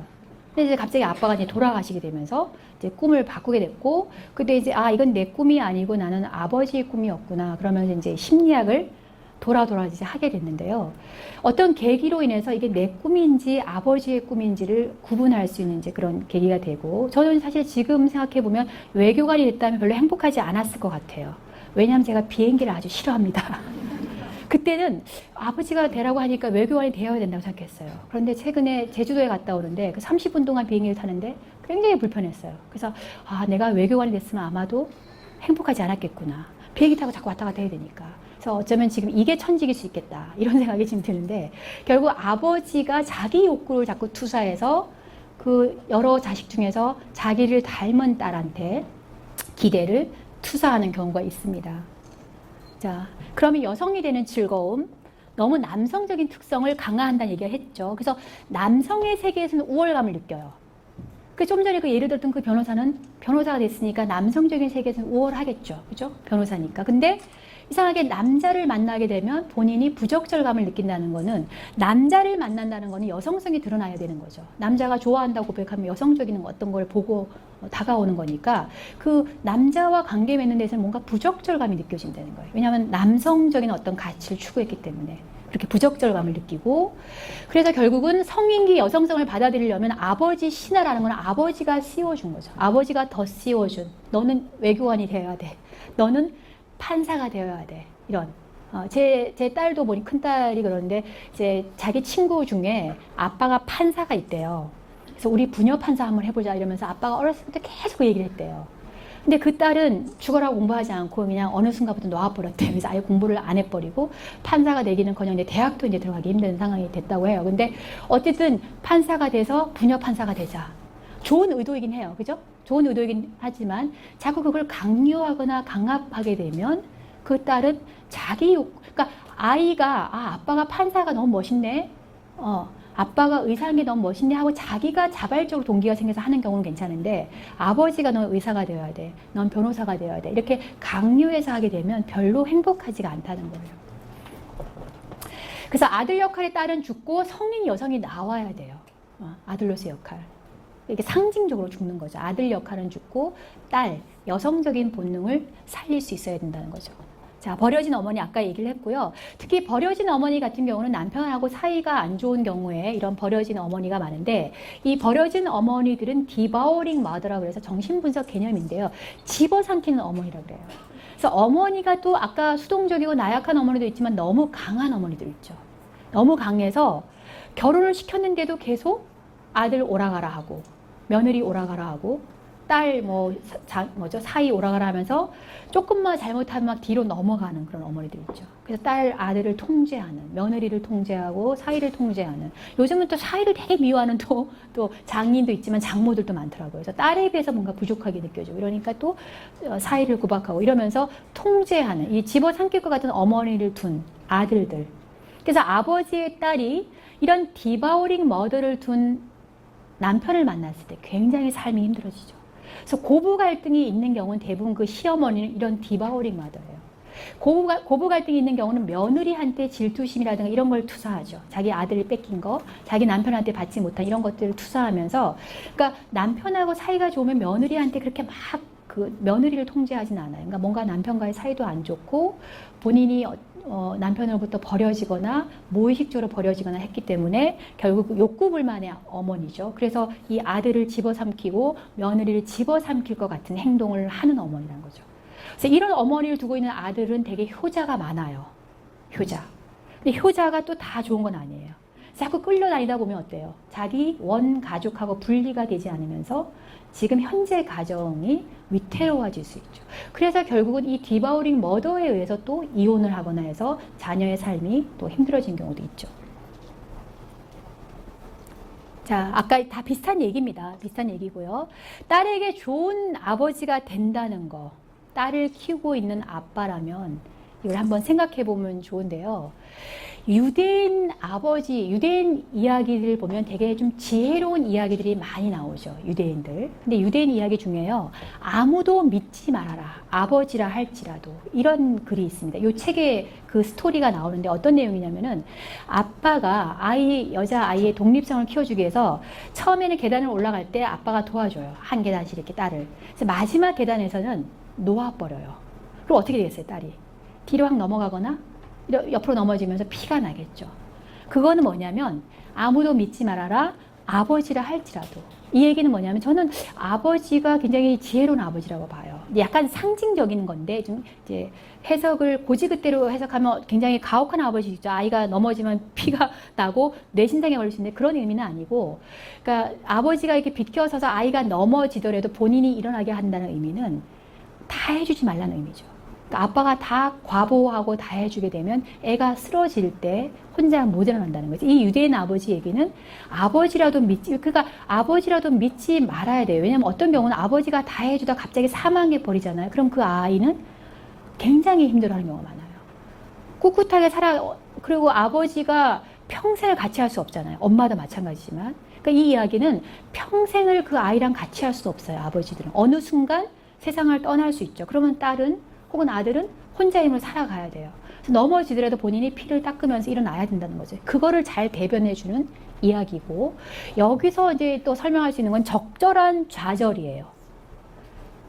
근데 이제 갑자기 아빠가 이제 돌아가시게 되면서 이제 꿈을 바꾸게 됐고, 그때 이제 이건 내 꿈이 아니고 나는 아버지의 꿈이었구나. 그러면서 이제 심리학을 돌아 이제 하게 됐는데요. 어떤 계기로 인해서 이게 내 꿈인지 아버지의 꿈인지를 구분할 수 있는 이제 그런 계기가 되고, 저는 사실 지금 생각해 보면 외교관이 됐다면 별로 행복하지 않았을 것 같아요. 왜냐하면 제가 비행기를 아주 싫어합니다. 그때는 아버지가 되라고 하니까 외교관이 되어야 된다고 생각했어요. 그런데 최근에 제주도에 갔다 오는데 그 30분 동안 비행기를 타는데 굉장히 불편했어요. 그래서 내가 외교관이 됐으면 아마도 행복하지 않았겠구나. 비행기 타고 자꾸 왔다 갔다 해야 되니까. 그래서 어쩌면 지금 이게 천직일 수 있겠다. 이런 생각이 지금 드는데, 결국 아버지가 자기 욕구를 자꾸 투사해서 그 여러 자식 중에서 자기를 닮은 딸한테 기대를 투사하는 경우가 있습니다. 자, 그러면 여성이 되는 즐거움, 너무 남성적인 특성을 강화한다는 얘기를 했죠. 그래서 남성의 세계에서는 우월감을 느껴요. 좀 전에 그 예를 들었던 그 변호사는 변호사가 됐으니까 남성적인 세계에서는 우월하겠죠. 그죠? 변호사니까. 근데 이상하게 남자를 만나게 되면 본인이 부적절감을 느낀다는 거는, 남자를 만난다는 거는 여성성이 드러나야 되는 거죠. 남자가 좋아한다고 고백하면 여성적인 어떤 걸 보고 다가오는 거니까 그 남자와 관계 맺는 데서는 뭔가 부적절감이 느껴진다는 거예요. 왜냐하면 남성적인 어떤 가치를 추구했기 때문에 그렇게 부적절감을 느끼고, 그래서 결국은 성인기 여성성을 받아들이려면 아버지 신화라는 건 아버지가 씌워준 거죠. 아버지가 더 씌워준, 너는 외교관이 되어야 돼, 너는 판사가 되어야 돼, 이런. 제 딸도 보니, 큰딸이 그러는데 이제 자기 친구 중에 아빠가 판사가 있대요. 그래서 우리 부녀 판사 한번 해보자 이러면서 아빠가 어렸을 때 계속 그 얘기를 했대요. 근데 그 딸은 죽어라 공부하지 않고 그냥 어느 순간부터 놓아버렸대요. 그래서 아예 공부를 안 해버리고 판사가 되기는커녕 이제 대학도 이제 들어가기 힘든 상황이 됐다고 해요. 근데 어쨌든 판사가 돼서 부녀 판사가 되자. 좋은 의도이긴 해요. 그죠? 좋은 의도이긴 하지만 자꾸 그걸 강요하거나 강압하게 되면 그 딸은 그러니까 아이가 아빠가 판사가 너무 멋있네. 아빠가 의사한 게 너무 멋있네 하고 자기가 자발적으로 동기가 생겨서 하는 경우는 괜찮은데, 아버지가 넌 의사가 되어야 돼, 넌 변호사가 되어야 돼, 이렇게 강요해서 하게 되면 별로 행복하지가 않다는 거예요. 그래서 아들 역할의 딸은 죽고 성인 여성이 나와야 돼요. 아들로서의 역할. 이게 상징적으로 죽는 거죠. 아들 역할은 죽고 딸, 여성적인 본능을 살릴 수 있어야 된다는 거죠. 자, 버려진 어머니 아까 얘기를 했고요. 특히 버려진 어머니 같은 경우는 남편하고 사이가 안 좋은 경우에 이런 버려진 어머니가 많은데, 이 버려진 어머니들은 디바우링 마더라고 해서 정신분석 개념인데요. 집어삼키는 어머니라고 그래요. 그래서 어머니가 또 아까 수동적이고 나약한 어머니도 있지만 너무 강한 어머니들 있죠. 너무 강해서 결혼을 시켰는데도 계속 아들 오라가라 하고 며느리 오라가라 하고 딸 사이 오라가라 하면서 조금만 잘못하면 막 뒤로 넘어가는 그런 어머니들 있죠. 그래서 딸 아들을 통제하는, 며느리를 통제하고 사이를 통제하는, 요즘은 또 사이를 되게 미워하는 또 장인도 있지만 장모들도 많더라고요. 그래서 딸에 비해서 뭔가 부족하게 느껴지고, 이러니까 또 사이를 구박하고 이러면서 통제하는, 이 집어삼킬 것 같은 어머니를 둔 아들들. 그래서 아버지의 딸이 이런 디바우링 머더를 둔 남편을 만났을 때 굉장히 삶이 힘들어지죠. 그래서 고부 갈등이 있는 경우는 대부분 그 시어머니는 이런 디바우링 마더예요. 고부 갈등이 있는 경우는 며느리한테 질투심이라든가 이런 걸 투사하죠. 자기 아들을 뺏긴 거, 자기 남편한테 받지 못한 이런 것들을 투사하면서, 그러니까 남편하고 사이가 좋으면 며느리한테 그렇게 막 그 며느리를 통제하진 않아요. 그러니까 뭔가 남편과의 사이도 안 좋고 본인이 남편으로부터 버려지거나 무의식적으로 버려지거나 했기 때문에 결국 욕구불만의 어머니죠. 그래서 이 아들을 집어삼키고 며느리를 집어삼킬 것 같은 행동을 하는 어머니라는 거죠. 그래서 이런 어머니를 두고 있는 아들은 되게 효자가 많아요. 효자. 근데 효자가 또 다 좋은 건 아니에요. 자꾸 끌려다니다 보면 어때요? 자기 원 가족하고 분리가 되지 않으면서 지금 현재 가정이 위태로워질 수 있죠. 그래서 결국은 이 디바우링 머더에 의해서 또 이혼을 하거나 해서 자녀의 삶이 또 힘들어진 경우도 있죠. 자, 아까 다 비슷한 얘기입니다. 비슷한 얘기고요. 딸에게 좋은 아버지가 된다는 거, 딸을 키우고 있는 아빠라면 이걸 한번 생각해 보면 좋은데요. 유대인 아버지, 유대인 이야기들 보면 되게 좀 지혜로운 이야기들이 많이 나오죠. 유대인들. 근데 유대인 이야기 중에요. 아무도 믿지 말아라. 아버지라 할지라도. 이런 글이 있습니다. 이 책에 그 스토리가 나오는데 어떤 내용이냐면은 아빠가 여자 아이의 독립성을 키워주기 위해서 처음에는 계단을 올라갈 때 아빠가 도와줘요. 한 계단씩 이렇게 딸을. 그래서 마지막 계단에서는 놓아버려요. 그럼 어떻게 되겠어요, 딸이? 뒤로 확 넘어가거나 옆으로 넘어지면서 피가 나겠죠. 그거는 뭐냐면 아무도 믿지 말아라 아버지라 할지라도. 이 얘기는 뭐냐면 저는 아버지가 굉장히 지혜로운 아버지라고 봐요. 약간 상징적인 건데 좀 이제 해석을 고지그대로 해석하면 굉장히 가혹한 아버지죠. 아이가 넘어지면 피가 나고 뇌신장에 걸릴 수 있는데 그런 의미는 아니고, 그러니까 아버지가 이렇게 비껴서서 아이가 넘어지더라도 본인이 일어나게 한다는 의미는 다 해주지 말라는 의미죠. 그러니까 아빠가 다 과보하고 다 해주게 되면 애가 쓰러질 때 혼자 못 일어난다는 거지. 이 유대인 아버지 얘기는 아버지라도 믿지 말아야 돼요. 왜냐면 어떤 경우는 아버지가 다 해주다 갑자기 사망해 버리잖아요. 그럼 그 아이는 굉장히 힘들어하는 경우가 많아요. 꿋꿋하게 그리고 아버지가 평생을 같이 할 수 없잖아요. 엄마도 마찬가지지만. 그러니까 이 이야기는 평생을 그 아이랑 같이 할 수 없어요. 아버지들은 어느 순간 세상을 떠날 수 있죠. 그러면 딸은 혹은 아들은 혼자 힘으로 살아가야 돼요. 그래서 넘어지더라도 본인이 피를 닦으면서 일어나야 된다는 거죠. 그거를 잘 대변해주는 이야기고, 여기서 이제 또 설명할 수 있는 건 적절한 좌절이에요.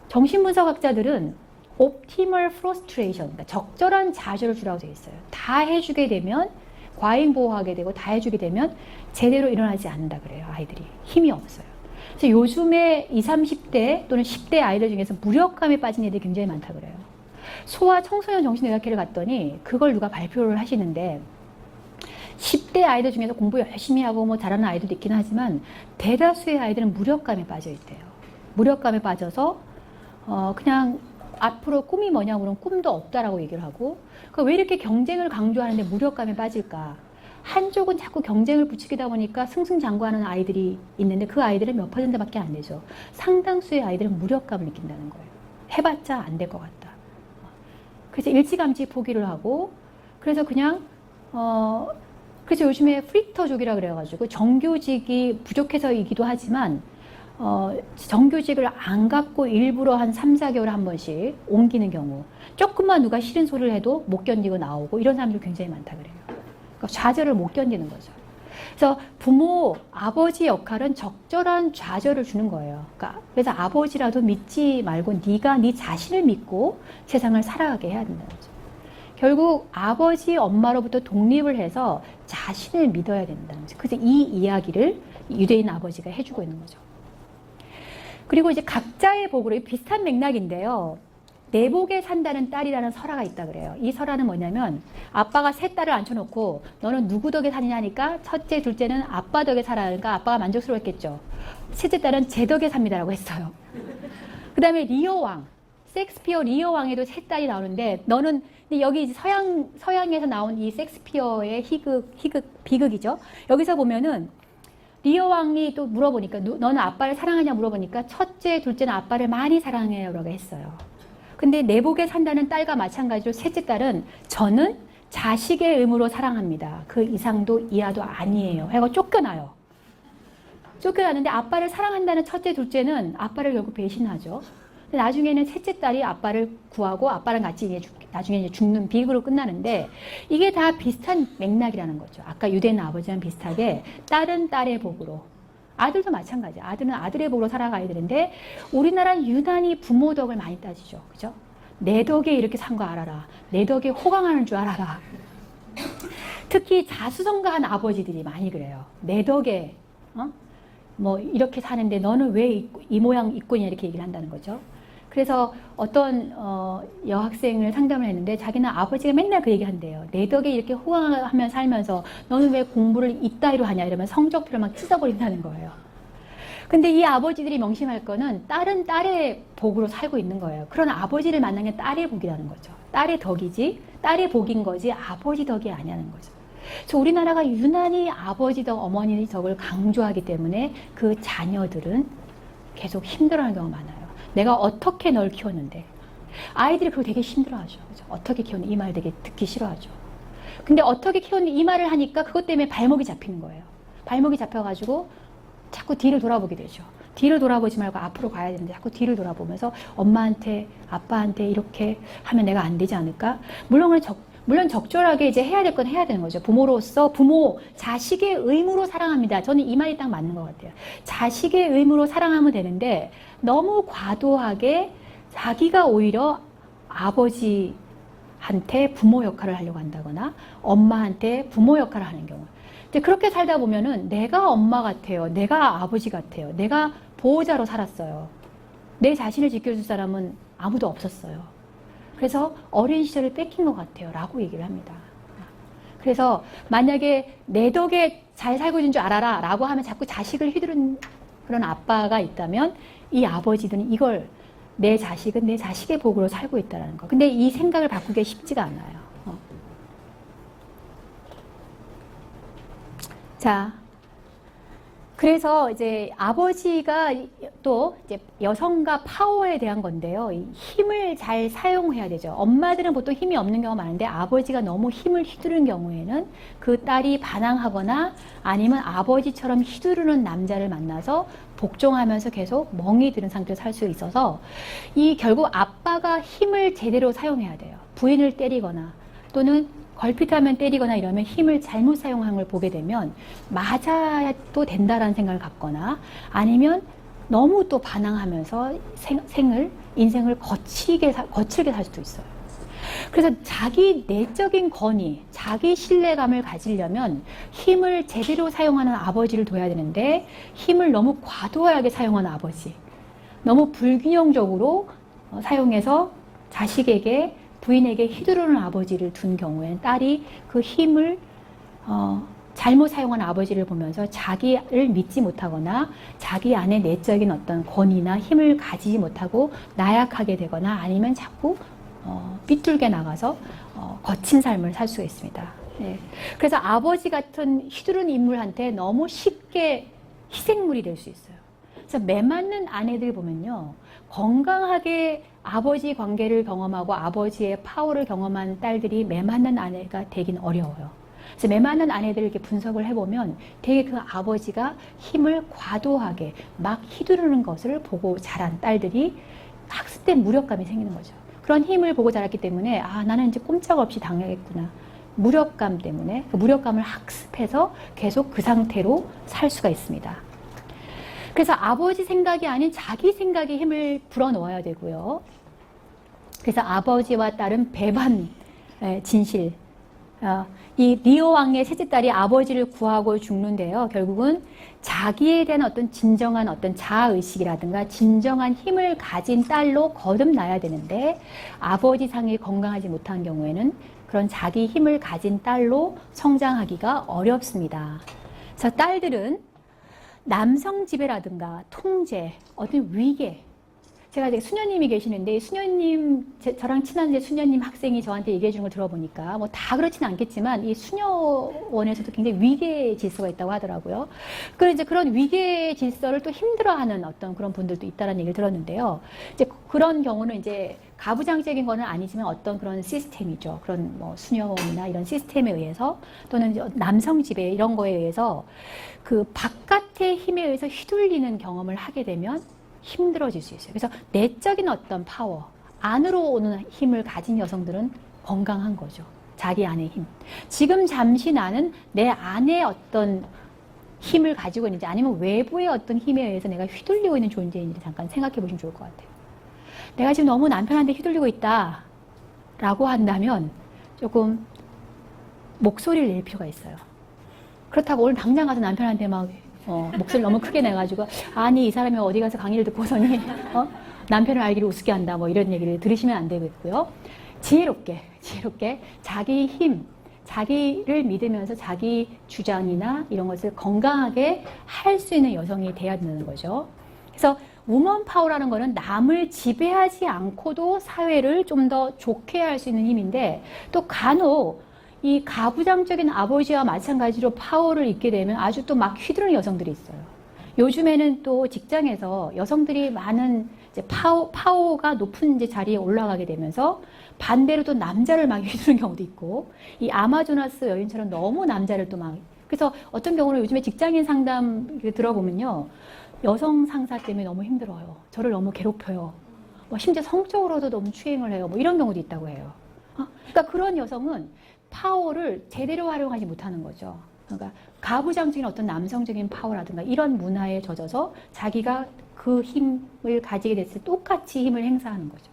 정신분석학자들은 optimal frustration, 그러니까 적절한 좌절을 주라고 되어 있어요. 다 해주게 되면 과잉보호하게 되고 다 해주게 되면 제대로 일어나지 않는다 그래요. 아이들이 힘이 없어요. 그래서 요즘에 20, 30대 또는 10대 아이들 중에서 무력감에 빠진 애들이 굉장히 많다 그래요. 소아 청소년 정신의학회를 갔더니 그걸 누가 발표를 하시는데 10대 아이들 중에서 공부 열심히 하고 뭐 잘하는 아이들도 있긴 하지만 대다수의 아이들은 무력감에 빠져 있대요. 무력감에 빠져서 그냥 앞으로 꿈이 뭐냐고 그러면 꿈도 없다라고 얘기를 하고, 그러니까 왜 이렇게 경쟁을 강조하는데 무력감에 빠질까? 한쪽은 자꾸 경쟁을 부추기다 보니까 승승장구하는 아이들이 있는데 그 아이들은 몇 %밖에 안 되죠. 상당수의 아이들은 무력감을 느낀다는 거예요. 해봤자 안 될 것 같다. 그래서 일찌감치 포기를 하고, 그래서 그냥 그래서 요즘에 프리터족이라 그래가지고 정규직이 부족해서이기도 하지만 정규직을 안 갖고 일부러 한 3, 4개월에 한 번씩 옮기는 경우, 조금만 누가 싫은 소리를 해도 못 견디고 나오고 이런 사람들이 굉장히 많다 그래요. 그러니까 좌절을 못 견디는 거죠. 그래서 부모, 아버지 역할은 적절한 좌절을 주는 거예요. 그러니까 그래서 아버지라도 믿지 말고 네가 네 자신을 믿고 세상을 살아가게 해야 된다는 거죠. 결국 아버지, 엄마로부터 독립을 해서 자신을 믿어야 된다는 거죠. 그래서 이 이야기를 유대인 아버지가 해주고 있는 거죠. 그리고 이제 각자의 복으로 비슷한 맥락인데요. 내복에 산다는 딸이라는 설화가 있다 그래요. 이 설화는 뭐냐면 아빠가 세 딸을 앉혀놓고 너는 누구 덕에 사느냐니까 첫째, 둘째는 아빠 덕에 살아니까 아빠가 만족스러웠겠죠. 셋째 딸은 제 덕에 삽니다라고 했어요. 그 다음에 리어 왕, 섹스피어 리어 왕에도 세 딸이 나오는데 너는 여기 이제 서양에서 나온 이 섹스피어의 비극이죠. 여기서 보면은 리어 왕이 또 물어보니까 너는 아빠를 사랑하냐 물어보니까 첫째, 둘째는 아빠를 많이 사랑해요 라고 했어요. 근데 내복에 산다는 딸과 마찬가지로 셋째 딸은 저는 자식의 의무로 사랑합니다. 그 이상도 이하도 아니에요. 해서 쫓겨나요. 쫓겨나는데 아빠를 사랑한다는 첫째, 둘째는 아빠를 결국 배신하죠. 근데 나중에는 셋째 딸이 아빠를 구하고 아빠랑 같이 나중에 이제 죽는 비극으로 끝나는데 이게 다 비슷한 맥락이라는 거죠. 아까 유대인 아버지랑 비슷하게 딸은 딸의 복으로, 아들도 마찬가지야. 아들은 아들의 복으로 살아가야 되는데 우리나라는 유난히 부모 덕을 많이 따지죠. 그죠? 내 덕에 이렇게 산 거 알아라. 내 덕에 호강하는 줄 알아라. 특히 자수성가한 아버지들이 많이 그래요. 내 덕에 뭐 이렇게 사는데 너는 왜 이 모양 입고 있냐 이렇게 얘기를 한다는 거죠. 그래서 어떤 여학생을 상담을 했는데 자기는 아버지가 맨날 그 얘기 한대요. 내 덕에 이렇게 호강하며 살면서 너는 왜 공부를 이따위로 하냐 이러면 성적표를 막 찢어버린다는 거예요. 근데 이 아버지들이 명심할 거는 딸은 딸의 복으로 살고 있는 거예요. 그런 아버지를 만난 게 딸의 복이라는 거죠. 딸의 덕이지 딸의 복인 거지 아버지 덕이 아니라는 거죠. 그래서 우리나라가 유난히 아버지 덕, 어머니 덕을 강조하기 때문에 그 자녀들은 계속 힘들어하는 경우가 많아요. 내가 어떻게 널 키웠는데 아이들이 그거 되게 힘들어하죠. 그죠? 어떻게 키웠니? 이 말 되게 듣기 싫어하죠. 근데 어떻게 키웠니? 이 말을 하니까 그것 때문에 발목이 잡히는 거예요. 발목이 잡혀가지고 자꾸 뒤를 돌아보게 되죠. 뒤를 돌아보지 말고 앞으로 가야 되는데 자꾸 뒤를 돌아보면서 엄마한테, 아빠한테 이렇게 하면 내가 안 되지 않을까? 물론 적절하게 이제 해야 될 건 해야 되는 거죠. 부모로서 부모, 자식의 의무로 사랑합니다. 저는 이 말이 딱 맞는 것 같아요. 자식의 의무로 사랑하면 되는데 너무 과도하게 자기가 오히려 아버지한테 부모 역할을 하려고 한다거나 엄마한테 부모 역할을 하는 경우. 이제 그렇게 살다 보면은 내가 엄마 같아요. 내가 아버지 같아요. 내가 보호자로 살았어요. 내 자신을 지켜줄 사람은 아무도 없었어요. 그래서 어린 시절을 뺏긴 것 같아요. 라고 얘기를 합니다. 그래서 만약에 내 덕에 잘 살고 있는 줄 알아라 라고 하면 자꾸 자식을 휘두른 그런 아빠가 있다면 이 아버지들은 이걸 내 자식은 내 자식의 복으로 살고 있다는 거. 근데 이 생각을 바꾸기가 쉽지가 않아요. 자, 그래서 이제 아버지가 또 이제 여성과 파워에 대한 건데요. 이 힘을 잘 사용해야 되죠. 엄마들은 보통 힘이 없는 경우가 많은데 아버지가 너무 힘을 휘두르는 경우에는 그 딸이 반항하거나 아니면 아버지처럼 휘두르는 남자를 만나서 복종하면서 계속 멍이 들은 상태로 살 수 있어서 이 결국 아빠가 힘을 제대로 사용해야 돼요. 부인을 때리거나 또는 걸핏하면 때리거나 이러면 힘을 잘못 사용한 걸 보게 되면 맞아도 된다라는 생각을 갖거나 아니면 너무 또 반항하면서 인생을 거칠게 살 수도 있어요. 그래서 자기 내적인 권위, 자기 신뢰감을 가지려면 힘을 제대로 사용하는 아버지를 둬야 되는데 힘을 너무 과도하게 사용하는 아버지, 너무 불균형적으로 사용해서 자식에게 부인에게 휘두르는 아버지를 둔 경우에는 딸이 그 힘을 잘못 사용한 아버지를 보면서 자기를 믿지 못하거나 자기 안에 내적인 어떤 권위나 힘을 가지지 못하고 나약하게 되거나 아니면 자꾸 삐뚤게 나가서 거친 삶을 살 수가 있습니다. 네. 그래서 아버지 같은 휘두른 인물한테 너무 쉽게 희생물이 될 수 있어요. 그래서 매맞는 아내들 보면요. 건강하게 아버지 관계를 경험하고 아버지의 파워를 경험한 딸들이 매맞는 아내가 되긴 어려워요. 그래서 매맞는 아내들을 이렇게 분석을 해보면 되게 그 아버지가 힘을 과도하게 막 휘두르는 것을 보고 자란 딸들이 학습된 무력감이 생기는 거죠. 그런 힘을 보고 자랐기 때문에 아, 나는 이제 꼼짝없이 당하겠구나. 무력감 때문에 그 무력감을 학습해서 계속 그 상태로 살 수가 있습니다. 그래서 아버지 생각이 아닌 자기 생각에 힘을 불어넣어야 되고요. 그래서 아버지와 딸은 배반 진실. 이 리오 왕의 셋째 딸이 아버지를 구하고 죽는데요. 결국은 자기에 대한 어떤 진정한 어떤 자아의식이라든가 진정한 힘을 가진 딸로 거듭나야 되는데 아버지 상이 건강하지 못한 경우에는 그런 자기 힘을 가진 딸로 성장하기가 어렵습니다. 그래서 딸들은 남성 지배라든가 통제, 어떤 위계. 제가 이제 수녀님이 계시는데 수녀님, 저랑 친한 이제 수녀님 학생이 저한테 얘기해 주는 걸 들어보니까 뭐 다 그렇지는 않겠지만 이 수녀원에서도 굉장히 위계 질서가 있다고 하더라고요. 그리고 이제 그런 위계 질서를 또 힘들어하는 어떤 그런 분들도 있다는 얘기를 들었는데요. 이제 그런 경우는 이제 가부장적인 거는 아니지만 어떤 그런 시스템이죠. 그런 뭐 수녀원이나 이런 시스템에 의해서 또는 남성 지배 이런 거에 의해서 그 바깥의 힘에 의해서 휘둘리는 경험을 하게 되면 힘들어질 수 있어요. 그래서 내적인 어떤 파워, 안으로 오는 힘을 가진 여성들은 건강한 거죠. 자기 안의 힘. 지금 잠시 나는 내 안에 어떤 힘을 가지고 있는지 아니면 외부의 어떤 힘에 의해서 내가 휘둘리고 있는 존재인지 잠깐 생각해 보시면 좋을 것 같아요. 내가 지금 너무 남편한테 휘둘리고 있다 라고 한다면 조금 목소리를 낼 필요가 있어요. 그렇다고 오늘 당장 가서 남편한테 막 목소리 너무 크게 내가지고 아니 이 사람이 어디 가서 강의를 듣고서니 남편을 알기를 우습게 한다 뭐 이런 얘기를 들으시면 안 되겠고요. 지혜롭게 자기 힘, 자기를 믿으면서 자기 주장이나 이런 것을 건강하게 할 수 있는 여성이 돼야 되는 거죠. 그래서 우먼 파워라는 거는 남을 지배하지 않고도 사회를 좀 더 좋게 할 수 있는 힘인데 또 간혹 이 가부장적인 아버지와 마찬가지로 파워를 잊게 되면 아주 또 막 휘두르는 여성들이 있어요. 요즘에는 또 직장에서 여성들이 많은 이제 파워가 높은 이제 자리에 올라가게 되면서 반대로 또 남자를 막 휘두르는 경우도 있고, 이 아마조나스 여인처럼 너무 남자를 또 막, 그래서 어떤 경우는 요즘에 직장인 상담 들어보면요, 여성 상사 때문에 너무 힘들어요. 저를 너무 괴롭혀요. 뭐 심지어 성적으로도 너무 추행을 해요. 뭐 이런 경우도 있다고 해요. 그러니까 그런 여성은 파워를 제대로 활용하지 못하는 거죠. 그러니까 가부장적인 어떤 남성적인 파워라든가 이런 문화에 젖어서 자기가 그 힘을 가지게 됐을 때 똑같이 힘을 행사하는 거죠.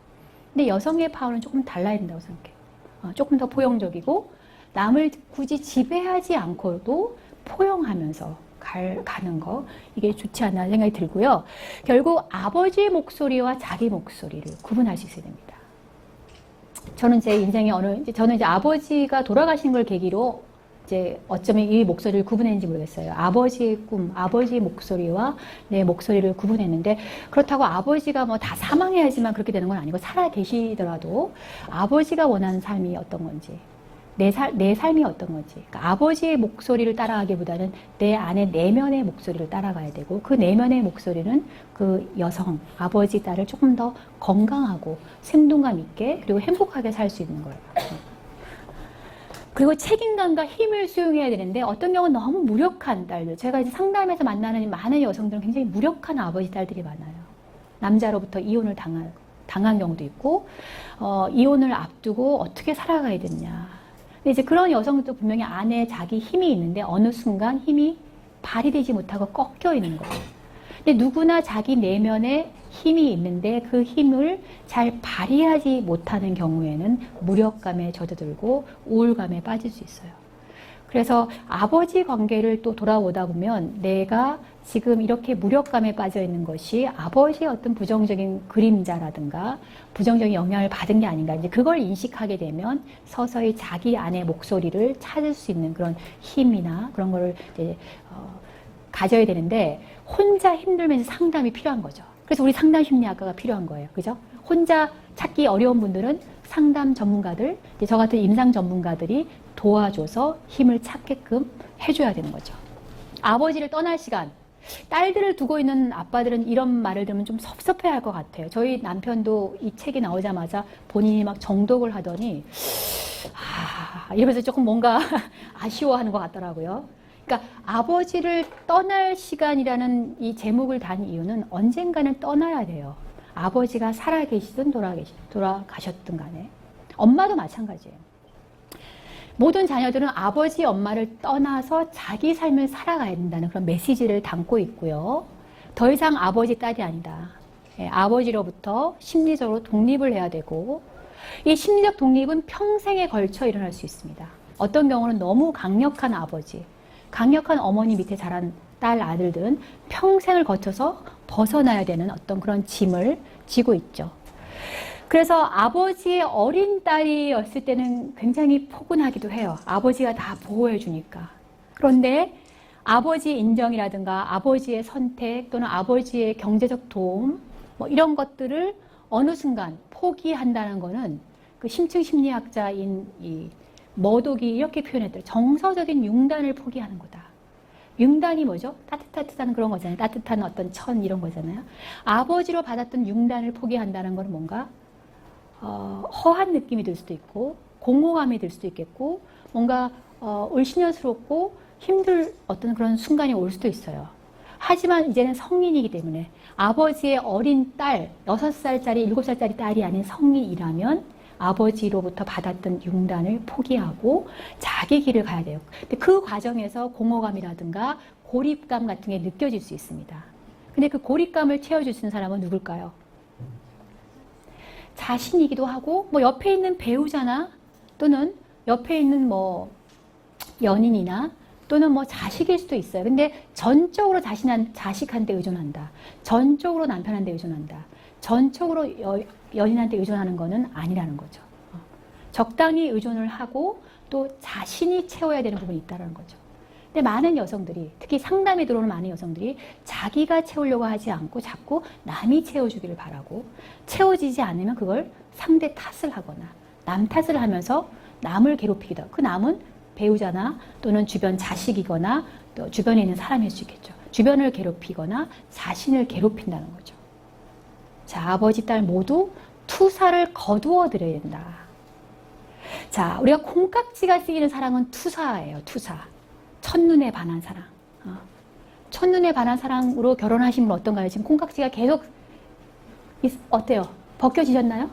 근데 여성의 파워는 조금 달라야 된다고 생각해요. 조금 더 포용적이고 남을 굳이 지배하지 않고도 포용하면서 가는 거, 이게 좋지 않나 생각이 들고요. 결국 아버지의 목소리와 자기 목소리를 구분할 수 있어야 됩니다. 저는 제 인생에 저는 이제 아버지가 돌아가신 걸 계기로 이제 어쩌면 이 목소리를 구분했는지 모르겠어요. 아버지의 꿈, 아버지의 목소리와 내 목소리를 구분했는데, 그렇다고 아버지가 뭐 다 사망해야지만 그렇게 되는 건 아니고, 살아 계시더라도 아버지가 원하는 삶이 어떤 건지, 내 삶이 어떤 건지, 그러니까 아버지의 목소리를 따라가기보다는 내 안에 내면의 목소리를 따라가야 되고, 그 내면의 목소리는 그 여성, 아버지 딸을 조금 더 건강하고 생동감 있게 그리고 행복하게 살 수 있는 거예요. 그리고 책임감과 힘을 수용해야 되는데, 어떤 경우는 너무 무력한 딸들, 제가 이제 상담에서 만나는 많은 여성들은 굉장히 무력한 아버지 딸들이 많아요. 남자로부터 이혼을 당한 경우도 있고, 이혼을 앞두고 어떻게 살아가야 되냐. 근데 이제 그런 여성들도 분명히 안에 자기 힘이 있는데 어느 순간 힘이 발휘되지 못하고 꺾여 있는 거예요. 근데 누구나 자기 내면에 힘이 있는데 그 힘을 잘 발휘하지 못하는 경우에는 무력감에 젖어들고 우울감에 빠질 수 있어요. 그래서 아버지 관계를 또 돌아오다 보면 내가 지금 이렇게 무력감에 빠져 있는 것이 아버지의 어떤 부정적인 그림자라든가 부정적인 영향을 받은 게 아닌가, 이제 그걸 인식하게 되면 서서히 자기 안의 목소리를 찾을 수 있는 그런 힘이나 그런 거를 이제 가져야 되는데, 혼자 힘들면서 상담이 필요한 거죠. 그래서 우리 상담 심리학과가 필요한 거예요. 그죠? 혼자 찾기 어려운 분들은 상담 전문가들, 저 같은 임상 전문가들이 도와줘서 힘을 찾게끔 해줘야 되는 거죠. 아버지를 떠날 시간. 딸들을 두고 있는 아빠들은 이런 말을 들으면 좀 섭섭해할 것 같아요. 저희 남편도 이 책이 나오자마자 본인이 막 정독을 하더니 이러면서 조금 뭔가 아쉬워하는 것 같더라고요. 그러니까 아버지를 떠날 시간이라는 이 제목을 단 이유는 언젠가는 떠나야 돼요. 아버지가 살아계시든 돌아가셨든 간에. 엄마도 마찬가지예요. 모든 자녀들은 아버지, 엄마를 떠나서 자기 삶을 살아가야 된다는 그런 메시지를 담고 있고요. 더 이상 아버지, 딸이 아니다. 아버지로부터 심리적으로 독립을 해야 되고, 이 심리적 독립은 평생에 걸쳐 일어날 수 있습니다. 어떤 경우는 너무 강력한 아버지, 강력한 어머니 밑에 자란 딸, 아들들은 평생을 거쳐서 벗어나야 되는 어떤 그런 짐을 지고 있죠. 그래서 아버지의 어린 딸이었을 때는 굉장히 포근하기도 해요. 아버지가 다 보호해 주니까. 그런데 아버지 인정이라든가 아버지의 선택 또는 아버지의 경제적 도움 뭐 이런 것들을 어느 순간 포기한다는 거는 그 심층 심리학자인 이 머독이 이렇게 표현했대요. 정서적인 융단을 포기하는 거다. 융단이 뭐죠? 따뜻한 그런 거잖아요. 따뜻한 어떤 천 이런 거잖아요. 아버지로 받았던 융단을 포기한다는 건 뭔가 허한 느낌이 들 수도 있고 공허감이 들 수도 있겠고 뭔가 을씨년스럽고 힘들 어떤 그런 순간이 올 수도 있어요. 하지만 이제는 성인이기 때문에 아버지의 어린 딸, 6살짜리, 7살짜리 딸이 아닌 성인이라면 아버지로부터 받았던 융단을 포기하고 자기 길을 가야 돼요. 근데 그 과정에서 공허감이라든가 고립감 같은 게 느껴질 수 있습니다. 근데 그 고립감을 채워줄 수 있는 사람은 누굴까요? 자신이기도 하고, 뭐 옆에 있는 배우자나 또는 옆에 있는 뭐 연인이나 또는 뭐 자식일 수도 있어요. 근데 전적으로 자식한테 의존한다. 전적으로 남편한테 의존한다. 전적으로 연인한테 의존하는 거는 아니라는 거죠. 적당히 의존을 하고 또 자신이 채워야 되는 부분이 있다는 거죠. 근데 많은 여성들이, 특히 상담에 들어오는 많은 여성들이 자기가 채우려고 하지 않고 자꾸 남이 채워주기를 바라고, 채워지지 않으면 그걸 상대 탓을 하거나 남 탓을 하면서 남을 괴롭히기도 하고, 그 남은 배우자나 또는 주변 자식이거나 또 주변에 있는 사람일 수 있겠죠. 주변을 괴롭히거나 자신을 괴롭힌다는 거죠. 자, 아버지, 딸 모두 투사를 거두어 드려야 된다. 자, 우리가 콩깍지가 쓰이는 사랑은 투사예요. 투사. 첫눈에 반한 사랑. 첫눈에 반한 사랑으로 결혼하시면 어떤가요? 지금 콩깍지가 계속 어때요? 벗겨지셨나요?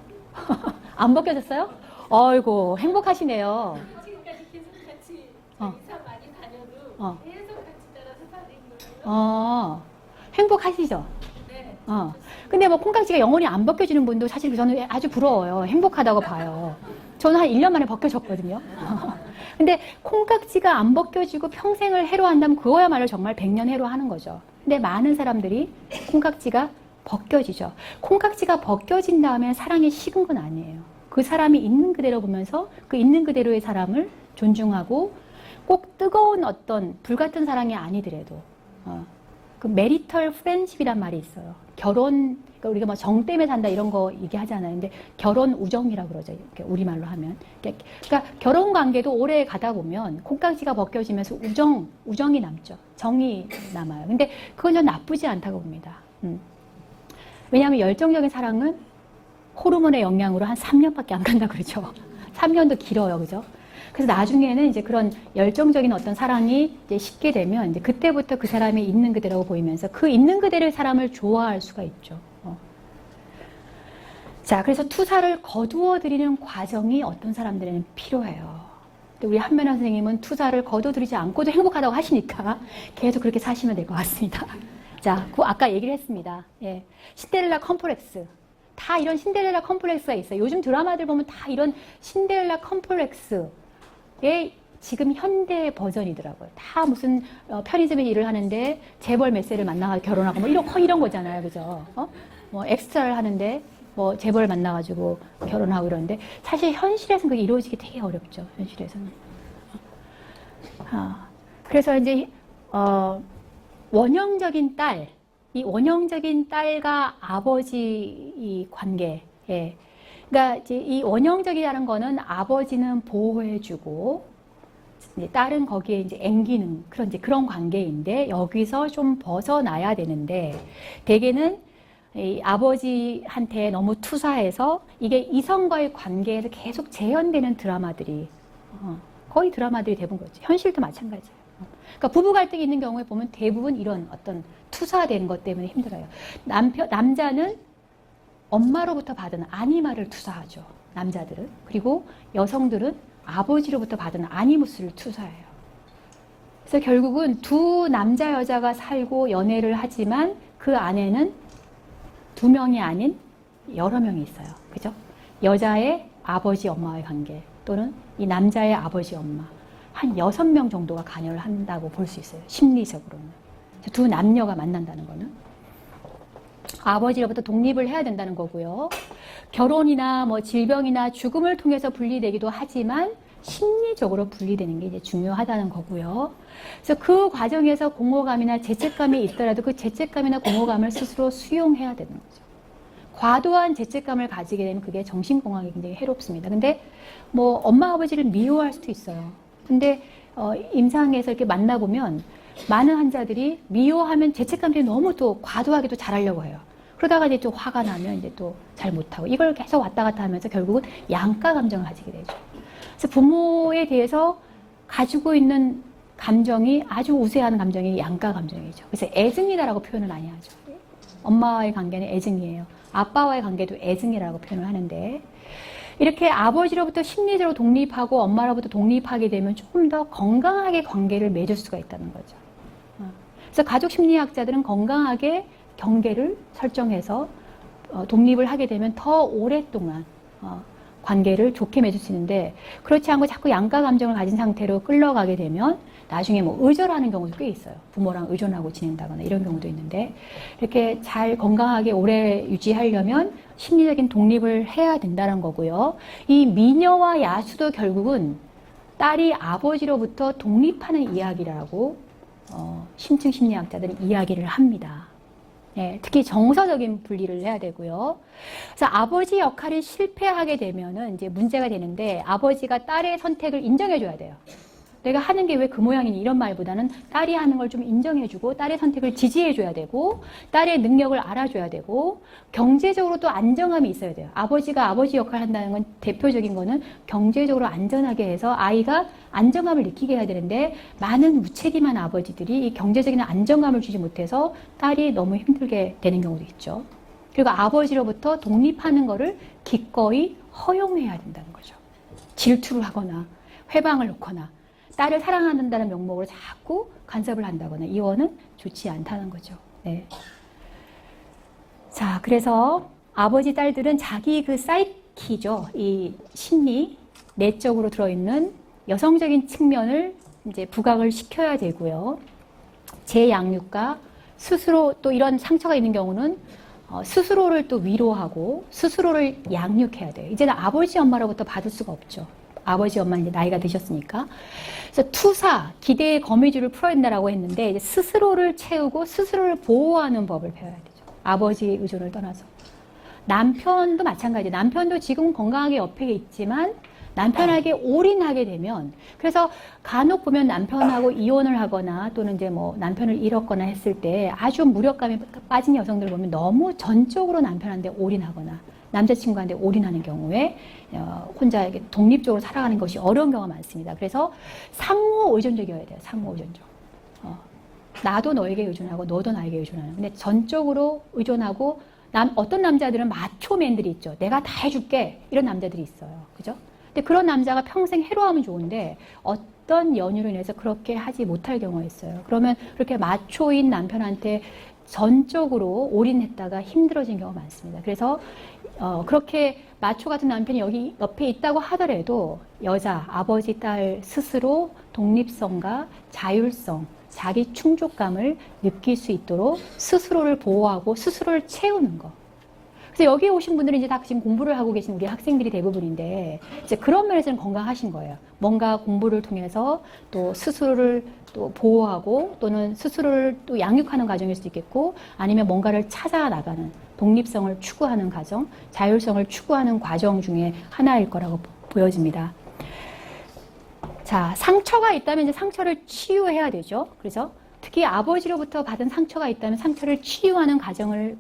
안 벗겨졌어요? 어이고 행복하시네요. 지금까지 계속 같이 어. 이사 많이 다녀도 어. 계속 같이 따라서 사는 거예요. 행복하시죠? 네. 근데 뭐 콩깍지가 영원히 안 벗겨지는 분도 사실 저는 아주 부러워요. 행복하다고 봐요. 저는 한 1년 만에 벗겨졌거든요. 근데 콩깍지가 안 벗겨지고 평생을 해로한다면 그거야말로 정말 100년 해로하는 거죠. 근데 많은 사람들이 콩깍지가 벗겨지죠. 콩깍지가 벗겨진 다음에 사랑이 식은 건 아니에요. 그 사람이 있는 그대로 보면서 그 있는 그대로의 사람을 존중하고 꼭 뜨거운 어떤 불같은 사랑이 아니더라도 그 메리털 프렌십이란 말이 있어요. 결혼, 그러니까 우리가 뭐 정 때문에 산다 이런 거 얘기하잖아요. 근데 결혼 우정이라고 그러죠. 이렇게 우리말로 하면. 그러니까 결혼 관계도 오래 가다 보면 콩깍지가 벗겨지면서 우정이 남죠. 정이 남아요. 근데 그건 전 나쁘지 않다고 봅니다. 왜냐하면 열정적인 사랑은 호르몬의 영향으로 한 3년밖에 안 간다 그러죠. 3년도 길어요. 그죠? 그래서 나중에는 이제 그런 열정적인 어떤 사랑이 이제 식게 되면 이제 그때부터 그 사람이 있는 그대로라고 보이면서 그 있는 그대로의 사람을 좋아할 수가 있죠. 자, 그래서 투사를 거두어 드리는 과정이 어떤 사람들에는 필요해요. 우리 한면화 선생님은 투사를 거두어 드리지 않고도 행복하다고 하시니까 계속 그렇게 사시면 될 것 같습니다. 자, 아까 얘기를 했습니다. 예. 신데렐라 컴플렉스. 다 이런 신데렐라 컴플렉스가 있어요. 요즘 드라마들 보면 다 이런 신데렐라 컴플렉스의 지금 현대 버전이더라고요. 다 무슨 편의점에 일을 하는데 재벌 몇 세를 만나서 결혼하고 뭐 이런 거잖아요. 그죠? 뭐 엑스트라를 하는데 뭐 재벌 만나가지고 결혼하고 이러는데 사실 현실에서는 그게 이루어지기 되게 어렵죠. 현실에서는. 그래서 이제 원형적인 딸, 이 원형적인 딸과 아버지 이 관계, 예. 그러니까 이제 이 원형적이라는 거는 아버지는 보호해주고, 이제 딸은 거기에 이제 앵기는 그런 이제 그런 관계인데 여기서 좀 벗어나야 되는데 대개는 이 아버지한테 너무 투사해서 이게 이성과의 관계에서 계속 재현되는 드라마들이 거의 드라마들이 대부분 그렇죠. 현실도 마찬가지예요. 그러니까 부부 갈등이 있는 경우에 보면 대부분 이런 어떤 투사되는 것 때문에 힘들어요. 남자는 엄마로부터 받은 아니마를 투사하죠. 남자들은. 그리고 여성들은 아버지로부터 받은 아니무스를 투사해요. 그래서 결국은 두 남자 여자가 살고 연애를 하지만 그 안에는 두 명이 아닌 여러 명이 있어요. 그죠? 여자의 아버지 엄마와의 관계 또는 이 남자의 아버지 엄마 한 6명 정도가 관여를 한다고 볼 수 있어요. 심리적으로는. 두 남녀가 만난다는 거는. 아버지로부터 독립을 해야 된다는 거고요. 결혼이나 뭐 질병이나 죽음을 통해서 분리되기도 하지만 심리적으로 분리되는 게 이제 중요하다는 거고요. 그래서 그 과정에서 공허감이나 죄책감이 있더라도 그 죄책감이나 공허감을 스스로 수용해야 되는 거죠. 과도한 죄책감을 가지게 되면 그게 정신건강에 굉장히 해롭습니다. 근데 뭐 엄마 아버지를 미워할 수도 있어요. 근데 임상에서 이렇게 만나보면 많은 환자들이 미워하면 죄책감들이 너무 또 과도하게 또 잘하려고 해요. 그러다가 이제 또 화가 나면 이제 또 잘 못하고 이걸 계속 왔다 갔다 하면서 결국은 양가 감정을 가지게 되죠. 그래서 부모에 대해서 가지고 있는 감정이 아주 우세한 감정이 양가 감정이죠. 그래서 애증이다라고 표현을 많이 하죠. 엄마와의 관계는 애증이에요. 아빠와의 관계도 애증이라고 표현을 하는데 이렇게 아버지로부터 심리적으로 독립하고 엄마로부터 독립하게 되면 조금 더 건강하게 관계를 맺을 수가 있다는 거죠. 그래서 가족 심리학자들은 건강하게 경계를 설정해서 독립을 하게 되면 더 오랫동안 관계를 좋게 맺을 수 있는데 그렇지 않고 자꾸 양가 감정을 가진 상태로 끌려가게 되면 나중에 뭐 의절하는 경우도 꽤 있어요. 부모랑 의존하고 지낸다거나 이런 경우도 있는데 이렇게 잘 건강하게 오래 유지하려면 심리적인 독립을 해야 된다는 거고요. 이 미녀와 야수도 결국은 딸이 아버지로부터 독립하는 이야기라고 심층 심리학자들은 이야기를 합니다. 네, 특히 정서적인 분리를 해야 되고요. 그래서 아버지 역할이 실패하게 되면은 이제 문제가 되는데 아버지가 딸의 선택을 인정해줘야 돼요. 내가 하는 게 왜 그 모양이니 이런 말보다는 딸이 하는 걸 좀 인정해주고 딸의 선택을 지지해줘야 되고 딸의 능력을 알아줘야 되고 경제적으로 또 안정감이 있어야 돼요. 아버지가 아버지 역할을 한다는 건 대표적인 거는 경제적으로 안전하게 해서 아이가 안정감을 느끼게 해야 되는데 많은 무책임한 아버지들이 이 경제적인 안정감을 주지 못해서 딸이 너무 힘들게 되는 경우도 있죠. 그리고 아버지로부터 독립하는 거를 기꺼이 허용해야 된다는 거죠. 질투를 하거나 회방을 놓거나 딸을 사랑한다는 명목으로 자꾸 간섭을 한다거나 이거는 좋지 않다는 거죠. 네. 자, 그래서 아버지 딸들은 자기 그 사이키죠. 이 심리, 내적으로 들어있는 여성적인 측면을 이제 부각을 시켜야 되고요. 재양육과 스스로 또 이런 상처가 있는 경우는 스스로를 또 위로하고 스스로를 양육해야 돼요. 이제는 아버지 엄마로부터 받을 수가 없죠. 아버지 엄마 이제 나이가 드셨으니까. 그래서 투사, 기대의 거미줄을 풀어야 된다라고 했는데 이제 스스로를 채우고 스스로를 보호하는 법을 배워야 되죠. 아버지 의존을 떠나서. 남편도 마찬가지예요. 남편도 지금 건강하게 옆에 있지만 남편에게 올인하게 되면 그래서 간혹 보면 남편하고 이혼을 하거나 또는 이제 뭐 남편을 잃었거나 했을 때 아주 무력감에 빠진 여성들 보면 너무 전적으로 남편한테 올인하거나 남자친구한테 올인하는 경우에 혼자 이렇게 독립적으로 살아가는 것이 어려운 경우가 많습니다. 그래서 상호 의존적이어야 돼요. 상호 의존적. 나도 너에게 의존하고 너도 나에게 의존하는. 근데 전적으로 의존하고 어떤 남자들은 마초맨들이 있죠. 내가 다 해줄게. 이런 남자들이 있어요. 그죠? 근데 그런 남자가 평생 해로하면 좋은데 어떤 연유로 인해서 그렇게 하지 못할 경우가 있어요. 그러면 그렇게 마초인 남편한테 전적으로 올인했다가 힘들어진 경우가 많습니다. 그래서 그렇게 마초 같은 남편이 여기 옆에 있다고 하더라도 여자, 아버지, 딸 스스로 독립성과 자율성, 자기 충족감을 느낄 수 있도록 스스로를 보호하고 스스로를 채우는 거. 그래서 여기 오신 분들은 이제 다 지금 공부를 하고 계신 우리 학생들이 대부분인데 이제 그런 면에서는 건강하신 거예요. 뭔가 공부를 통해서 또 스스로를 또 보호하고 또는 스스로를 또 양육하는 과정일 수도 있겠고 아니면 뭔가를 찾아 나가는 독립성을 추구하는 과정, 자율성을 추구하는 과정 중에 하나일 거라고 보여집니다. 자, 상처가 있다면 이제 상처를 치유해야 되죠. 그래서 특히 아버지로부터 받은 상처가 있다면 상처를 치유하는 과정을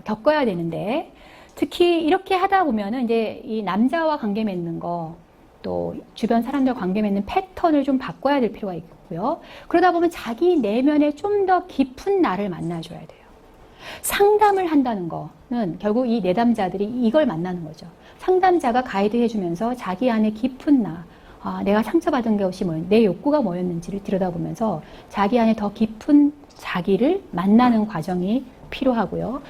겪어야 되는데 특히 이렇게 하다 보면은 이제 이 남자와 관계 맺는 거 또 주변 사람들 관계 맺는 패턴을 좀 바꿔야 될 필요가 있고요. 그러다 보면 자기 내면에 좀 더 깊은 나를 만나줘야 돼요. 상담을 한다는 거는 결국 이 내담자들이 이걸 만나는 거죠. 상담자가 가이드 해주면서 자기 안에 깊은 나, 내가 상처받은 것이 뭐였는지, 내 욕구가 뭐였는지를 들여다보면서 자기 안에 더 깊은 자기를 만나는 과정이 필요하고요.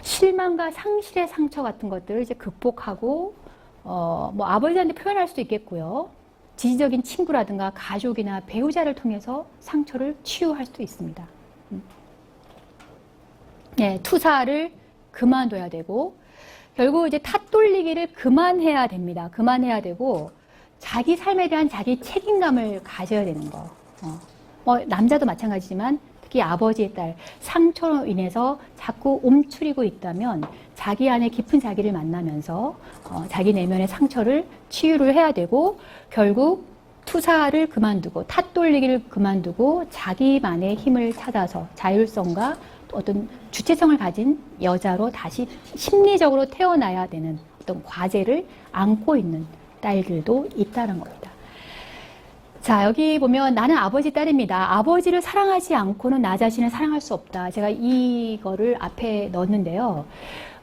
실망과 상실의 상처 같은 것들을 이제 극복하고, 뭐 아버지한테 표현할 수도 있겠고요. 지지적인 친구라든가 가족이나 배우자를 통해서 상처를 치유할 수도 있습니다. 네, 투사를 그만둬야 되고, 결국 이제 탓 돌리기를 그만해야 됩니다. 그만해야 되고, 자기 삶에 대한 자기 책임감을 가져야 되는 거. 남자도 마찬가지지만 특히 아버지의 딸, 상처로 인해서 자꾸 움츠리고 있다면 자기 안에 깊은 자기를 만나면서 자기 내면의 상처를 치유를 해야 되고 결국 투사를 그만두고 탓 돌리기를 그만두고 자기만의 힘을 찾아서 자율성과 어떤 주체성을 가진 여자로 다시 심리적으로 태어나야 되는 어떤 과제를 안고 있는 딸들도 있다는 겁니다. 자, 여기 보면 나는 아버지 딸입니다. 아버지를 사랑하지 않고는 나 자신을 사랑할 수 없다. 제가 이거를 앞에 넣었는데요.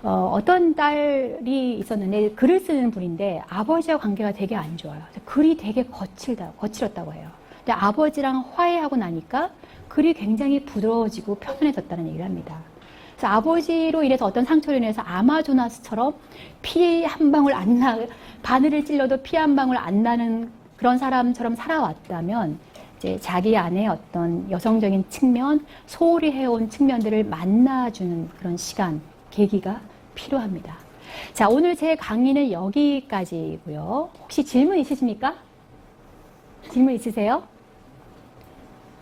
어떤 딸이 있었는데 글을 쓰는 분인데 아버지와 관계가 되게 안 좋아요. 글이 되게 거칠었다고 해요. 근데 아버지랑 화해하고 나니까 글이 굉장히 부드러워지고 편안해졌다는 얘기를 합니다. 그래서 아버지로 인해서 어떤 상처로 인해서 아마조나스처럼 피 한 방울 안 바늘을 찔러도 피 한 방울 안 나는 그런 사람처럼 살아왔다면 이제 자기 안에 어떤 여성적인 측면, 소홀히 해온 측면들을 만나주는 그런 시간, 계기가 필요합니다. 자, 오늘 제 강의는 여기까지고요. 혹시 질문 있으십니까? 질문 있으세요?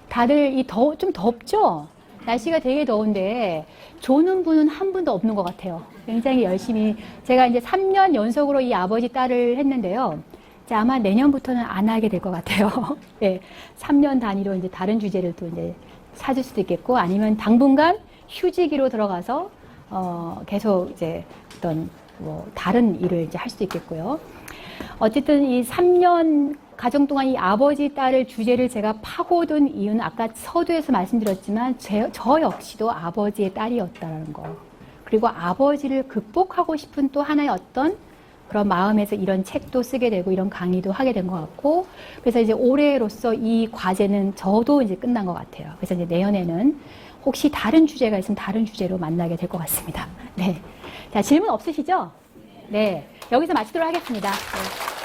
다들 좀 덥죠? 날씨가 되게 더운데 조는 분은 한 분도 없는 것 같아요. 굉장히 열심히 제가 이제 3년 연속으로 이 아버지 딸을 했는데요. 이제 아마 내년부터는 안 하게 될 것 같아요. 예, 3년 단위로 이제 다른 주제를 또 이제 찾을 수도 있겠고, 아니면 당분간 휴직기로 들어가서 계속 이제 어떤 뭐 다른 일을 이제 할 수도 있겠고요. 어쨌든 이 3년 가정 동안 이 아버지 딸을 주제를 제가 파고든 이유는 아까 서두에서 말씀드렸지만 저 역시도 아버지의 딸이었다는 거. 그리고 아버지를 극복하고 싶은 또 하나의 어떤 그런 마음에서 이런 책도 쓰게 되고 이런 강의도 하게 된 것 같고, 그래서 이제 올해로서 이 과제는 저도 이제 끝난 것 같아요. 그래서 이제 내년에는 혹시 다른 주제가 있으면 다른 주제로 만나게 될 것 같습니다. 네. 자, 질문 없으시죠? 네. 여기서 마치도록 하겠습니다. 네.